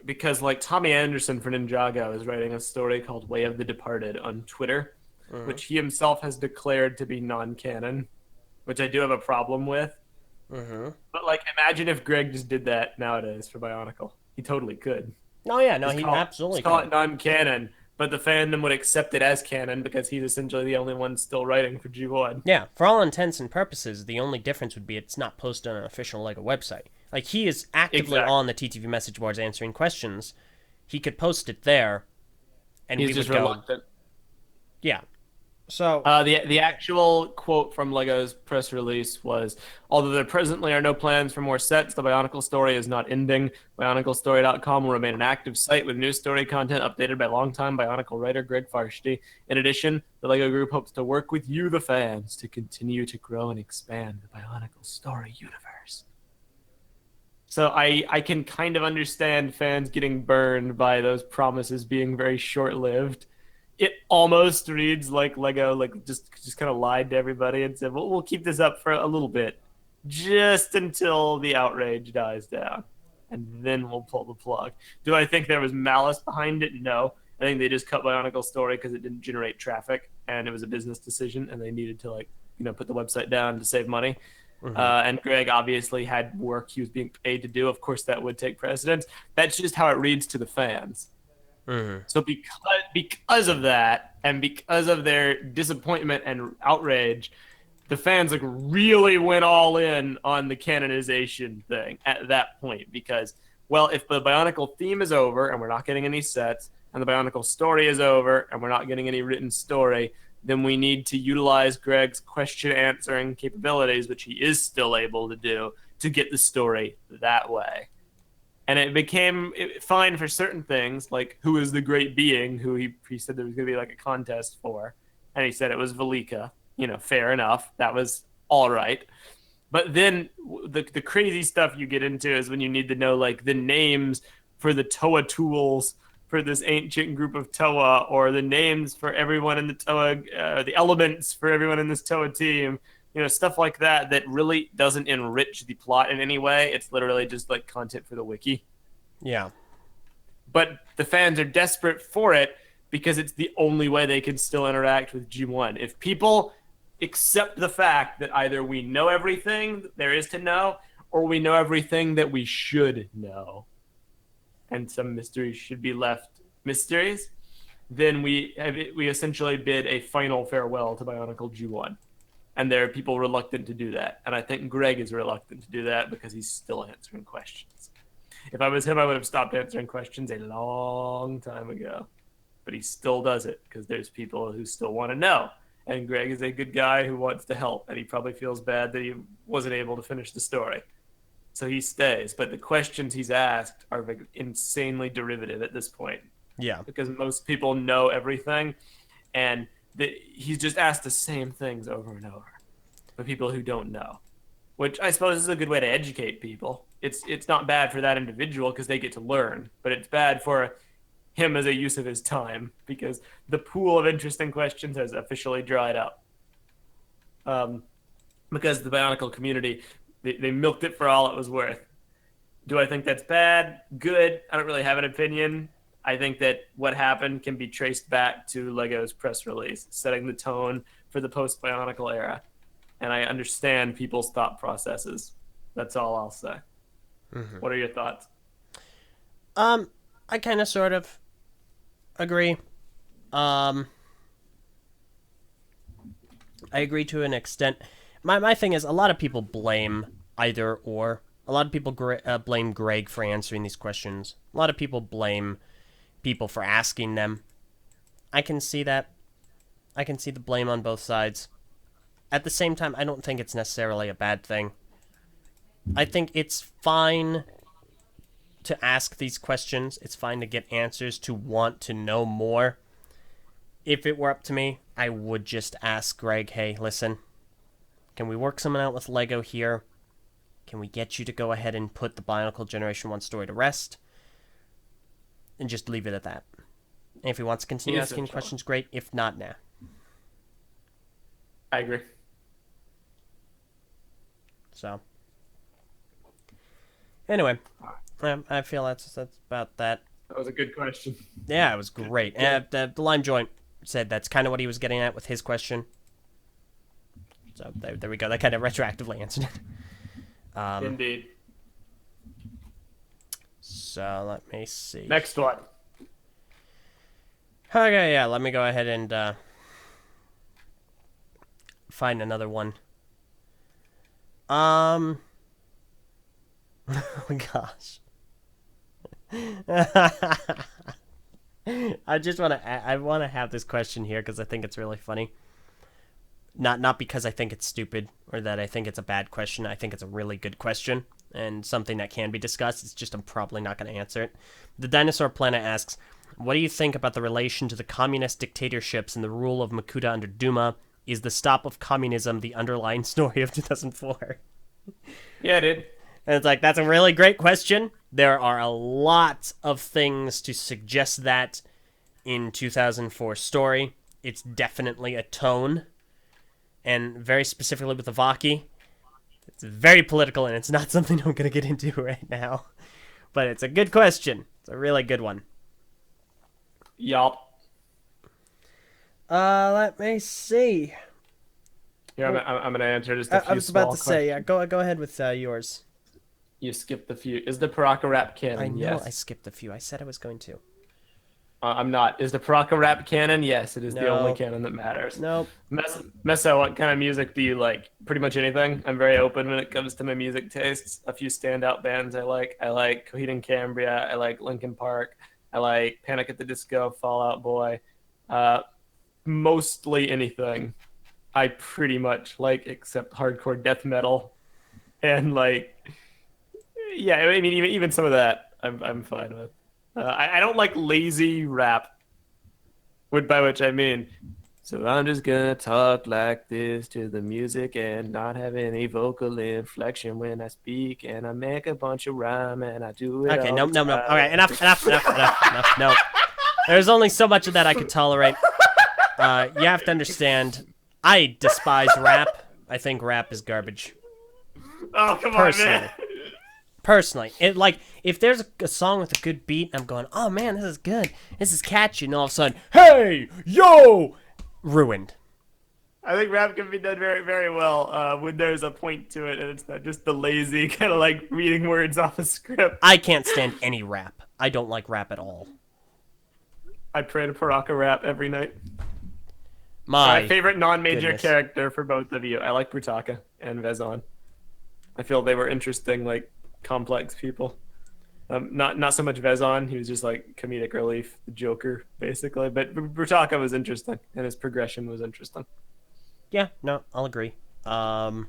because like Tommy Anderson for Ninjago is writing a story called Way of the Departed on Twitter, which he himself has declared to be non-canon, which I do have a problem with. But like, imagine if Greg just did that nowadays for Bionicle. He totally could. Oh yeah, no, he absolutely could. Call it non-canon, but the fandom would accept it as canon because he's essentially the only one still writing for G1. Yeah, for all intents and purposes, the only difference would be it's not posted on an official Lego website. Like, he is actively on the TTV message boards answering questions. He could post it there, and he's we just would reluctant. Yeah. So the actual quote from Lego's press release was, although there presently are no plans for more sets, the Bionicle story is not ending. BionicleStory.com will remain an active site with new story content updated by longtime Bionicle writer Greg Farshti. In addition, the Lego Group hopes to work with you, the fans, to continue to grow and expand the Bionicle story universe. So I can kind of understand fans getting burned by those promises being very short-lived. It almost reads like Lego just kind of lied to everybody and said, well, we'll keep this up for a little bit, just until the outrage dies down, and then we'll pull the plug. Do I think there was malice behind it? No. I think they just cut Bionicle story because it didn't generate traffic, and it was a business decision, and they needed to put the website down to save money. And Greg obviously had work he was being paid to do. Of course, that would take precedence. That's just how it reads to the fans. So because of that, and because of their disappointment and outrage, the fans really went all in on the canonization thing at that point. Because, well, if the Bionicle theme is over and we're not getting any sets, and the Bionicle story is over and we're not getting any written story, then we need to utilize Greg's question answering capabilities, which he is still able to do, to get the story that way. And it became fine for certain things, like who is the great being, who he said there was going to be like a contest for. And he said it was Velika. Fair enough. That was all right. But then the crazy stuff you get into is when you need to know like the names for the Toa tools for this ancient group of Toa, or the names for everyone in the Toa, the elements for everyone in this Toa team. Stuff like that that really doesn't enrich the plot in any way. It's literally just like content for the wiki. Yeah. But the fans are desperate for it because it's the only way they can still interact with G1. If people accept the fact that either we know everything there is to know, or we know everything that we should know, and some mysteries should be left mysteries, then we essentially bid a final farewell to Bionicle G1. And there are people reluctant to do that. And I think Greg is reluctant to do that because he's still answering questions. If I was him, I would have stopped answering questions a long time ago. But he still does it because there's people who still want to know. And Greg is a good guy who wants to help. And he probably feels bad that he wasn't able to finish the story. So he stays. But the questions he's asked are like insanely derivative at this point. Yeah. Because most people know everything. And he's just asked the same things over and over for people who don't know, which I suppose is a good way to educate people. It's not bad for that individual because they get to learn, but it's bad for him as a use of his time because the pool of interesting questions has officially dried up. Because the Bionicle community, they milked it for all it was worth. Do I think that's bad? Good. I don't really have an opinion. I think that what happened can be traced back to Lego's press release, setting the tone for the post-Bionicle era. And I understand people's thought processes. That's all I'll say. Mm-hmm. What are your thoughts? I kind of sort of agree. I agree to an extent. My thing is, a lot of people blame either or. A lot of people blame Greg for answering these questions. A lot of people blame people for asking them. I can see that. I can see the blame on both sides. At the same time, I don't think it's necessarily a bad thing. I think it's fine to ask these questions. It's fine to get answers, to want to know more. If it were up to me, I would just ask Greg, hey, listen, can we work something out with Lego here? Can we get you to go ahead and put the Bionicle Generation 1 story to rest? And just leave it at that. And if he wants to continue asking questions, great. If not, nah. I agree. So, anyway, I feel that's about that. That was a good question. Yeah, it was great. And the Lime Joint said that's kind of what he was getting at with his question. So there we go. That kind of retroactively answered it. Indeed. So let me see. Next one. Okay, yeah, let me go ahead and find another one. Oh my gosh. I want to have this question here because I think it's really funny. Not because I think it's stupid or that I think it's a bad question. I think it's a really good question and something that can be discussed. It's just I'm probably not going to answer it. The Dinosaur Planet asks, what do you think about the relation to the communist dictatorships and the rule of Makuta under Duma? Is the stop of communism the underlying story of 2004? Yeah, dude. And it's like, that's a really great question. There are a lot of things to suggest that in 2004 story. It's definitely a tone. And very specifically with the Vaki, it's very political, and it's not something I'm going to get into right now. But it's a good question. It's a really good one. Yup. Let me see. Yeah, I'm going to answer just a few. I was about to say, yeah, go ahead with yours. You skipped a few. Is the Paraka rap canon? I know yes. I skipped a few. I said I was going to. I'm not. Is the Paraka rap canon? Yes, it is the only canon that matters. Nope. Meso, what kind of music do you like? Pretty much anything. I'm very open when it comes to my music tastes. A few standout bands I like. I like Coheed and Cambria. I like Linkin Park. I like Panic at the Disco, Fall Out Boy. Mostly anything. I pretty much like, except hardcore death metal. And like, yeah, I mean, even some of that I'm fine with. I don't like lazy rap, by which I mean, so I'm just gonna talk like this to the music and not have any vocal inflection when I speak, and I make a bunch of rhyme and I do it. Okay, no. All right, enough. No. There's only so much of that I could tolerate. You have to understand, I despise rap. I think rap is garbage. Oh, come on, man. Personally, if there's a song with a good beat, I'm going, oh man, this is good, this is catchy, and all of a sudden, hey, yo, ruined. I think rap can be done very, very well when there's a point to it, and it's not just the lazy kind of like reading words off a script. I can't stand any rap. I don't like rap at all. I pray to Paraka rap every night. My favorite non-major goodness. character for both of you. I like Prutaka and Vezon. I feel they were interesting, like complex people. Not so much Vezon. He was just like comedic relief, the Joker, basically. But Prutaka was interesting, and his progression was interesting. Yeah, no, I'll agree. Yeah,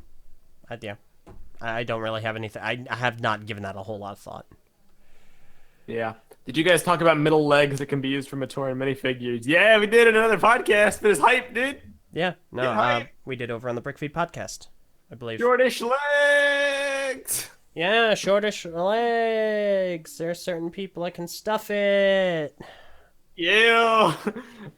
I don't really have anything. I have not given that a whole lot of thought. Yeah. Did you guys talk about middle legs that can be used for Matoran minifigures? Yeah, we did another podcast. But it's hype, dude. Yeah, no, Get hype. we did over on the Brickfeed podcast, I believe. Shortish legs. Yeah, shortish legs. There are certain people that can stuff it. Yeah.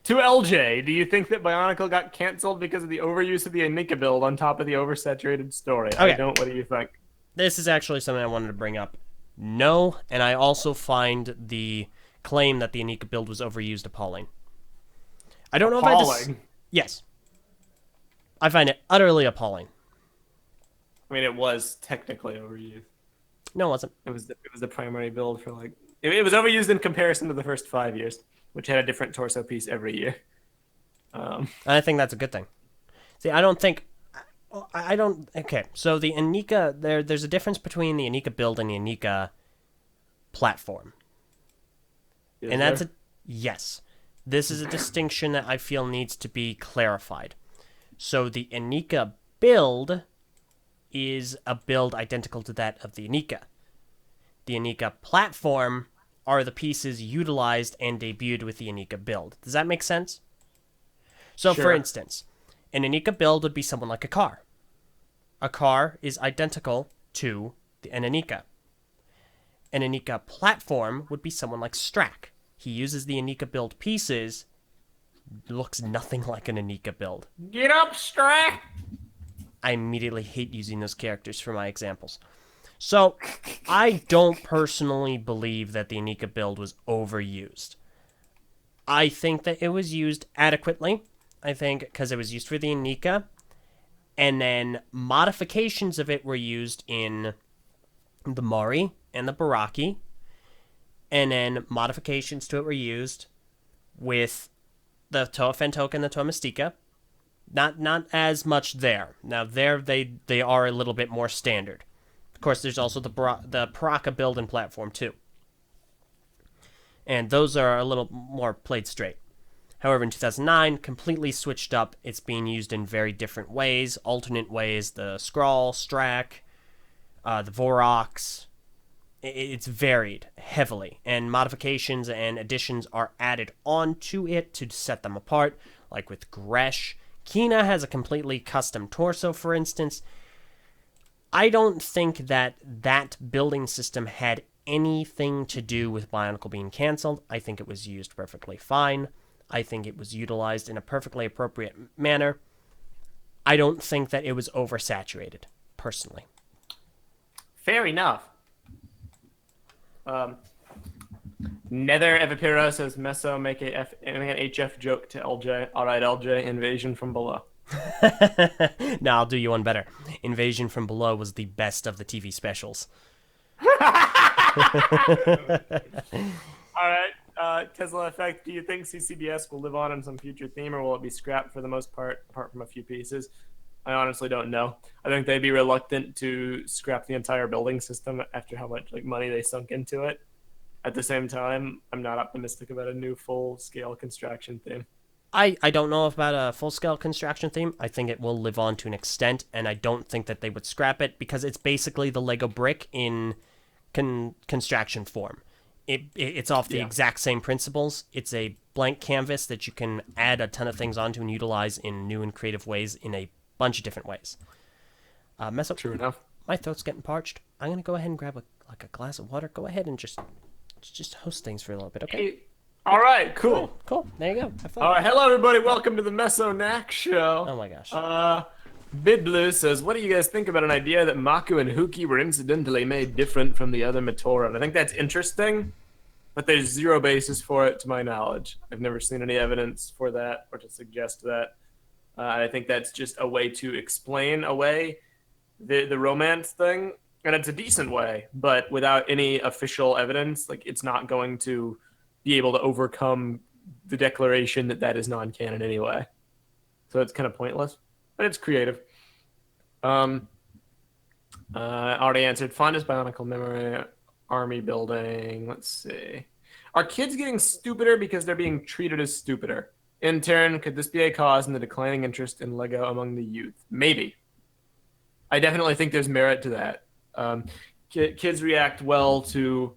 To LJ, do you think that Bionicle got canceled because of the overuse of the Anika build on top of the oversaturated story? Okay. I don't. What do you think? This is actually something I wanted to bring up. No, and I also find the claim that the Anika build was overused appalling. I don't know if Appalling? Yes. I find it utterly appalling. I mean, it was technically overused. No, it wasn't. It was the primary build for like. It was overused in comparison to the first 5 years, which had a different torso piece every year. I think that's a good thing. See, I don't think... I don't... Okay, so the Anika... There's a difference between the Anika build and the Anika platform. And that's a... Yes. This is a distinction that I feel needs to be clarified. So the Anika build is a build identical to that of the Anika. The Anika platform are the pieces utilized and debuted with the Anika build. Does that make sense? So, Sure. for instance, an Anika build would be someone like a car. A car is identical to an Anika. An Anika platform would be someone like Strack. He uses the Anika build pieces, looks nothing like an Anika build. Get up, Strack! I immediately hate using those characters for my examples. So, I don't personally believe that the Anika build was overused. I think that it was used adequately. I think because it was used for the Anika, and then modifications of it were used in the Mari and the Baraki, and then modifications to it were used with the Toa Fentoka and the Toa Mystica. Not as much there. Now there they are a little bit more standard. Of course, there's also the Paraka build and platform too. And those are a little more played straight. However, in 2009, completely switched up. It's being used in very different ways, alternate ways. The Skrull, Strack, the Vorox. It's varied heavily, and modifications and additions are added onto it to set them apart, like with Gresh. Kina has a completely custom torso, for instance. I don't think that building system had anything to do with Bionicle being canceled. I think it was used perfectly fine. I think it was utilized in a perfectly appropriate manner. I don't think that it was oversaturated, personally. Fair enough. Nether Evapiro says Meso make an HF joke to LJ. Alright, LJ, invasion from below. No, I'll do you one better. Invasion from Below was the best of the TV specials. Alright, Tesla Effect, do you think CCBS will live on in some future theme, or will it be scrapped for the most part, apart from a few pieces? I honestly don't know. I think they'd be reluctant to scrap the entire building system after how much money they sunk into it. At the same time, I'm not optimistic about a new full-scale construction theme. I don't know about a full-scale construction theme. I think it will live on to an extent, and I don't think that they would scrap it, because it's basically the Lego brick in construction form. It's off the exact same principles. It's a blank canvas that you can add a ton of things onto and utilize in new and creative ways in a bunch of different ways. True enough. My throat's getting parched. I'm going to go ahead and grab a glass of water. Go ahead and just host things for a little bit, okay? All right, cool. Cool. There you go. Have fun. All right, hello everybody. Welcome to the Mesonak Show. Oh my gosh. Bidblue says, "What do you guys think about an idea that Maku and Huki were incidentally made different from the other Matoran?" I think that's interesting, but there's zero basis for it to my knowledge. I've never seen any evidence for that or to suggest that. I think that's just a way to explain away the romance thing, and it's a decent way, but without any official evidence, like it's not going to be able to overcome the declaration that that is non-canon anyway. So it's kind of pointless, but it's creative. I already answered. Fondest Bionicle memory, army building. Let's see. Are kids getting stupider because they're being treated as stupider? In turn, could this be a cause in the declining interest in Lego among the youth? Maybe. I definitely think there's merit to that. Kids react well to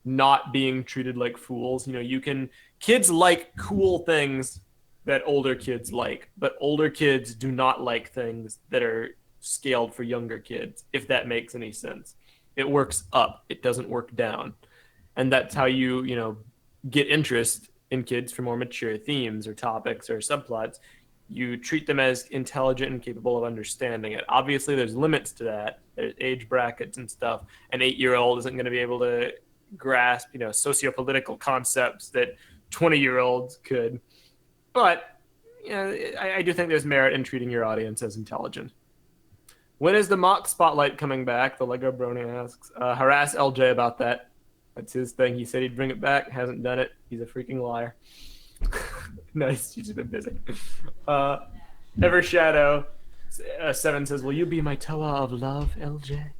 not being treated like fools. You know, kids like cool things that older kids like, but older kids do not like things that are scaled for younger kids, if that makes any sense. It works up, it doesn't work down. And that's how you get interest in kids for more mature themes or topics or subplots. You treat them as intelligent and capable of understanding it. Obviously, there's limits to that. There's age brackets and stuff. An 8-year-old isn't going to be able to grasp, sociopolitical concepts that 20-year-olds could. But I do think there's merit in treating your audience as intelligent. When is the mock spotlight coming back? The Lego Brony asks. Harass LJ about that. That's his thing. He said he'd bring it back. Hasn't done it. He's a freaking liar. Nice. She's been busy. Evershadow 7 says, "Will you be my Toa of love, LJ?"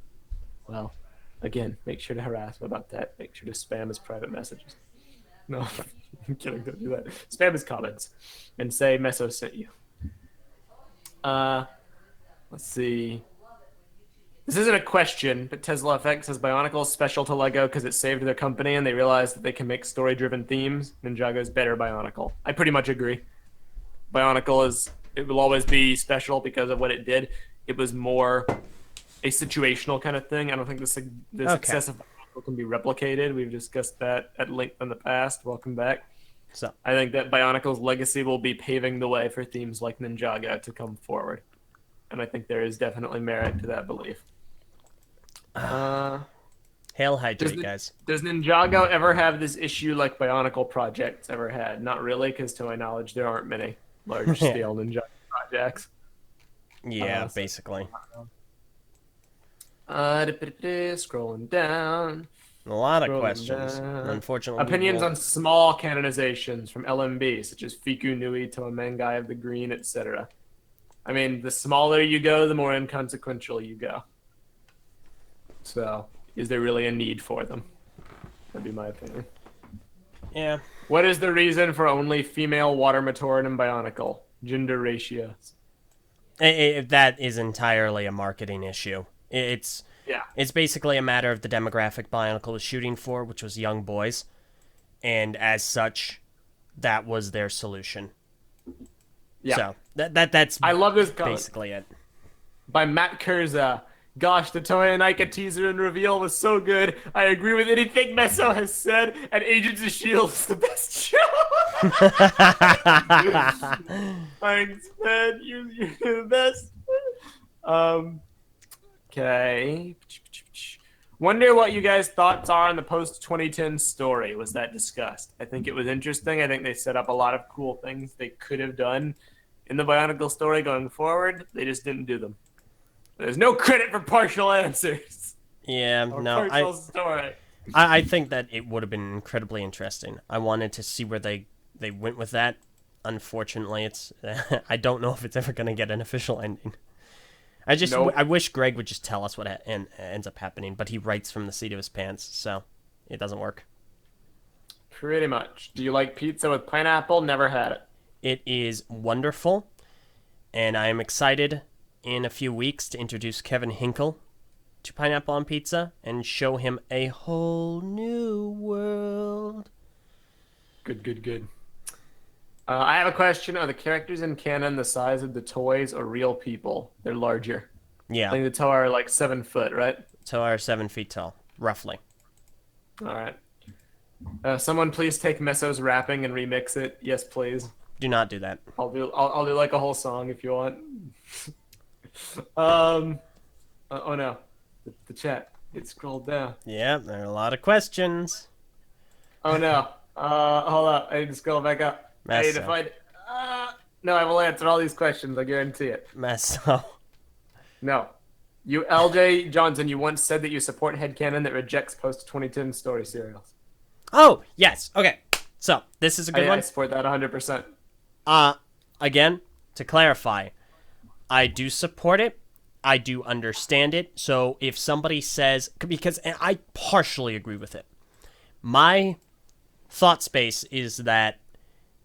Well, again, make sure to harass him about that. Make sure to spam his private messages. No, I'm kidding. Don't do that. Spam his comments and say Meso sent you. Let's see. This isn't a question, but Tesla FX says Bionicle is special to Lego because it saved their company and they realized that they can make story-driven themes. Ninjago's better Bionicle. I pretty much agree. Bionicle it will always be special because of what it did. It was more a situational kind of thing. I don't think the success of Bionicle can be replicated. We've discussed that at length in the past. Welcome back. So I think that Bionicle's legacy will be paving the way for themes like Ninjago to come forward. And I think there is definitely merit to that belief. Hail Hydrate, guys. Does Ninjago ever have this issue like Bionicle projects ever had? Not really, because to my knowledge, there aren't many large-scale Ninjago projects. Yeah, basically. Scrolling down. A lot of questions. Unfortunately, opinions on small canonizations from LMB, such as Fiku Nui, Toamengai of the Green, etc. I mean, the smaller you go, the more inconsequential you go. So, is there really a need for them? That'd be my opinion. Yeah. What is the reason for only female water Matoran and Bionicle? Gender ratios. That is entirely a marketing issue. It's basically a matter of the demographic Bionicle was shooting for, which was young boys. And as such, that was their solution. Yeah. So, that's I love this basically it. By Matt Kurza. Gosh, the Toei and Anika teaser and reveal was so good. I agree with anything Meso has said, and Agents of S.H.I.E.L.D. is the best show. Thanks, man. You're the best. Okay. Wonder what you guys' thoughts are on the post-2010 story. Was that discussed? I think it was interesting. I think they set up a lot of cool things they could have done in the Bionicle story going forward. They just didn't do them. There's no credit for partial answers. Yeah, partial story. I think that it would have been incredibly interesting. I wanted to see where they went with that. Unfortunately, it's I don't know if it's ever going to get an official ending. I wish Greg would just tell us what ends up happening, but he writes from the seat of his pants, so it doesn't work. Pretty much. Do you like pizza with pineapple? Never had it. It is wonderful, and I am excited in a few weeks to introduce Kevin Hinkle to Pineapple on Pizza and show him a whole new world. Good. I have a question. Are the characters in canon the size of the toys or real people? They're larger. Yeah. I think the Toa are like 7 foot, right? Toa are 7 feet tall, roughly. All right. Someone please take Meso's rapping and remix it. Yes, please. Do not do that. I'll do like a whole song if you want. Oh no, the chat. It scrolled down. Yeah, there are a lot of questions. Oh no. Hold up. I need to scroll back up. I need to Meso. find. No, I will answer all these questions. I guarantee it. Meso. No. You, Eljay Johnsen, you once said that you support headcanon that rejects post-2010 story serials. Oh, yes. Okay. So, this is a good I one. support that 100%. Again, to clarify, I do support it. I do understand it. So if somebody says, because and I partially agree with it. My thought space is that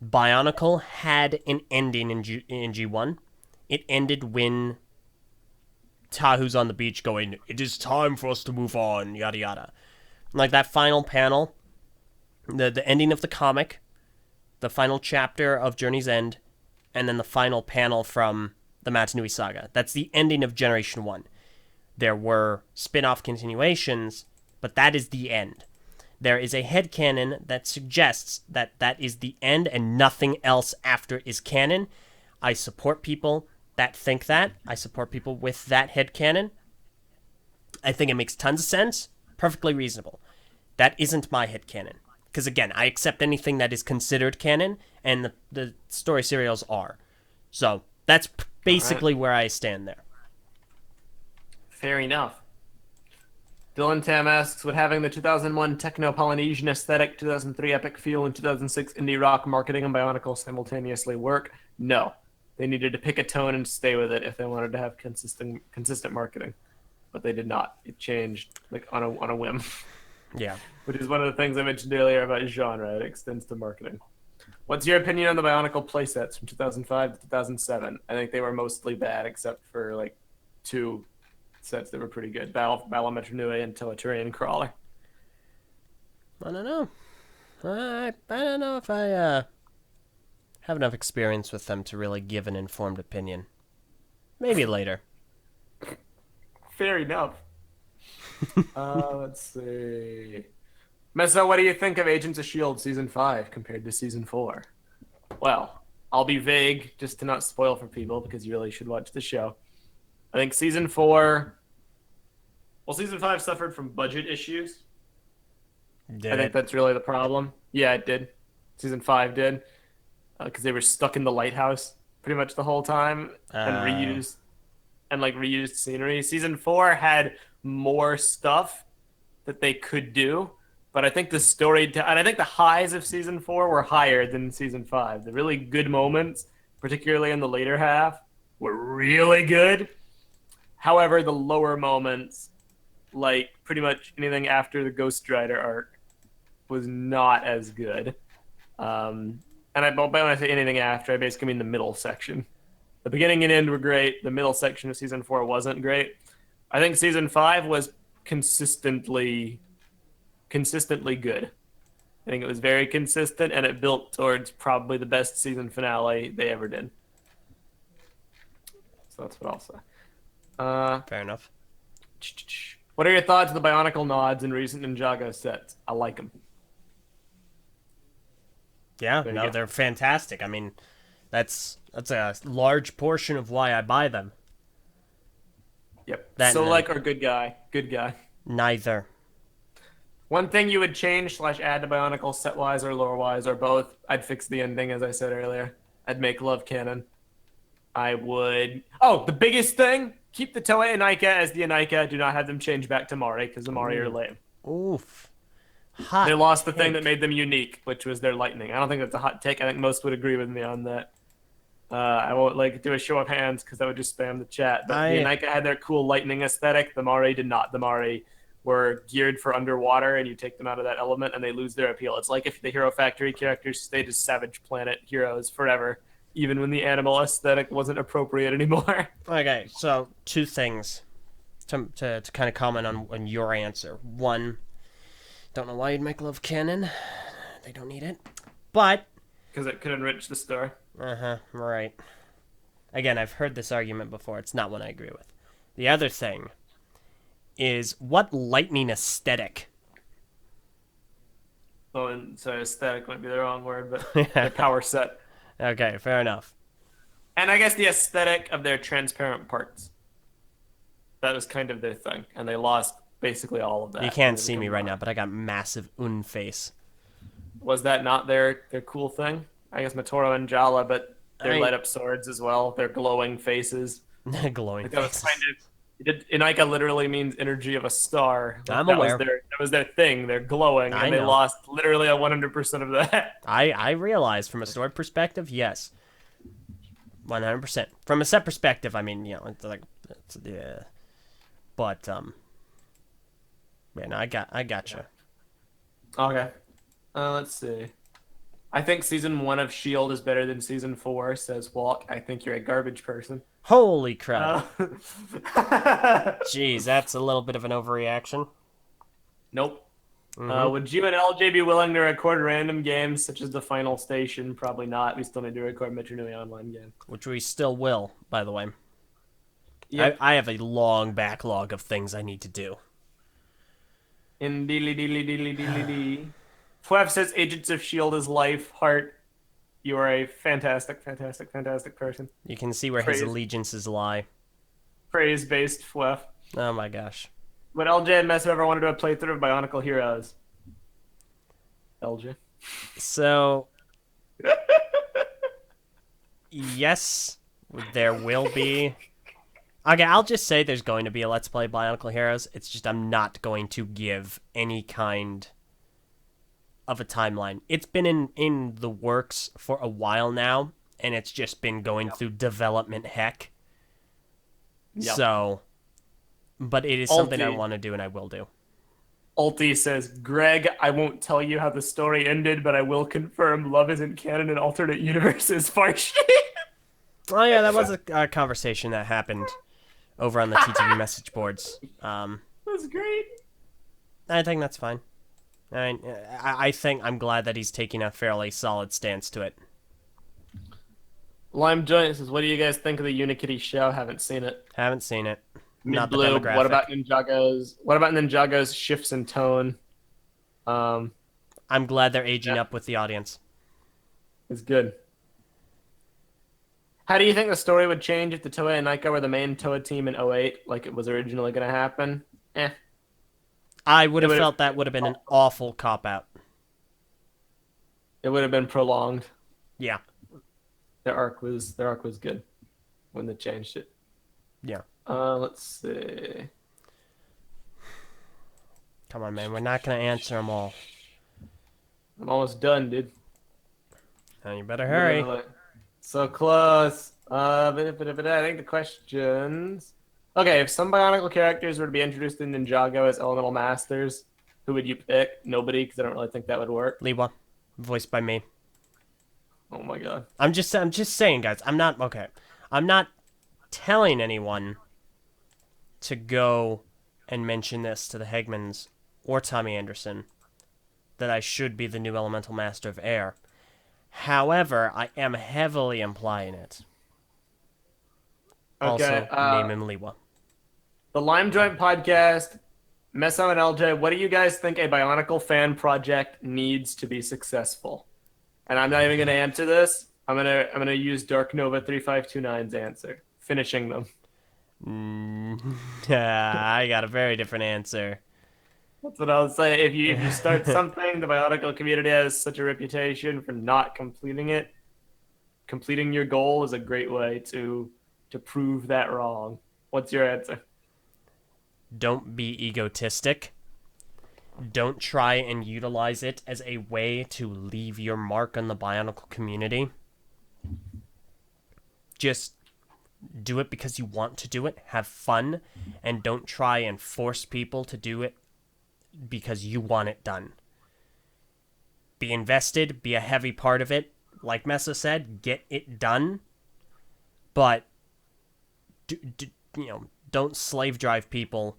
Bionicle had an ending in G1. It ended when Tahu's on the beach going, "It is time for us to move on," yada yada. Like that final panel, the ending of the comic, the final chapter of Journey's End, and then the final panel from the Matanui Saga. That's the ending of Generation 1. There were spin-off continuations, but that is the end. There is a headcanon that suggests that that is the end and nothing else after is canon. I support people that think that. I support people with that headcanon. I think it makes tons of sense. Perfectly reasonable. That isn't my headcanon. Because again, I accept anything that is considered canon, and the story serials are. So that's basically where I stand there. Fair enough. Dylan Tam asks, would having the 2001 techno-Polynesian aesthetic, 2003 epic feel, and 2006 indie rock marketing and Bionicle simultaneously work? No. They needed to pick a tone and stay with it if they wanted to have consistent marketing. But they did not. It changed like on a whim. Yeah. Which is one of the things I mentioned earlier about genre. It extends to marketing. What's your opinion on the Bionicle playsets from 2005 to 2007? I think they were mostly bad, except for like 2 sets that were pretty good. Battle Metronui and Totalitarian Crawler. I don't know. I don't know if I have enough experience with them to really give an informed opinion. Maybe later. Fair enough. Let's see. Meso, what do you think of Agents of S.H.I.E.L.D. Season 5 compared to Season 4? Well, I'll be vague just to not spoil for people because you really should watch the show. I think Season 4... Well, Season 5 suffered from budget issues. I think that's really the problem. Yeah, it did. Season 5 did. Because they were stuck in the lighthouse pretty much the whole time and reused scenery. Season 4 had more stuff that they could do, but I think the story and I think the highs of Season 4 were higher than Season 5. The really good moments, particularly in the later half, were really good. However, the lower moments, like pretty much anything after the Ghost Rider arc, was not as good. And when I say anything after, I basically mean the middle section. The beginning and end were great. The middle section of Season 4 wasn't great. I think Season 5 was consistently good. I think it was very consistent, and it built towards probably the best season finale they ever did. So that's what I'll say. Fair enough. What are your thoughts on the Bionicle nods in recent Ninjago sets? I like them. Yeah, no, they're fantastic. I mean, that's a large portion of why I buy them. Yep. That or good guy? Good guy. Neither. One thing you would change / add to Bionicle set-wise or lore-wise or both, I'd fix the ending, as I said earlier. I'd make love canon. I would... Oh, the biggest thing? Keep the Toei Anika as the Anika. Do not have them change back to Mari, because the Mari are lame. Oof. They lost the thing that made them unique, which was their lightning. I don't think that's a hot take. I think most would agree with me on that. I won't do a show of hands because that would just spam the chat. But the Anika had their cool lightning aesthetic. The Mari did not. The Mari were geared for underwater, and you take them out of that element, and they lose their appeal. It's like if the Hero Factory characters stayed as Savage Planet heroes forever, even when the animal aesthetic wasn't appropriate anymore. Okay, so 2 things to kind of comment on your answer. One, don't know why you'd make love canon. They don't need it. But... because it could enrich the story. Right. Again, I've heard this argument before. It's not one I agree with. The other thing is, what lightning aesthetic Oh, and so aesthetic might be the wrong word, but their power set. Okay, fair enough. And I guess the aesthetic of their transparent parts. That was kind of their thing, and they lost basically all of that. You can't see me right now, but I got massive face. Was that not their cool thing? I guess Motoro and Jala, but their light up swords as well. Their glowing faces. Glowing that faces. Was kind of, Anika literally means energy of a star. I'm aware. That was their thing. They're glowing, and they lost literally 100% of that. I realize from a sword perspective, yes. 100%. From a set perspective, I mean, it's like, yeah. But, man, I gotcha. Okay. Let's see. I think season 1 of S.H.I.E.L.D. is better than season 4, says Walk. I think you're a garbage person. Holy crap. Jeez, that's a little bit of an overreaction. Nope. Would you and LJ be willing to record random games such as The Final Station? Probably not. We still need to record Metro Nui Online game. Which we still will, by the way. Yep. I have a long backlog of things I need to do. In deely. Fwef says Agents of S.H.I.E.L.D. is life, heart. You are a fantastic person. You can see where his allegiances lie. Praise-based Fwef. Oh my gosh. Would LJ and Meso ever want to do a playthrough of Bionicle Heroes? LJ? So... yes, there will be... Okay, I'll just say there's going to be a Let's Play Bionicle Heroes. It's just I'm not going to give any kind of a timeline. It's been in the works for a while now, and it's just been going through development heck. Yep. So, but it is something I want to do, and I will do. Ulti says, Greg, I won't tell you how the story ended, but I will confirm love isn't canon in alternate universes. Farshid. Oh yeah, that was a conversation that happened over on the TTV message boards. That's great. I think that's fine. I think I'm glad that he's taking a fairly solid stance to it. Lime Joint says, what do you guys think of the Unikitty show? Haven't seen it. Haven't seen it. Not the demographic. What about Ninjago's shifts in tone? I'm glad they're aging up with the audience. It's good. How do you think the story would change if the Toei and Anika were the main Toei team in 08, like it was originally going to happen? I would have felt that would have been an awful cop-out. It would have been prolonged. Yeah. Their arc was good when they changed it. Yeah. Let's see. Come on, man. We're not going to answer them all. I'm almost done, dude. You better hurry. So close. I think the questions... Okay, if some Bionicle characters were to be introduced in Ninjago as elemental masters, who would you pick? Nobody, because I don't really think that would work. Liwa, voiced by me. Oh my god. I'm just saying, guys. I'm not telling anyone to go and mention this to the Hegmans or Tommy Anderson that I should be the new elemental master of air. However, I am heavily implying it. Okay, also, name him Liwa. The Lime Joint Podcast, Meso and LJ, what do you guys think a Bionicle fan project needs to be successful? And I'm not even going to answer this. I'm gonna use Dark Nova 3529's answer. Finishing them. I got a very different answer. That's what I'll say. If you start something, the Bionicle community has such a reputation for not completing it. Completing your goal is a great way to prove that wrong. What's your answer? Don't be egotistic. Don't try and utilize it as a way to leave your mark on the Bionicle community. Just do it because you want to do it. Have fun. And don't try and force people to do it because you want it done. Be invested. Be a heavy part of it. Like Mesa said, get it done. But, don't slave drive people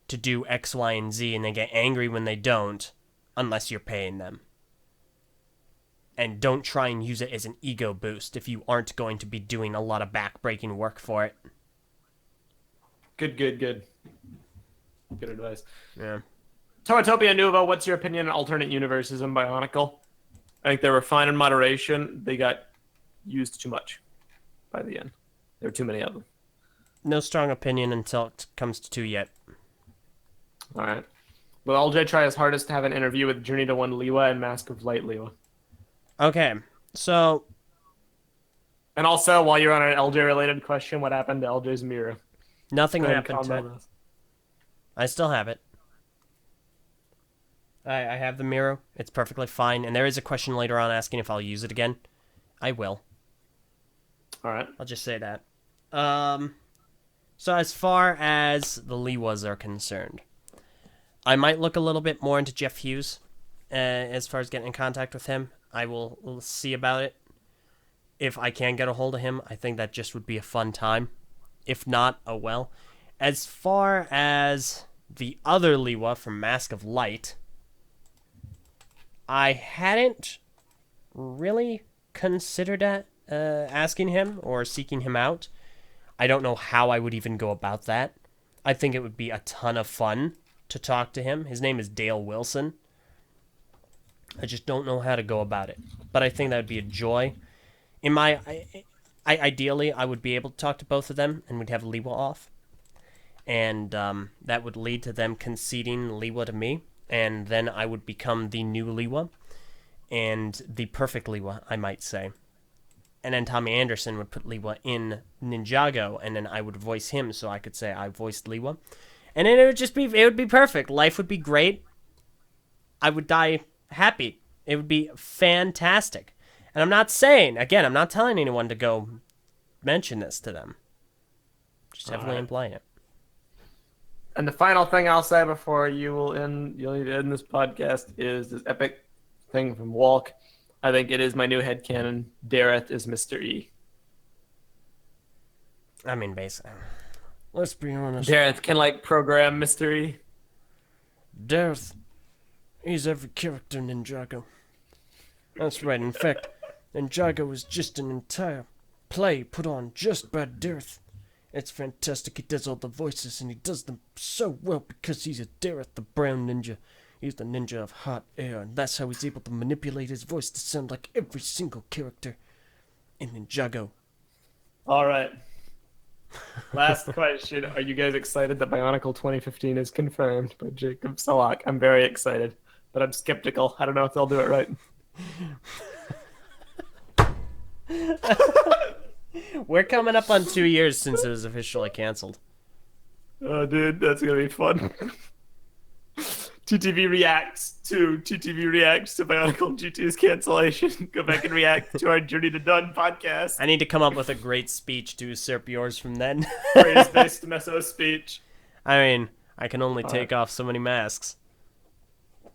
to do X, Y, and Z, and they get angry when they don't, unless you're paying them. And don't try and use it as an ego boost if you aren't going to be doing a lot of back-breaking work for it. Good. Good advice. Yeah. Tomatopia Nuva, what's your opinion on alternate universes in Bionicle? I think they were fine in moderation. They got used too much by the end. There were too many of them. No strong opinion until it comes to 2 yet. All right. Will LJ try his hardest to have an interview with Journey to One Liwa and Mask of Light Liwa? Okay, so... And also, while you're on an LJ-related question, what happened to LJ's mirror? Nothing happened to it. Us. I still have it. I have the mirror. It's perfectly fine. And there is a question later on asking if I'll use it again. I will. All right. I'll just say that. So as far as the Liwas are concerned, I might look a little bit more into Jeff Hughes as far as getting in contact with him. I will see about it. If I can get a hold of him, I think that just would be a fun time. If not, oh well. As far as the other Liwa from Mask of Light, I hadn't really considered asking him or seeking him out. I don't know how I would even go about that. I think it would be a ton of fun to talk to him. His name is Dale Wilson. I just don't know how to go about it. But I think that would be a joy. Ideally, I would be able to talk to both of them, and we'd have Liwa off. And that would lead to them conceding Liwa to me, and then I would become the new Liwa, and the perfect Liwa, I might say. And then Tommy Anderson would put Liwa in Ninjago, and then I would voice him, so I could say I voiced Liwa. And then it would be perfect. Life would be great. I would die happy. It would be fantastic. And I'm not telling anyone to go mention this to them. Just heavily implying it. And the final thing I'll say before you'll need to end this podcast is this epic thing from Walk. I think it is my new headcanon. Dareth is Mr. E. I mean, basically. Let's be honest. Dareth can, program Mr. E. Dareth, he's every character in Ninjago. That's right. In fact, Ninjago is just an entire play put on just by Dareth. It's fantastic. He does all the voices, and he does them so well because he's a Dareth, the brown ninja. He's the ninja of hot air, and that's how he's able to manipulate his voice to sound like every single character in Ninjago. All right. Last question. Are you guys excited that Bionicle 2015 is confirmed by Jacob Salak? I'm very excited, but I'm skeptical. I don't know if they'll do it right. We're coming up on 2 years since it was officially canceled. Oh, dude, that's going to be fun. TTV reacts to Bionicle G2's cancellation. Go back and react to our Journey to Done podcast. I need to come up with a great speech to usurp yours from then. Phrase-based Meso speech. I mean, I can only take off so many masks.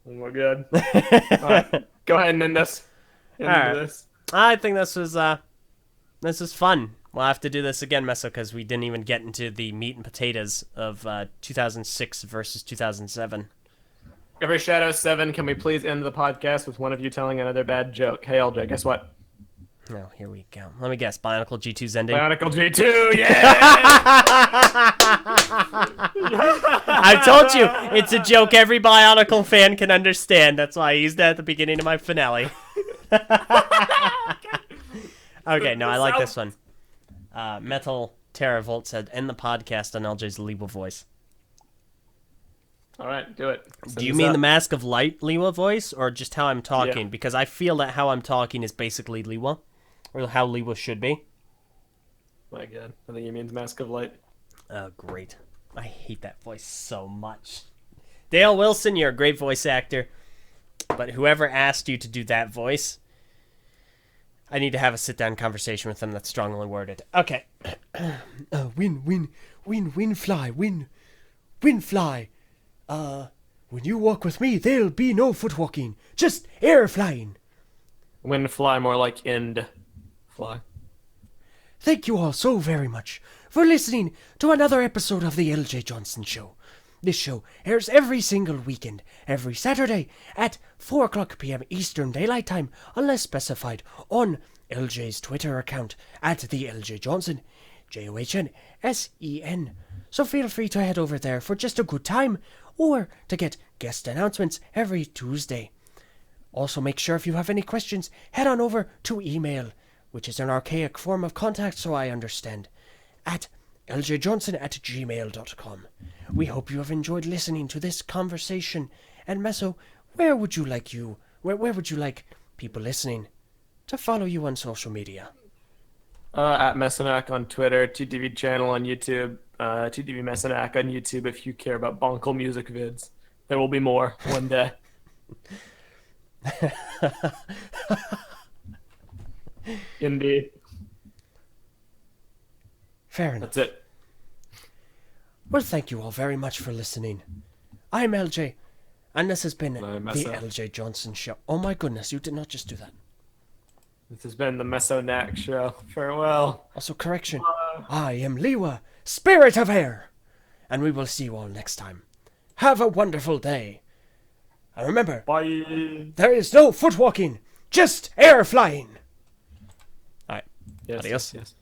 We're good. All right. Go ahead and end this. This. I think this was fun. We'll have to do this again, Meso, because we didn't even get into the meat and potatoes of 2006 versus 2007. Every Shadow 7, can we please end the podcast with one of you telling another bad joke? Hey, LJ, guess what? Oh, here we go. Let me guess. Bionicle G2's ending? Bionicle G2, yeah! I told you, it's a joke every Bionicle fan can understand. That's why I used that at the beginning of my finale. Okay, no, I like this one. Metal Terravolt said, end the podcast on LJ's Liwa voice. All right, do it. Do you mean the Mask of Light Liwa voice, or just how I'm talking? Yeah. Because I feel that how I'm talking is basically Liwa, or how Liwa should be. My God, I think you mean the Mask of Light. Oh, great. I hate that voice so much. Dale Wilson, you're a great voice actor, but whoever asked you to do that voice, I need to have a sit-down conversation with them that's strongly worded. Okay. Win, fly, win, fly. When you walk with me, there'll be no foot walking, just air flying. Win fly, more like end fly. Thank you all so very much for listening to another episode of the Eljay Johnsen Show. This show airs every single weekend, every Saturday at 4 o'clock p.m. Eastern Daylight Time, unless specified, on Eljay's Twitter account at the Eljay Johnsen, JOHNSEN. So feel free to head over there for just a good time, or to get guest announcements every Tuesday. Also, make sure if you have any questions, head on over to email, which is an archaic form of contact, so I understand, at eljayjohnsen@gmail.com. We hope you have enjoyed listening to this conversation. And Meso, where would you like people listening to follow you on social media? At Mesonak on Twitter, 2TV channel on YouTube, 2TV Mesonak on YouTube if you care about Bionicle music vids. There will be more one day. Indeed. Fair enough. That's it. Well, thank you all very much for listening. I'm LJ, and this has been the Eljay Johnsen Show. Oh my goodness, you did not just do that. This has been the Mesonak Show. Farewell. Also, correction. I am Liwa, Spirit of Air. And we will see you all next time. Have a wonderful day. And remember, bye. There is no foot walking, just air flying. All right. Yes, Adios. yes.